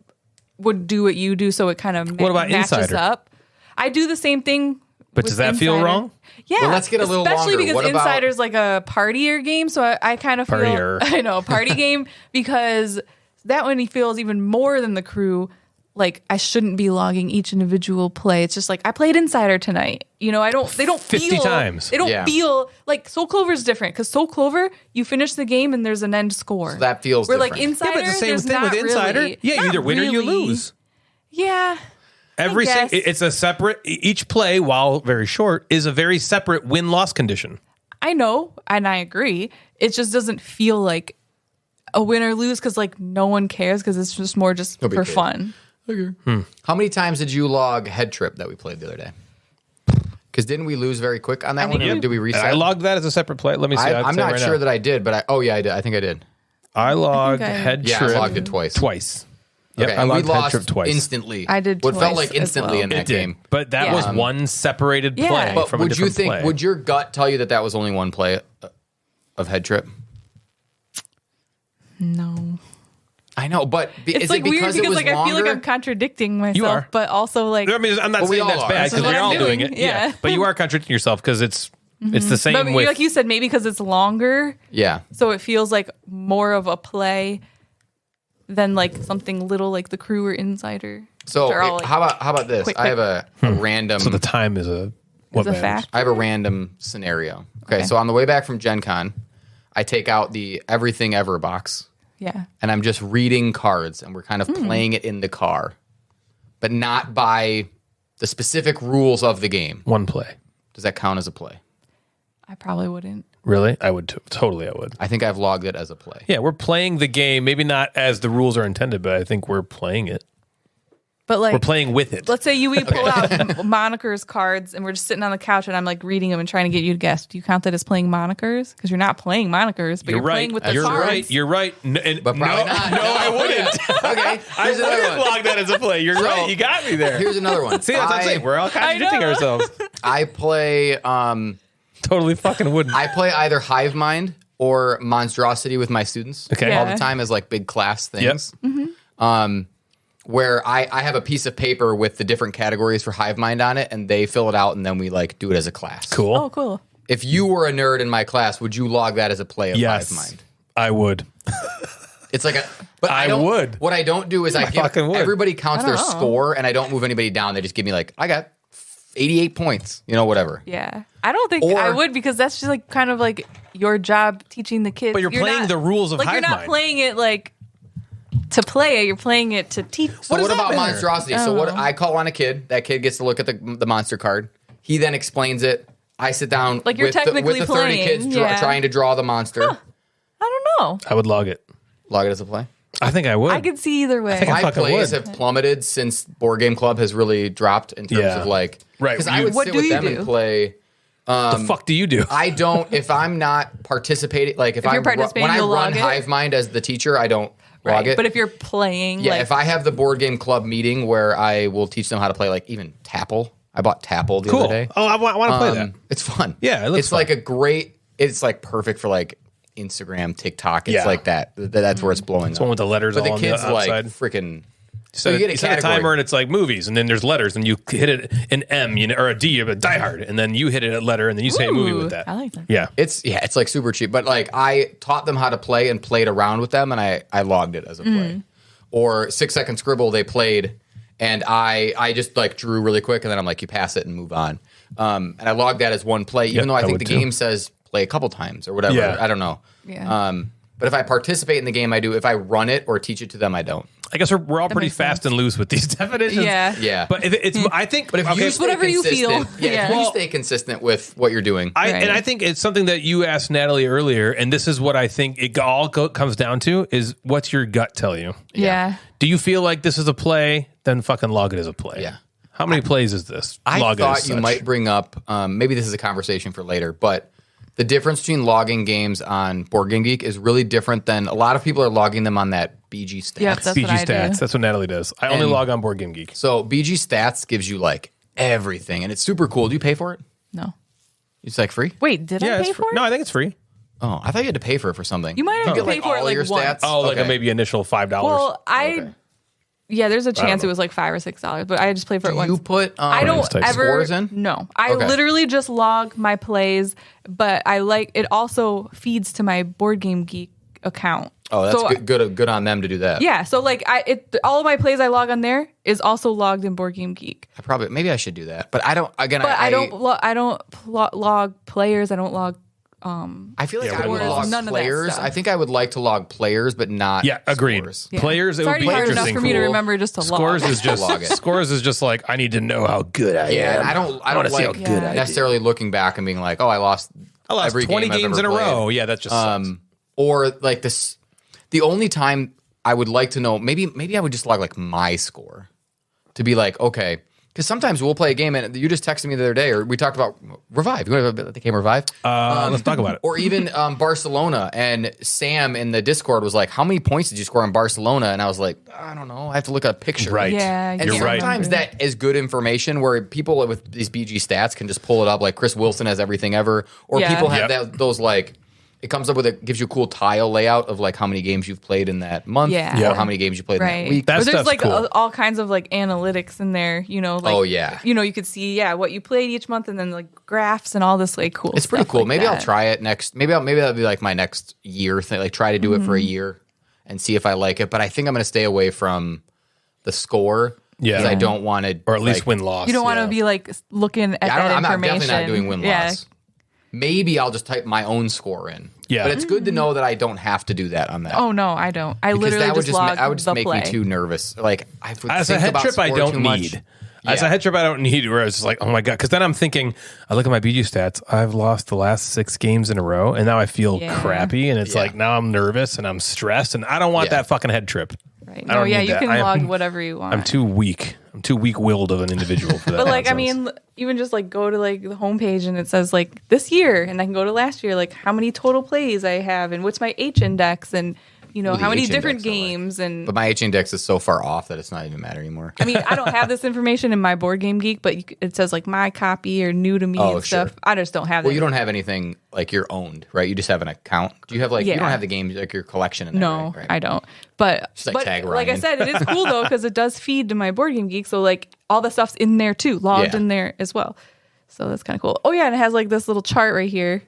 would do what you do, so it kind of What about matches Insider? up. I do the same thing. But with does that feel Insider. wrong? Yeah, Well, let's get a little especially longer. because What about- Insider's like a partier game, so I kind of feel Partier. I know party game because that one he feels even more than the crew. Like I shouldn't be logging each individual play. It's just like I played Insider tonight. You know, they don't 50 feel times. They don't Yeah. feel like Soul Clover's different because Soul Clover you finish the game and there's an end score. So that feels Where like different. Insider, Yeah, but it's the same there's thing with not Insider. really- Yeah, you not either win or you really. lose. Yeah. Everything. guess. It's a separate. Each play, while very short, is a very separate win-loss condition. I know, and I agree. It just doesn't feel like a win or lose because like no one cares because it's just more just Nobody for cares. fun. How many times did you log Head Trip that we played the other day? Because didn't we lose very quick on that one? think Or did we And reset? I logged that as a separate play. Let me see. I'm not sure that I did, but I did. I think I did. I logged I- head Yeah, trip I logged it twice. Twice. Yep, Okay, I and we logged head lost trip twice. instantly. I did What felt twice like as instantly well. in that It did, game. but that Yeah. was one separated Yeah. play But from a would you different think? play. Would your gut tell you that was only one play of Head Trip? No. I know, but It's is like it weird because because it was like I feel like longer? I'm contradicting myself, You are. but also like I mean, I'm not Well, we saying all that's are. bad This because is we're what all I'm doing doing. it. Yeah. But you are contradicting yourself because it's the same but with like you said, maybe because it's longer, Yeah. so it feels like more of a play than like something little like the crew or Insider. So which are all, like, how about this? quick, I have a random. so the time is a what is a matters. fact. I have a random scenario. Okay, Okay. so on the way back from Gen Con, I take out the Everything Ever box Yeah. and I'm just reading cards and we're kind of Hmm. playing it in the car, but not by the specific rules of the game. One play. Does that count as a play? I probably wouldn't. Really? I would totally. I would. I think I've logged it as a play. Yeah, we're playing the game. Maybe not as the rules are intended, but I think we're playing it. But like We're playing with it. let's say we pull out monikers cards and we're just sitting on the couch and I'm like reading them and trying to get you to guess. Do you count that as playing monikers? Because you're not playing monikers, but you're, right. playing with the You're cards. right. You're right. But probably not. No, I wouldn't. Okay, I here's another wouldn't one. log that as a play. You're right. You got me there. Here's another one. See, that's what I'm saying. We're all contradicting know. ourselves. I play Totally fucking wouldn't. I play either Hive Mind or Monstrosity with my students Okay. all Yeah. the time as like big class things. Mm-hmm. Where I have a piece of paper with the different categories for Hive Mind on it, and they fill it out, and then we like do it as a class. Cool. Oh, cool. If you were a nerd in my class, would you log that as a play of Yes. Hive Mind? I would. It's like a. But I don't- would. What I don't do is I give fucking would. everybody counts I their don't know. score, and I don't move anybody down. They just give me like I got 88 points, whatever. Yeah. I don't think I would, because that's just like kind of like your job teaching the kids. But you're playing the rules of like Hive you're not Mind. playing it like to play it. You're playing it to teach. So what about matter? monstrosity? So what I call on a kid, that kid gets to look at the monster card. He then explains it. I sit down Like you're with technically the 30 playing, kids trying to draw the monster. I don't know. I would log it. Log it as a play. I think I would. I could see either way. I My fucking plays would. have plummeted since Board Game Club has really dropped in terms of like, Right. Because I would What sit do with you them do? and play. the fuck do you do? I don't. If I'm not participating, like if you're participating, when I you'll run log it? Hive Mind as the teacher, I don't log Right. it. But if you're playing, yeah, like, if I have the Board Game Club meeting where I will teach them how to play, like even Tapple. I bought Tapple the Cool. other day. Oh, I want to play that. It's fun. Yeah, it looks it's like a great. It's like perfect for like Instagram, TikTok. It's Yeah. like that. That's where it's blowing. It's one with the letters But all the on the kids like outside. freaking. So you set a timer and it's like movies, and then there's letters, and you hit it an M, or a D, a Die Hard, and then you hit it a letter, and then you say a movie Ooh, with that. I like that. Yeah. It's like super cheap. But like I taught them how to play and played around with them, and I logged it as a play. Or 6 Second Scribble, they played, and I just like drew really quick, and then I'm like, you pass it and move on. And I logged that as one play, even though I think would the too. game says play a couple times or whatever. Yeah. I don't know. Yeah. But if I participate in the game, I do. If I run it or teach it to them, I don't. I guess we're all pretty makes fast sense. and loose with these definitions. Yeah. Yeah. But if it's, I think, But if you stay whatever you feel. consistent- Yeah. if you Well- stay consistent with what you're doing. Right. And I think it's something that you asked Natalie earlier, and this is what I think it all comes down to is what's your gut tell you? Yeah. Do you feel like this is a play? Then fucking log it as a play. Yeah. How many plays is this? I Log it thought as you such. might bring up, maybe this is a conversation for later, but the difference between logging games on Board Game Geek is really different than a lot of people are logging them on that BG Stats. Yep, that's BG what I do. stats. That's what Natalie does. I only And- log on Board Game Geek. So BG Stats gives you like everything, and it's super cool. Do you pay for it? No. It's like free? Wait, did I it's pay free. for it? No, I think it's free. Oh, I thought you had to pay for it for something. You might have get to pay for it all like your once. stats? Oh, like Okay. maybe initial $5. Well, Okay. yeah, there's a chance know. it was like $5 or $6, but I just played for it Do once. you put I don't type ever scores in? No, I Okay. literally just log my plays, but I like it also feeds to my Board Game Geek account. Oh, that's So, good on them to do that. Yeah, so like all of my plays I log on there is also logged in Board Game Geek. Maybe I should do that. But I don't, again, But I don't log players. I don't log. I feel like Yeah, I would scores, log none of that players. stuff. I think I would like to log players, but not Yeah, agreed. scores. Yeah. Players, it It's would already be hard enough interesting. for me to Cool. remember just to Scores log. is just Log it. scores is just like I need to know how good I Yeah, am. and I don't wanna see how like good I necessarily looking back and being like, oh, I lost every 20 game I've games ever in a played. row. Yeah, that just sucks. Or like this, the only time I would like to know, maybe I would just log like my score to be like, okay, because sometimes we'll play a game and you just texted me the other day, or we talked about Revive. You want to the game Revive? Let's talk about it. Or even Barcelona, and Sam in the Discord was like, how many points did you score on Barcelona? And I was like, I don't know. I have to look at a picture. Right. Yeah, And You're right. sometimes that is good information where people with these BG stats can just pull it up. Like Chris Wilson has everything ever. Or Yeah. people have Yep. those like, it comes up with gives you a cool tile layout of like how many games you've played in that month. Yeah. Or how many games you played in Right. that week. That But there's stuff's like cool. all kinds of like analytics in there, like, Oh, yeah. You could see, what you played each month and then like graphs and all this like cool It's pretty stuff cool. like Maybe I'll that. try it next. Maybe that'll be like my next year thing. Like try to do it for a year and see if I like it. But I think I'm going to stay away from the score. Yeah. Because I don't want to. Or at least win-loss. You don't want yeah. to be like looking at that I'm not, information. definitely not doing win loss. Maybe I'll just type my own score in. Yeah. But it's good to know that I don't have to do that on that. Oh no, I don't. I because literally that would just log that would just the make play. me too nervous. Like I would As a think head about trip, I score don't too much. need. As a head trip, I don't need where it's like, oh my God. Because then I'm thinking, I look at my BG stats. I've lost the last 6 games in a row, and now I feel Yeah. crappy. And it's Yeah. like, now I'm nervous and I'm stressed, and I don't want Yeah. that fucking head trip. Right. I No, don't yeah, need you that. can I am- log whatever you want. I'm too weak. I'm too weak-willed of an individual for that. But like, I nonsense. mean, even just like go to like the homepage and it says like this year, and I can go to last year, like how many total plays I have, and what's my H index, and Ooh, how the many H different index I like. games, and But my H index is so far off that it's not even matter anymore. I mean, I don't have this information in my Board Game Geek, but it says like my copy or new to me Oh, and stuff. sure. I just don't have that. Well, you don't have anything like you're owned, right? You just have an account. Do you have like you Yeah. don't have the games like your collection in there? No, right? I don't. But Just like but tag like I Ryan. said, it is cool though because it does feed to my Board Game Geek. So like all the stuff's in there too, logged Yeah. in there as well. So that's kind of cool. Oh yeah, and it has like this little chart right here.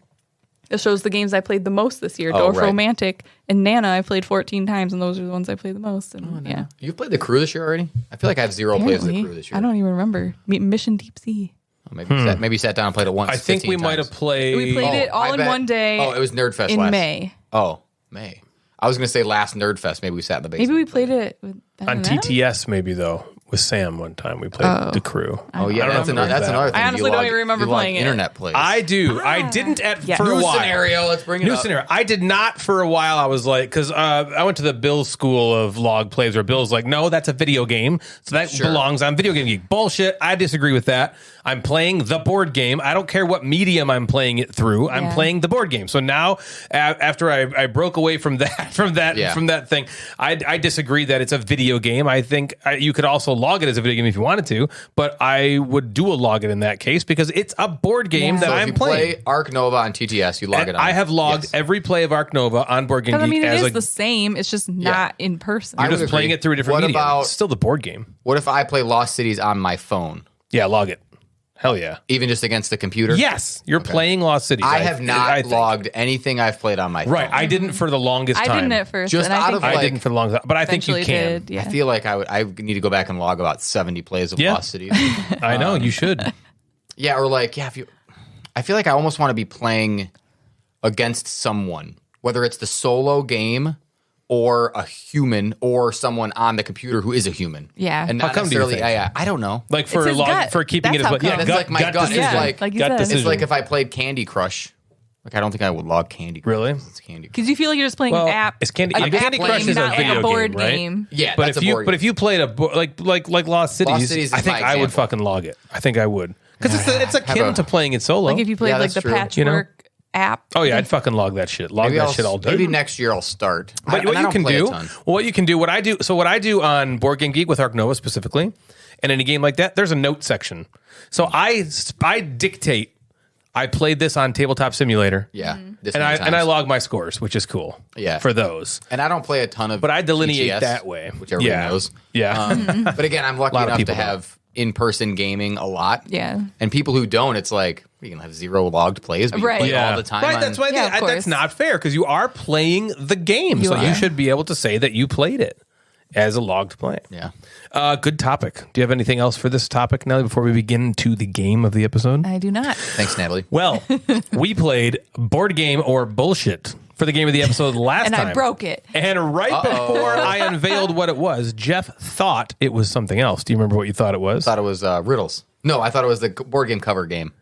It shows the games I played the most this year. Oh, Dwarf right. Romantic and Nana I played 14 times, and those are the ones I played the most. And You've played the crew this year already? I feel like I have zero plays of the apparently, crew this year. I don't even remember. Mission Deep Sea. Maybe sat down and played it once. I think 15 we might times. have played. We played it all I in bet- one day. Oh, it was Nerdfest in last May. Oh, May. I was going to say last Nerdfest. Maybe we sat in the basement. Maybe we played it with Ben on and Adam? TTS, maybe though. With Sam one time, we played The Crew. Oh yeah, I don't that's know if another. it was That's that. another thing. I honestly don't even remember you log playing it. internet plays. I do. I didn't Yeah. for a New while. scenario. Let's bring it New up. scenario. I did not for a while. I was like, because I went to the Bill School of Log Plays, where Bill's like, no, that's a video game, so that belongs on Video Game Geek. Bullshit. I disagree with that. I'm playing the board game. I don't care what medium I'm playing it through. I'm Yeah. playing the board game. So now, after I broke away from that thing, I disagree that it's a video game. I think you could also log it as a video game if you wanted to, but I would dual log it in that case because it's a board game that So if I'm you playing. play Arc Nova on TTS, you log And it on. I have logged Yes. every play of Arc Nova on Board Game Because Geek I mean, it as is the same. It's just not in person. I you're just would playing agree. it through a different What medium. about- It's still the board game. What if I play Lost Cities on my phone, Yeah, log it. Hell yeah. even just against the computer? Yes, you're playing Lost Cities. I have not I think. logged anything I've played on my phone. Right, I didn't for the longest I time. didn't at first. Just and I out think of, I like, didn't for the longest time, but I think you eventually can. did. Yeah. I feel like I need to go back and log about 70 plays of Yeah. Lost Cities. I know you should. Yeah, or like, if you, I feel like I almost want to be playing against someone, whether it's the solo game or a human or someone on the computer who is a human. Yeah. and How not come do you necessarily. think? I don't know. Like for his gut. for keeping That's it as how well. Yeah, come. That's like my gut. It's decision. like- like you gut said. decision. It's like if I played Candy Crush. Like I don't think I would log Candy Crush. Really? It's Candy Crush. Because you feel like you're just playing Well, an app. it's Candy- an yeah, app Candy game, Crush is a not video a board game, right? game. Yeah, But that's if a you board but if you played like Lost Cities, Cities I is think my I would example. fucking log it. I think I would because it's akin a- to playing it solo. Like if you played Yeah, like that's the true. patchwork You know? app. oh yeah, I'd fucking log that shit. Log that shit all day. Maybe next year I'll start. But what you can do, what I do on Board Game Geek with Arc Nova specifically, and in a game like that, there's a note section. So I dictate. I played this on Tabletop Simulator. Yeah, this and many I times. log my scores, which is cool. Yeah. for those. And I don't play a ton of, But I delineate TTS, that way, which everybody yeah. knows. Yeah, But again, I'm lucky lot of enough to people don't. have in-person gaming a lot. Yeah. And people who don't, it's like you can have 0 logged plays, but Right. you play yeah. all the time. Right, on- that's why Yeah, of that's course. not fair because you are playing the game, so you are. should be able to say that you played it as a logged play. Yeah. Good topic. Do you have anything else for this topic, Nelly, before we begin to the game of the episode? I do not. Thanks, Natalie. Well, we played Board Game or Bullshit for the game of the episode last And time. I broke it. And right before I unveiled what it was, Jeff thought it was something else. Do you remember what you thought it was? I thought it was riddles. No, I thought it was the board game cover game.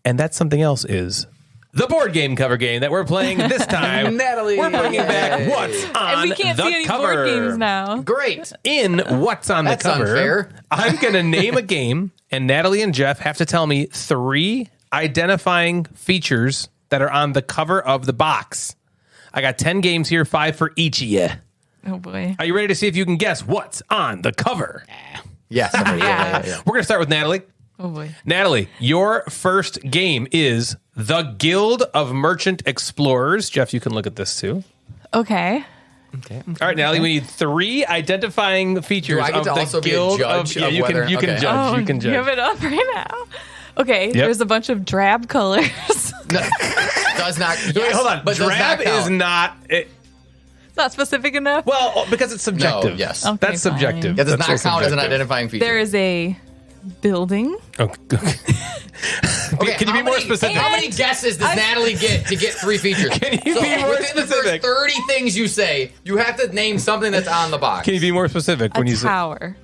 And that something else is the board game cover game that we're playing this time. Natalie. We're bringing back What's on And we can't the see any cover. board games now. Great. In What's on That's the cover, unfair. I'm going to name a game, and Natalie and Jeff have to tell me 3 identifying features that are on the cover of the box. I got 10 games here, 5 for each of you. Oh boy. Are you ready to see if you can guess what's on the cover? Yes. yeah. We're going to start with Natalie. Oh boy. Natalie, your first game is The Guild of Merchant Explorers. Jeff, you can look at this too. Okay. Okay. All right, Natalie, we need 3 identifying features Do I get of to the also be a Guild judge of. Yeah, of you whether- can okay. judge. Oh, You can judge. you have it up right now. Okay. There's a bunch of drab colors. Does not. Yes, Wait, hold on. But does Drab not count. is not. Not specific enough. Well, because it's subjective. No, yes. Okay, That's fine. subjective. It does That's not so count as an subjective. identifying feature. There is a building. Okay. Okay, Can you be more specific? How many guesses does Natalie get to get 3 features? Can you be more within the specific? first 30 things you say, you have to name something that's on the box. Can you be more specific when A you say? tower.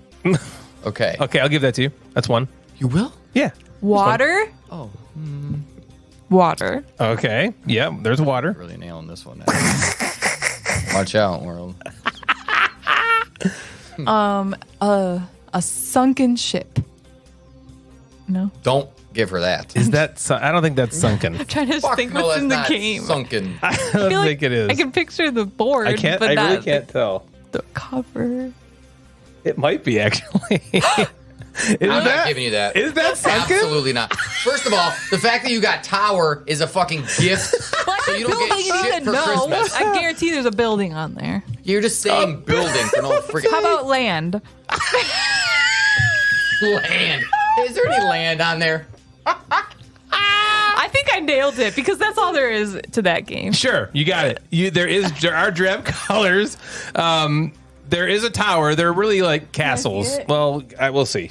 Okay. Okay, I'll give that to you. That's 1. You will? Yeah. Water. Oh, Water. Okay. Yeah. There's water. really nailing this one. Natalie. Watch out, world. A sunken ship. No. Don't give her that. Is that? I don't think that's sunken. I'm trying to Fuck think no, what's that's in the not game. sunken. I I don't feel like think it is. I can picture the board. I can't. But I really not can't tell. The cover. It might be actually. I'm not giving you that. Is that sunken? Absolutely not. First of all, the fact that you got tower is a fucking gift. So you don't get Building, you shit didn't for know. Christmas. I guarantee there's a building on there. You're just saying building for no freaking How about land? land. Is there any land on there? I think I nailed it because that's all there is to that game. Sure, you got it. There are drab colors. There is a tower. They're really like castles. see it? Well, I will see.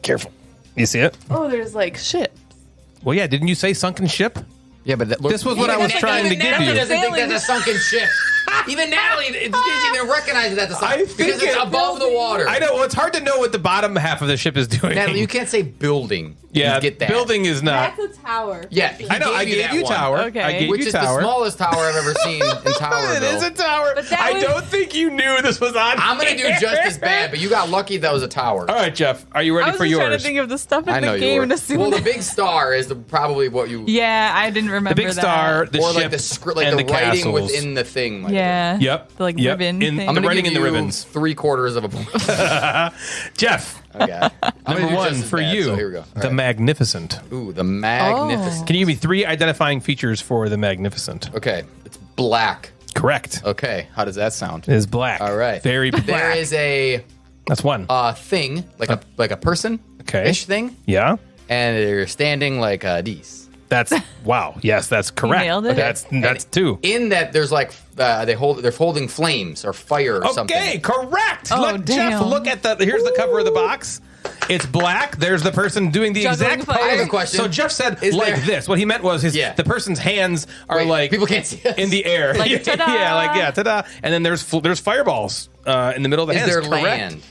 Careful. You see it? Oh, there's like shit. Well, yeah. Didn't you say sunken ship? Yeah, but This was what I was trying to give Natalie you. doesn't think that's a sunken ship. Even Natalie didn't even recognize that because it's above the water. I know. Well, it's hard to know what the bottom half of the ship is doing. Natalie, you can't say building. Yeah, You get that. building is not. That's a tower. Yeah, he I know. I gave that you one. tower. Okay. I gave Which you is tower. the smallest tower I've ever seen in Towerville. It is a tower. But that I was- don't think you knew this was on. I'm going to do just as bad, but you got lucky that was a tower. All right, Jeff. Are you I ready was for just trying to yours? think of the stuff I in know the you game were. and assume. Well, the big star is probably what you... Yeah, I didn't remember The big star, the or ship, like the script, like and the, the writing castles. within the thing. might have Yeah. Yep. The like Yep. ribbon In- thing. I'm been. the I'm writing going in to the give you ribbons. 3/4 of a point. Jeff, Okay. I'm gonna number do one just as for bad, you. So here we go. All The right. Magnificent. Ooh, the Magnificent. Can you give me 3 identifying features for the Magnificent? Okay, it's black. Correct. Okay, how does that sound? It is black. All right. Very black. There is a That's one. thing, like a person, Okay. ish thing, Yeah. and they're standing like these. That's wow. Yes, that's correct. nailed it. That's And 2. In that, there's like they're holding flames or fire or something. Okay, correct. Oh, Look, Jeff, damn. look at the. Here's the cover of the box. It's black. There's the person doing the Juggling exact fire. pose. I have a question. So Jeff said Is like there- this. What he meant was the person's hands are Wait, like people can't see us. in the air. Like, yeah, ta-da. yeah, like yeah, ta-da. And then there's fireballs in the middle of the Is hands. there correct. land?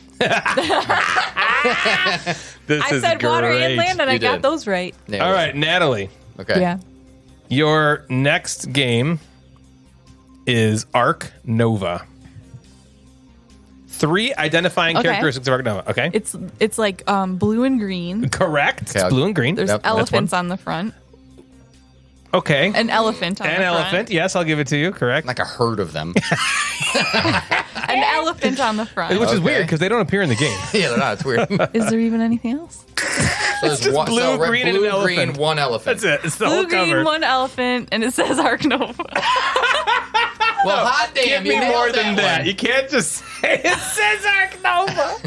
This I is said water and great. land, and I You got did. those right. Yeah, All right, Natalie. Okay. Yeah. Your next game is Arc Nova. 3 identifying Okay. characteristics of Arc Nova. Okay. It's like blue and green. Correct. Okay, It's blue and green. There's Yep, that's elephants on the front. Okay. An elephant on An the front. elephant. Yes, I'll give it to you. Correct. Like a herd of them. An elephant on the front. Which is Okay. weird because they don't appear in the game. Yeah, they're not. It's weird. So Is there even anything else? there's just one, blue, red, green, and blue, an elephant. green, one elephant. That's it. It's the Blue, whole green, cover. one elephant, and it says Arc Nova. Well, hot Give damn, me you nailed more than that. one. You can't just say it says Arc Nova.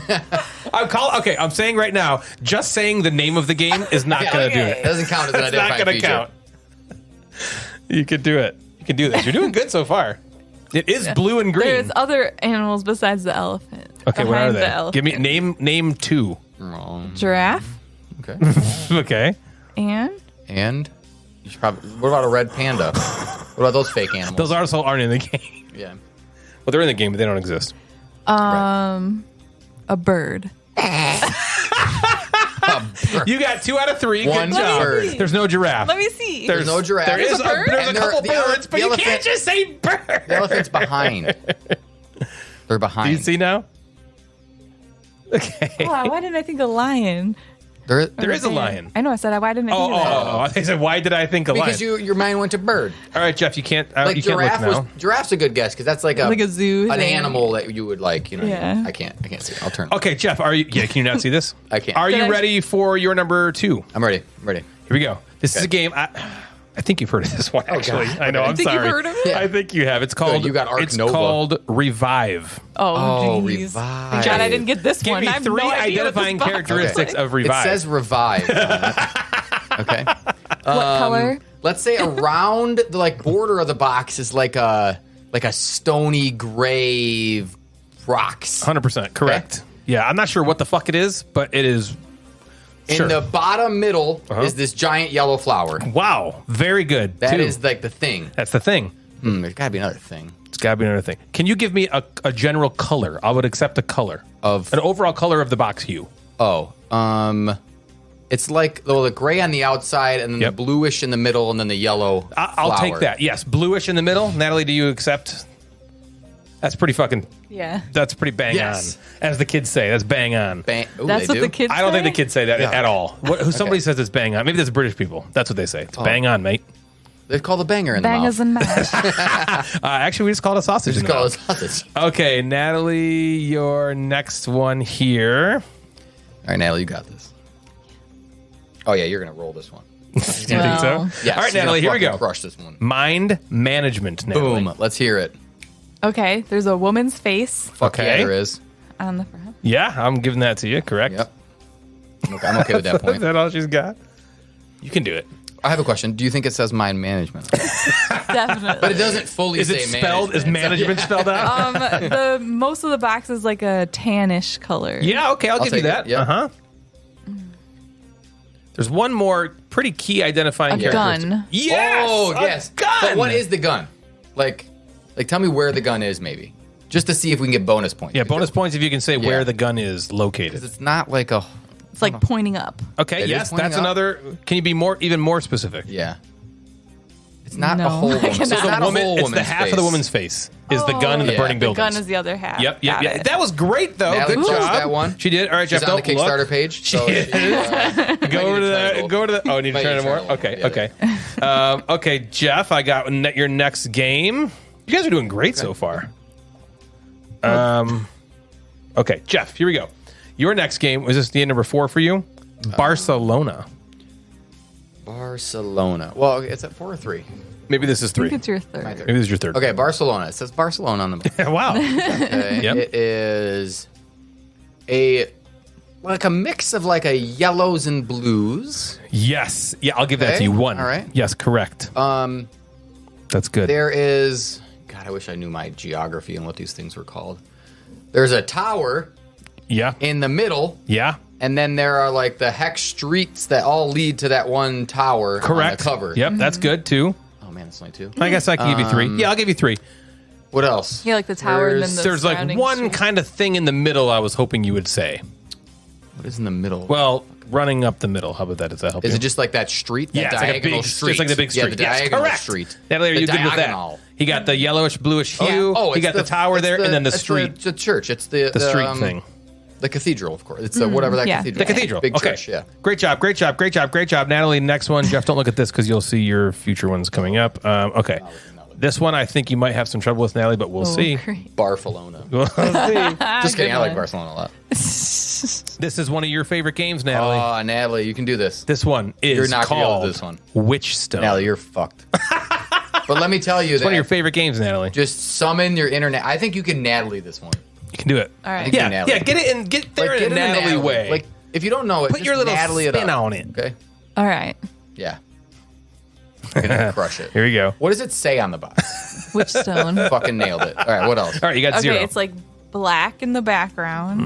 I'm saying right now, just saying the name of the game is not going to do It it. doesn't count as an It's not identifying going to feature. count. You could do it. You can do this. You're doing good so far. It is blue and green. There's other animals besides the elephant. Okay, what are Behind the they? elephant. Give me name 2. Giraffe Okay. Okay. and You should probably. What about a red panda? What about those fake animals? Those also aren't in the game. Yeah. Well, they're in the game, but they don't exist. a bird. You got 2 out of 3. One Good job. bird. There's no giraffe. Let me see. There's no giraffe. There There's is a bird? There's a And couple the birds, but you elephant- can't just say bird. The elephant's behind. They're behind. Do you see now? Okay. Oh, why didn't I think of lion? There is a lion. I know. I said why didn't I think of that? Oh. I said, why did I think a lion? Because your mind went to bird. All right, Jeff, you can't. Like you can't look now. giraffe's a good guess because that's like Like a zoo an thing. animal that you would like. You know. Yeah. I can't see. I'll turn. Okay, Jeff, are you? Yeah, can you not see this? I can't. Are Did you I- ready for your number 2? I'm ready. I'm ready. Here we go. This is a game. I think you've heard of this one. Actually, God. I know. Okay. I'm Think you've sorry. heard of it? Yeah. I think you have. It's called. you got Arc It's Nova. called Revive. Oh, geez. Revive. Thank God I didn't get this Give one. me I have 3 no idea what this identifying box characteristics looks of Revive. It says revive. on it. Okay. like. What color? Let's say around the border of the box is like a stony gray rocks. 100% correct. Yeah, I'm not sure what the fuck it is, but it is. In the bottom middle Uh-huh. is this giant yellow flower. Wow, very good. That 2. is like the thing. That's the thing. There's got to be another thing. It's got to be another thing. Can you give me a general color? I would accept a color Of- an overall color of the box hue. It's like the gray on the outside and then Yep. the bluish in the middle and then the yellow. I'll take flower. that. Yes, bluish in the middle. Natalie, do you accept? That's pretty fucking. Yeah. That's pretty bang Yes. on, as the kids say. That's bang on. Ooh, That's they what do? the kids I don't think say? the kids say that Yeah. at all. Somebody says it's bang on. Maybe that's British people. That's what they say. It's bang on, mate. They call the banger in the Bangers mouth. and mash. Actually, we just called it sausage. Just in the call mouth. it sausage. Okay, Natalie, your next one here. All right, Natalie, you got this. Oh yeah, you're gonna roll this one. Do you think so? Well. Yes, All right, you're Natalie, gonna here we fucking go. Crush this one. Mind management, Natalie. Boom. Let's hear it. Okay, there's a woman's face Fuck Okay. yeah, there is. on the front. Yeah, I'm giving that to you. Correct. Yep. Okay, I'm okay with that Is point. that all she's got? You can do it. I have a question. Do you think it says mind management? Definitely. But it doesn't fully Is say it spelled? Is management spelled out? the most of the box is like a tannish color. Yeah, okay, I'll give you take it, that. yep. Uh-huh. There's one more pretty key identifying A characteristic. gun. Yes! Oh, a yes. gun! But what is the gun? Like, tell me where the gun is, maybe. Just to see if we can get bonus points. Yeah, bonus points if you can say Yeah. where the gun is located. Because it's not like a... It's like pointing up. Okay, It is yes, pointing that's up? another. Can you be even more specific? Yeah. It's not No, a whole I woman. cannot. It's not a Woman, whole it's woman's the half face. of the woman's face is the gun in the yeah. burning The buildings. gun is the other half. Yep. Got it. That was great though. Natalie Good closed job. that one. She did. All right, She's Jeff. on the Don't look. Kickstarter page. So Go over to the... Go to the. Oh, I need to Might turn need it to more. turn it Okay. more. Okay. Okay, Jeff. I got your next game. You guys are doing great so far. Okay, Jeff. Here we go. Your next game was this the number 4 for you? Barcelona. Barcelona. Well, it's at 4 or 3. Maybe this is I 3. think it's your third. Maybe this is your third. Okay, Barcelona. It says Barcelona on the book. Wow. Okay. Yep. It is a mix of like a yellows and blues. Yes. Yeah, I'll give that Okay, to you. 1. all right. Yes, correct. That's good. There is... God, I wish I knew my geography and what these things were called. There's a tower Yeah. in the middle, Yeah. and then there are like the hex streets that all lead to that one tower Correct. on the cover. Yep, that's good too. Oh man, it's only 2. I guess I can give you 3. Yeah, I'll give you 3. What else? Yeah, like the tower and then the There's like surrounding one street. kind of thing in the middle I was hoping you would say. What is in the middle? Well, running up the middle. How about that? Does that help Is you? it just like that street? That Yeah, it's like a diagonal big street. It's like the big street. Yeah, the Yes, diagonal correct. street. Natalie, are The you good with diagonal. that? He got the yellowish, bluish hue. Oh, he it's got the tower there, and then the it's street. The church. It's the street thing. The cathedral, of course. It's whatever that yeah. cathedral. The is. cathedral. Big Okay. church. Yeah. Great job. Natalie, next one. Jeff, don't look at this because you'll see your future ones coming up. Okay. This one I think you might have some trouble with, Natalie, but we'll see. Great. Barcelona. We'll see. Just kidding. I like one. Barcelona a lot. This is one of your favorite games, Natalie. Oh, Natalie, you can do this. This one You're is not gonna be able to called do this one. Witchstone. Natalie, you're fucked. But let me tell you It's one of your that. favorite games, Natalie. Just summon your internet. I think you can Natalie this one. You can do it. All right. think Yeah, Natalie. yeah. Get it and get there Like, in get a it Natalie way. Like, if you don't know it, Put just your little Natalie spin it up. on it. Okay. All right. Yeah. You're gonna crush it. Here we go. What does it say on the box? Which stone? Fucking nailed it. All right. What else? All right, you got Okay, 0. it's like black in the background.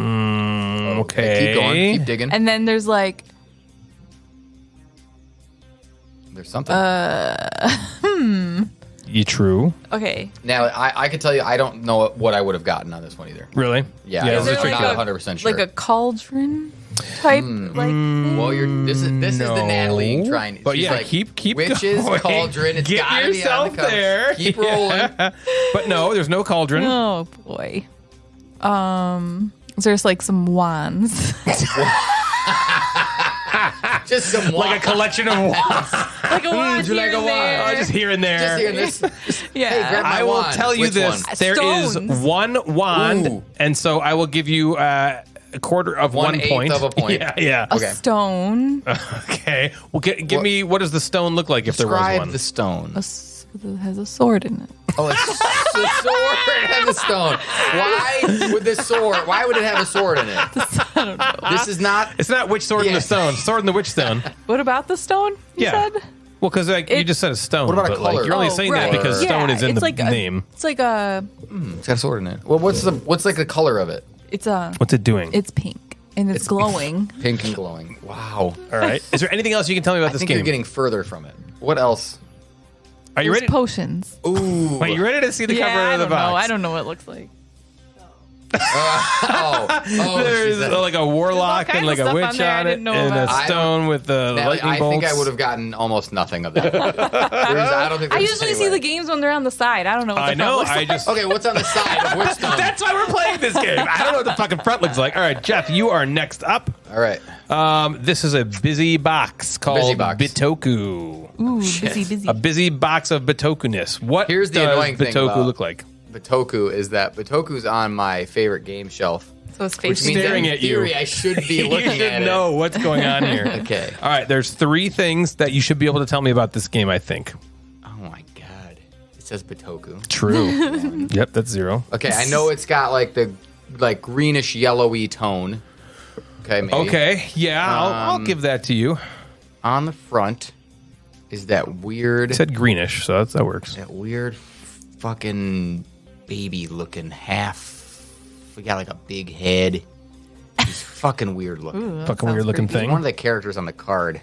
Okay. Keep going. Keep digging. And then there's like There's something. You true? okay. Now, I can tell you, I don't know what I would have gotten on this one either. Really? Yeah, Yeah, I'm this is there tricky. like not a- 100% sure. Like a cauldron type like thing? Well, this is the No. Natalie trying. But she's yeah, like, keep witches, going. cauldron. It's Get gotta be on yourself the cover. there. Keep rolling. Yeah. But no, there's no cauldron. Oh boy. There's like some wands. Just some Like a collection of wands. like a wand Would you here like a and wand? there. Oh, just here and there. Just hearing this. yeah. Hey, grab my I will wand. tell you Which this: one? there is Stones. one wand, Ooh. and so I will give you a quarter of 1 1/8 point. of a point. Yeah, yeah. a Okay. stone. Okay. Well, give me what does the stone look like if there was Describe one? the stone. That has a sword in it. Oh, it's the sword and the stone. Why would the sword? Why would it have a sword in it? I don't know. This is not. It's not witch sword in Yeah. the stone. Sword in the witch stone. What about the stone? You Yeah. said? Well, because you It- just said a stone. What about a but, like, color? you're only Oh, saying that right. because stone Yeah, is in it's the like name. It's like a. It's got a sword in it. Well, what's like the color of it? It's a. What's it doing? It's pink and it's glowing. Pink and glowing. Wow. All right. Is there anything else you can tell me about I this think game? you're getting further from it. What else? Are you There's ready? potions. Ooh. Wait, you ready to see the Yeah, cover I of the don't know. box? I don't know what it looks like. Oh, There's she's like a warlock kinds and like of a stuff on witch there I on it, didn't know and a about. stone with the Natalie, lightning I bolts. think I would have gotten almost nothing of that. I don't think. I there's usually any see way. the games when they're on the side. I don't know what I the front know. looks I like. just. Okay, what's on the side of which stone? That's why we're playing this game. I don't know what the fucking front looks like. All right, Jeff, you are next up. All right. This is a busy box called Busy box. Bitoku. Ooh, busy. A busy box of Bitoku-ness. What Here's the does annoying thing Bitoku about- look like? Bitoku is that Bitoku's on my favorite game shelf. So it's Which facing means Staring that in at you. theory I should be You looking should at know what's going on here. Okay. All right, there's 3 things that you should be able to tell me about this game, I think. it. Oh my god. It says Bitoku. True. Yep, that's 0. Okay, I know it's got like the greenish yellowy tone. Okay, maybe. Okay, yeah, I'll give that to you. On the front is that weird It said greenish, so that works. fucking baby looking half. We got like a big head. He's fucking weird looking. Fucking weird looking He's thing. one of the characters on the card.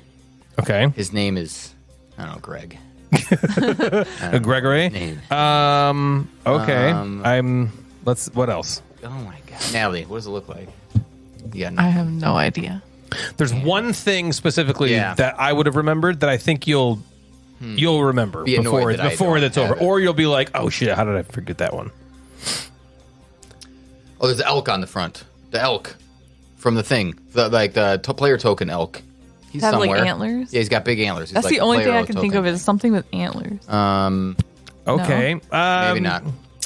Okay. His name is, I don't know, Greg. Gregory. Name. Okay. What else? Oh my God. Natalie, what does it look like? Yeah. I have no idea. There's one thing specifically Yeah. that I would have remembered that I think you'll remember Be annoyed before that I it's don't over, have it. or you'll be like, "Oh shit, how did I forget that one?" Oh, there's the elk on the front. The elk from the thing. The player token elk. He's Have, like, somewhere. antlers? Yeah, he's got big antlers. He's That's like the only thing I player can think of token. is something with antlers. Okay. Maybe not.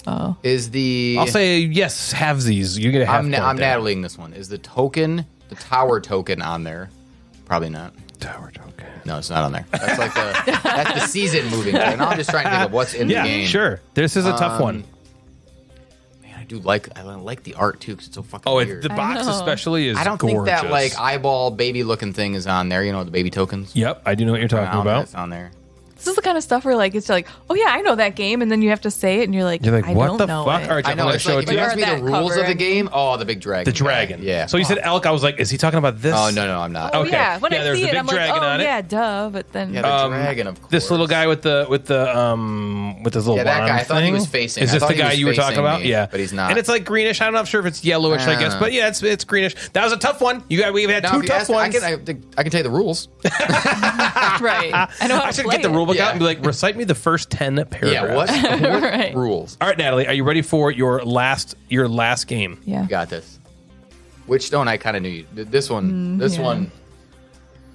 Oh. Is the I'll say yes. Halvesies. You get a half. I'm point there. Natalieing this one. Is the tower token on there? Probably not. Tower token. No, it's not on there. That's like that's the season moving thing. Now I'm just trying to think of what's in Yeah, the game. sure. This is a tough one. Man, I like the art too because it's so fucking Oh, weird. the box know. especially is. I don't gorgeous. think that like eyeball baby looking thing is on there. You know the baby tokens. Yep, I do know what you're I talking don't know if about. it's on there. This is the kind of stuff where like it's like, oh yeah, I know that game, and then you have to say it, and you're like, You're like, I what don't the know fuck? it. All right, I Jeff, know. I'm gonna It's show like it if to you you. ask me the That rules of cover. the game. Oh, the big dragon. The dragon. Yeah. So you said elk. I was like, is he talking about this? Oh no, I'm not. Oh Okay. yeah, when Yeah, I there's see a it, big I'm like, dragon oh on it. yeah, duh. But then Yeah, the dragon, of course. This little guy with his little Yeah, that wand guy. I thought he thing. was facing. Is I this thought the he guy was you were talking facing about? me, Yeah, but he's not. And it's like greenish. I'm not sure if it's yellowish. I guess, but yeah, it's greenish. That was a tough one. We've had Now, two if you tough ask me, ones. I can tell you the rules. right, I know how I to should play get the it. rule book Yeah. out and be like, recite me the first 10 paragraphs. Yeah, what Right. rules? All right, Natalie, are you ready for your last game? Yeah. You got this. Witchstone, I kind of knew you. This one, this yeah. one,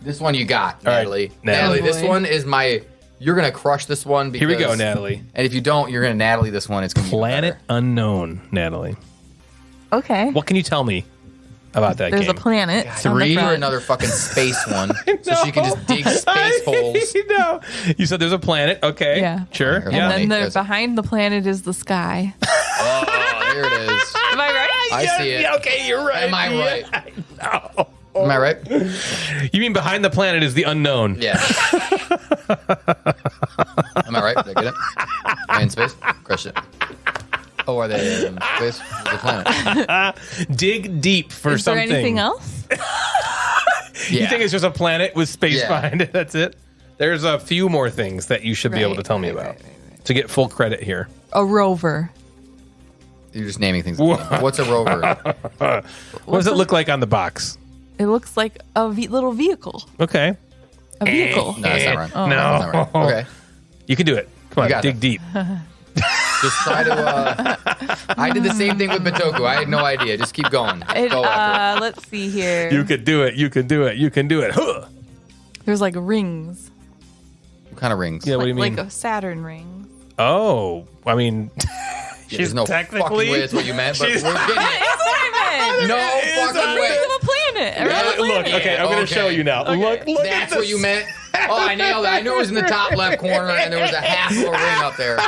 this one you got, All right, Natalie. Natalie. Oh, This boy. one is you're going to crush this one. Because, Here we go, Natalie. And if you don't, you're going to Natalie this one. It's going to be Planet better. Unknown, Natalie. Okay. What can you tell me about that There's game? a planet. on the 3 or front. another fucking space one. So she can just dig space holes. No. You said there's a planet. Okay. Yeah. Sure. And Yeah. And then That's- behind the planet is the sky. Oh, there it is. Am I right? I see it. Yeah, okay, you're right. Am I right? No. Am I right? You mean behind the planet is the unknown? Yeah. Am I right? Did I get it? Am I in space? Crush it. Oh, are they in space? The planet. Dig deep for Is there something. anything else? Yeah. You think it's just a planet with space Yeah. behind it? That's it? There's a few more things that you should be able to tell me about to get full credit here. A rover. You're just naming things. What's a rover? What does it look like on the box? It looks like a little vehicle. Okay. A vehicle. No, that's not right. No. That's not right. Okay. You can do it. Come on, got dig it. deep. Just try to. I did the same thing with Bitoku. I had no idea. Just keep going. It, Go after let's see here. You can do it. You can do it. You can do it. Huh. There's like rings. it. What kind of rings? Yeah, what do you Like mean? a Saturn ring. Oh, I mean, Yeah, there's no fucking way that's what you meant, but we're she's- getting it. That's what I meant. No Is fucking a way. Rings of a planet. Around the Look, planet. okay, I'm going to show you now. Look at That's this. what you meant. Oh, I nailed it. I knew it was in the top left corner, and there was a half of a ring up there.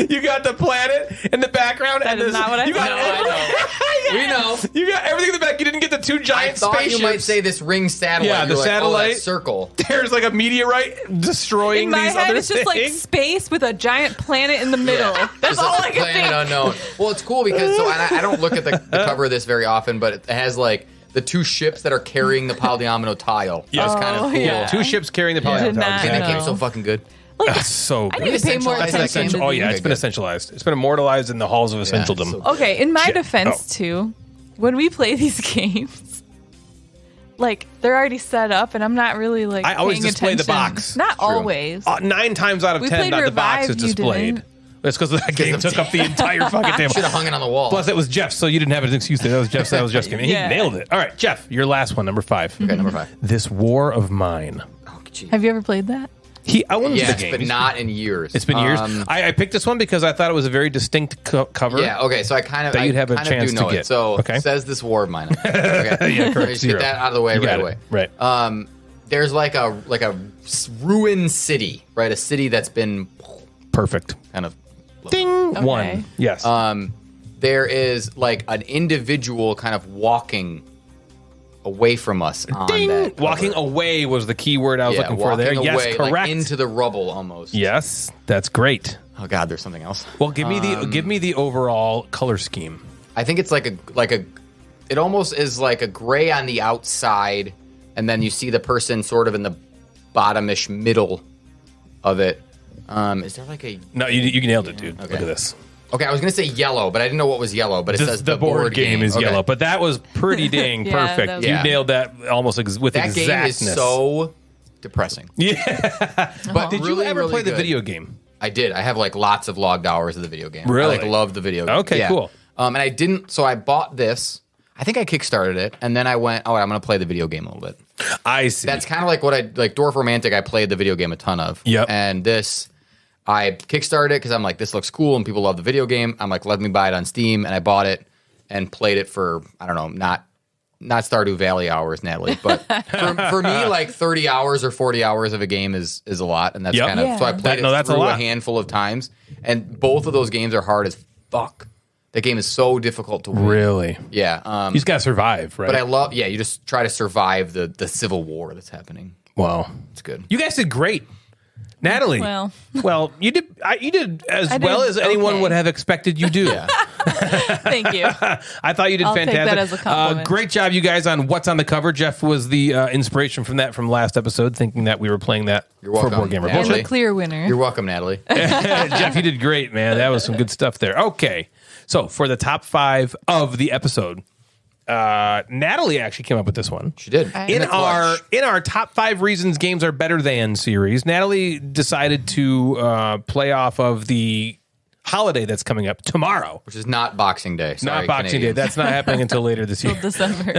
You got the planet in the background. That and is this, not what I you got, No, I know. We know. You got everything in the back. You didn't get the two I giant thought spaceships. you might say this ring satellite. Yeah, the You're like, oh, satellite. that circle. There's like a meteorite destroying In my these head, other it's just like things. space with a giant planet in the middle. Yeah. That's Just all a I can planet think. unknown. Well, it's cool because and I don't look at the cover of this very often, but it has like the two ships that are carrying the polyomino tile. Yeah. That's kind of Oh, cool. yeah. Two ships carrying the Yeah. polygon Did tiles. not Man, that know. game's so fucking good. That's so I good. need to pay more Essentialized attention Essential. to Oh these. yeah, it's been Okay, good. essentialized. It's been immortalized in the halls of Yeah, essentialdom. so- Okay, in my Shit. defense, too, when we play these games, like, they're already set up, and I'm not really, like, I always paying display the attention. box. Not True. always. 9 times out of We 10, played the box is Revive, you displayed. didn't. It's because that game took up the entire fucking table. Should have hung it on the wall. Plus, it was Jeff's, so you didn't have an excuse there. That was Jeff's. That was Jeff's game. And Yeah. He nailed it. All right, Jeff, your last one, number 5. Okay, number 5. This War of Mine. Oh, gee. Have you ever played that? He owns the Yes, game. but not in years. It's been years. Um, I picked this one because I thought it was a very distinct cover. Yeah, okay, so I kind of That you'd have a chance do know to get. it. So Okay. says this war of mine. Okay. Yeah, correct. Just 0. get that out of the way You got right it. away. Right. There's like a ruined city, right? A city that's been Perfect. kind of Ding. Okay. 1. Yes. there is like an individual kind of walking away from us on Ding. that cover. Walking away was the key word I was looking for walking there. Yes, away, correct. like into the rubble almost. Yes, that's great. Oh God, there's something else. Well, give me the overall color scheme. I think it's like a it almost is like a gray on the outside, and then you see the person sort of in the bottomish middle of it. Is there like a... No, you nailed it, dude. Okay. Look at this. Okay, I was going to say yellow, but I didn't know what was yellow, but it says The board game is Okay. yellow, but that was pretty dang Yeah, perfect. that was- You Yeah. nailed that almost with That exactness. game is so depressing. Yeah. But Did you really, ever really play the good. video game? I did. I have like lots of logged hours of the video game. Really? I love the video game. Okay, Yeah. cool. And I didn't, so I bought this. I think I kickstarted it, and then I went, I'm going to play the video game a little bit. I see. That's kind of like what Dwarf Romantic, I played the video game a ton of. Yep. And this, I kickstarted it because I'm like, this looks cool and people love the video game. I'm like, let me buy it on Steam. And I bought it and played it for, I don't know, not Stardew Valley hours, Natalie, but for me, like 30 hours or 40 hours of a game is a lot. And that's Yep. kind of, so I Yeah. played That's it a through a lot. handful of times. And both of those games are hard as fuck. That game is so difficult to win. Really? Yeah. You just got to survive, right? But I love, you just try to survive the civil war that's happening. wow. It's good. You guys did great. Natalie. Well. You did as I did well as anyone okay. would have expected you do. Thank you. I thought you did I'll take fantastic. that as a compliment. Great job, you guys, on what's on the cover. Jeff was the inspiration from last episode, thinking that we were playing that You're for welcome. Board Gamer Yeah. And Bullshit. the clear winner. You're welcome, Natalie. Jeff, you did great, man. That was some good stuff there. Okay, so for the top 5 of the episode, Natalie actually came up with this one. She did. I- In the clutch. our top 5 reasons games are better than series, Natalie decided to play off of the holiday that's coming up tomorrow. Which is not Boxing Day. Sorry, Not Boxing Day. Canadians. That's not happening until later this year. December.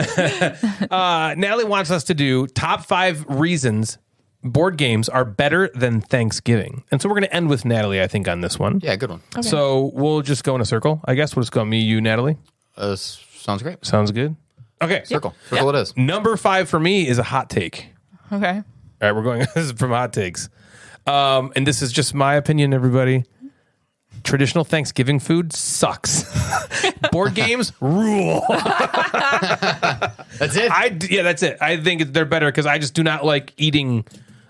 Natalie wants us to do top 5 reasons board games are better than Thanksgiving. And so we're going to end with Natalie, I think, on this one. Yeah, good one. So we'll just go in a circle. I guess we'll just go me, you, Natalie. Sounds great. Sounds good. Okay. Circle. Circle it is. Number 5 for me is a hot take. Okay. All right, we're going. This is from hot takes, and this is just my opinion. Everybody, traditional Thanksgiving food sucks. Board games rule. That's it. That's it. I think they're better because I just do not like eating.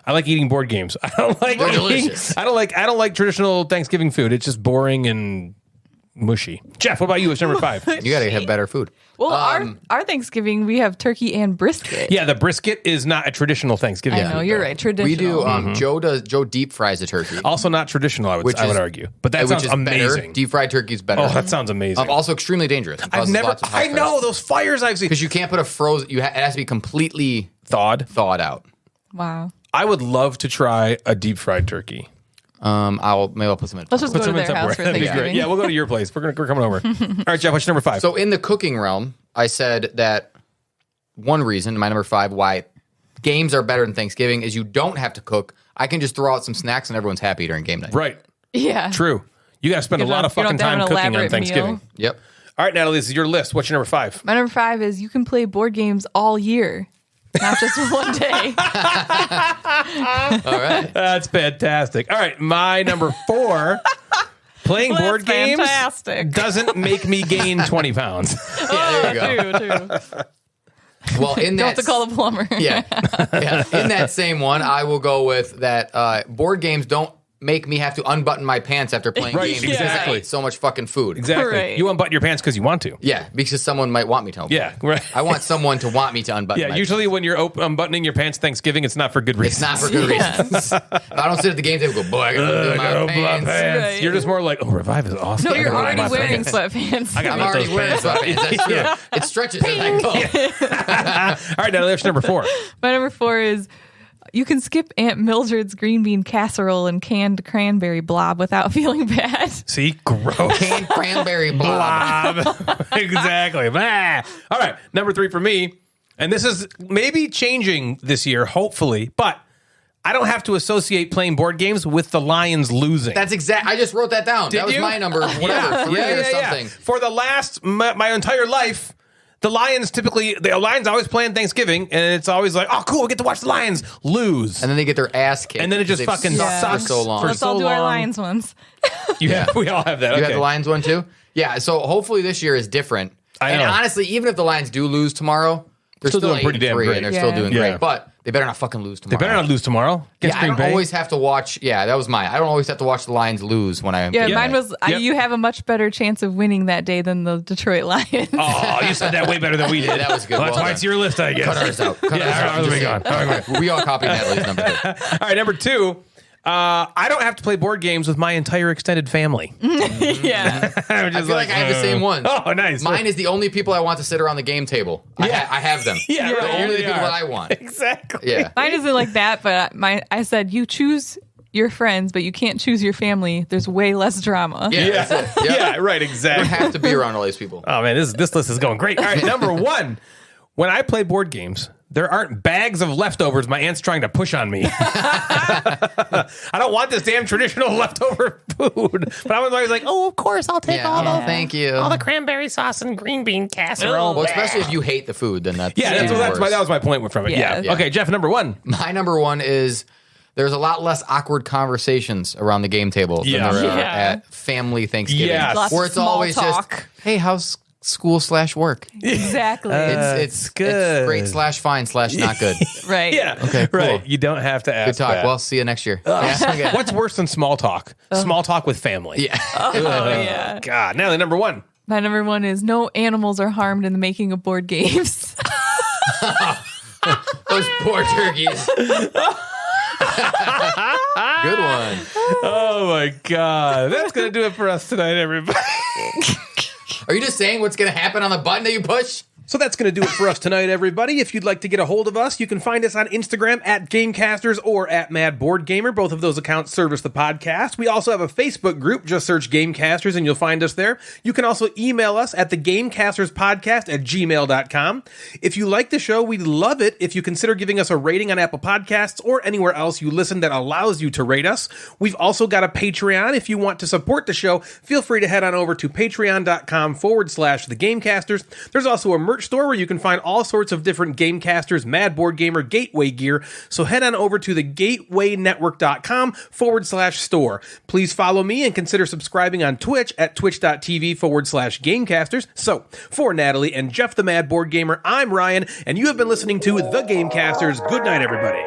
I like eating board games. I don't like They're eating. delicious. I don't like traditional Thanksgiving food. It's just boring and mushy. Jeff, what about you? It's number 5. You got to have better food. Well, our Thanksgiving, we have turkey and brisket. Yeah, the brisket is not a traditional Thanksgiving. I know, food, you're though. right. Traditional. We do. Joe deep fries a turkey. Also not traditional. I would Which is- argue, but that which sounds is amazing. better. Deep fried turkey is better. Oh, that sounds amazing. Also extremely dangerous. It I've causes never. lots of I house know fires. those fires I've seen. Because you can't put a frozen. It has to be completely Thawed. thawed out. Wow. I would love to try a deep fried turkey. Maybe I'll put some in. Let's just go to Some in their house for Tupperware. That'd be Thanksgiving. great. Yeah, we'll go to your place. We're coming over. All right, Jeff, what's your number 5? So in the cooking realm, I said that one reason, my number 5, why games are better than Thanksgiving is you don't have to cook. I can just throw out some snacks and everyone's happy during game night. right. Yeah. True. You got to spend a You lot don't- of you don't fucking time have an cooking on elaborate Thanksgiving. meal. Yep. All right, Natalie, this is your list. What's your number 5? My number 5 is you can play board games all year, not just one day. All right. That's fantastic. All right, my number 4. Playing Well, board that's games fantastic. doesn't make me gain 20 pounds. Yeah, there you go. True. Well, in Don't have that to call the plumber. yeah. In that same one, I will go with that board games don't make me have to unbutton my pants after playing Right, games because I exactly. eat so much fucking food. Exactly. Right. You unbutton your pants because you want to. Yeah, because someone might want me to. Yeah, right. I want someone to want me to unbutton Yeah, my usually when you're unbuttoning your pants Thanksgiving, it's not for good It's reasons. not for good reasons. If I don't sit at the game table and go, boy, I gotta undo my pants. Right. You're just more like, oh, Revive is awesome. No, I you're gotta already wear my wearing pants. sweatpants. I gotta I'm let already those wearing pants sweatpants. That's true. It stretches as I go. All right, now there's number 4. My number 4 is you can skip Aunt Mildred's green bean casserole and canned cranberry blob without feeling bad. See, gross. Canned cranberry blob. Blob. Exactly. Bah. All right, number 3 for me, and this is maybe changing this year, hopefully, but I don't have to associate playing board games with the Lions losing. That's exact. I just wrote that down. Did that was you? my number, whatever, 3 or something. For the last, my entire life, the Lions always play on Thanksgiving, and it's always like, oh, cool, we get to watch the Lions lose. And then they get their ass kicked. And then it just because they've fucking sucked sucks for so long. for Let's all do our long. Lions ones. We all have that. You Okay. have the Lions one too? Yeah, so hopefully this year is different. I And know. honestly, even if the Lions do lose tomorrow, They're Still still doing pretty damn 8-3, great. and they're still doing Yeah. great. But they better not fucking lose They tomorrow. better not lose tomorrow against I Green don't Bay. always have to watch. Yeah, that was mine. I don't always have to watch the Lions lose when I. Yeah, mine was Yep. you have a much better chance of winning that day than the Detroit Lions. Oh, you said that way better than we did. Yeah, that was good. Well, that's Well why done. it's your list, I guess. Cut ours out. Cut ours Yeah, out. all right, Just moving on. saying. All right, We all copied Natalie's number 2. All right, number 2. I don't have to play board games with my entire extended family. Yeah. I'm I just feel like I have the same one. Oh, nice. Mine is the only people I want to sit around the game table. Yeah. I have them. Yeah, They're right, only here the they people are. that I want. Exactly. Yeah. Mine isn't like that, but I said you choose your friends, but you can't choose your family. There's way less drama. Yeah. That's it. Yep. Yeah, right, You exactly. have to be around all these people. Oh, man, this list is going great. All right, number 1. When I play board games, there aren't bags of leftovers my aunt's trying to push on me. I don't want this damn traditional leftover food. But I was always like, oh, of course, I'll take all the Thank you. all the cranberry sauce and green bean casserole. Well, especially if you hate the food, then that's Yeah, even worse. that was my point from it. Yeah. Yeah. Okay, Jeff, number 1. My number 1 is there's a lot less awkward conversations around the game table than Yeah. there are Yeah. at family Thanksgiving. Yes. Lots Where of it's small always talk. just, hey, how's school/work? Exactly. It's good. It's great /fine/ not good. right. Yeah. Okay, cool. Right. You don't have to ask Good talk. that. Well, see you next year. Yeah, okay. What's worse than small talk? Small talk with family. Yeah. Oh, yeah. God. Natalie, number 1. My number 1 is no animals are harmed in the making of board games. Those poor turkeys. Good one. Oh, my God. That's going to do it for us tonight, everybody. Are you just saying what's going to happen on the button that you push? So that's going to do it for us tonight, everybody. If you'd like to get a hold of us, you can find us on Instagram at Gamecasters or at Mad Board Gamer. Both of those accounts service the podcast. We also have a Facebook group. Just search Gamecasters and you'll find us there. You can also email us at thegamecasterspodcast@gmail.com. If you like the show, we'd love it if you consider giving us a rating on Apple Podcasts or anywhere else you listen that allows you to rate us. We've also got a Patreon. If you want to support the show, feel free to head on over to patreon.com/thegamecasters. There's also a merch store where you can find all sorts of different Gamecasters, Mad Board Gamer, Gateway gear. So head on over to thegatewaynetwork.com/store. Please follow me and consider subscribing on Twitch at twitch.tv/Gamecasters. So for Natalie and Jeff the Mad Board Gamer, I'm Ryan, and you have been listening to The Gamecasters. Good night, everybody.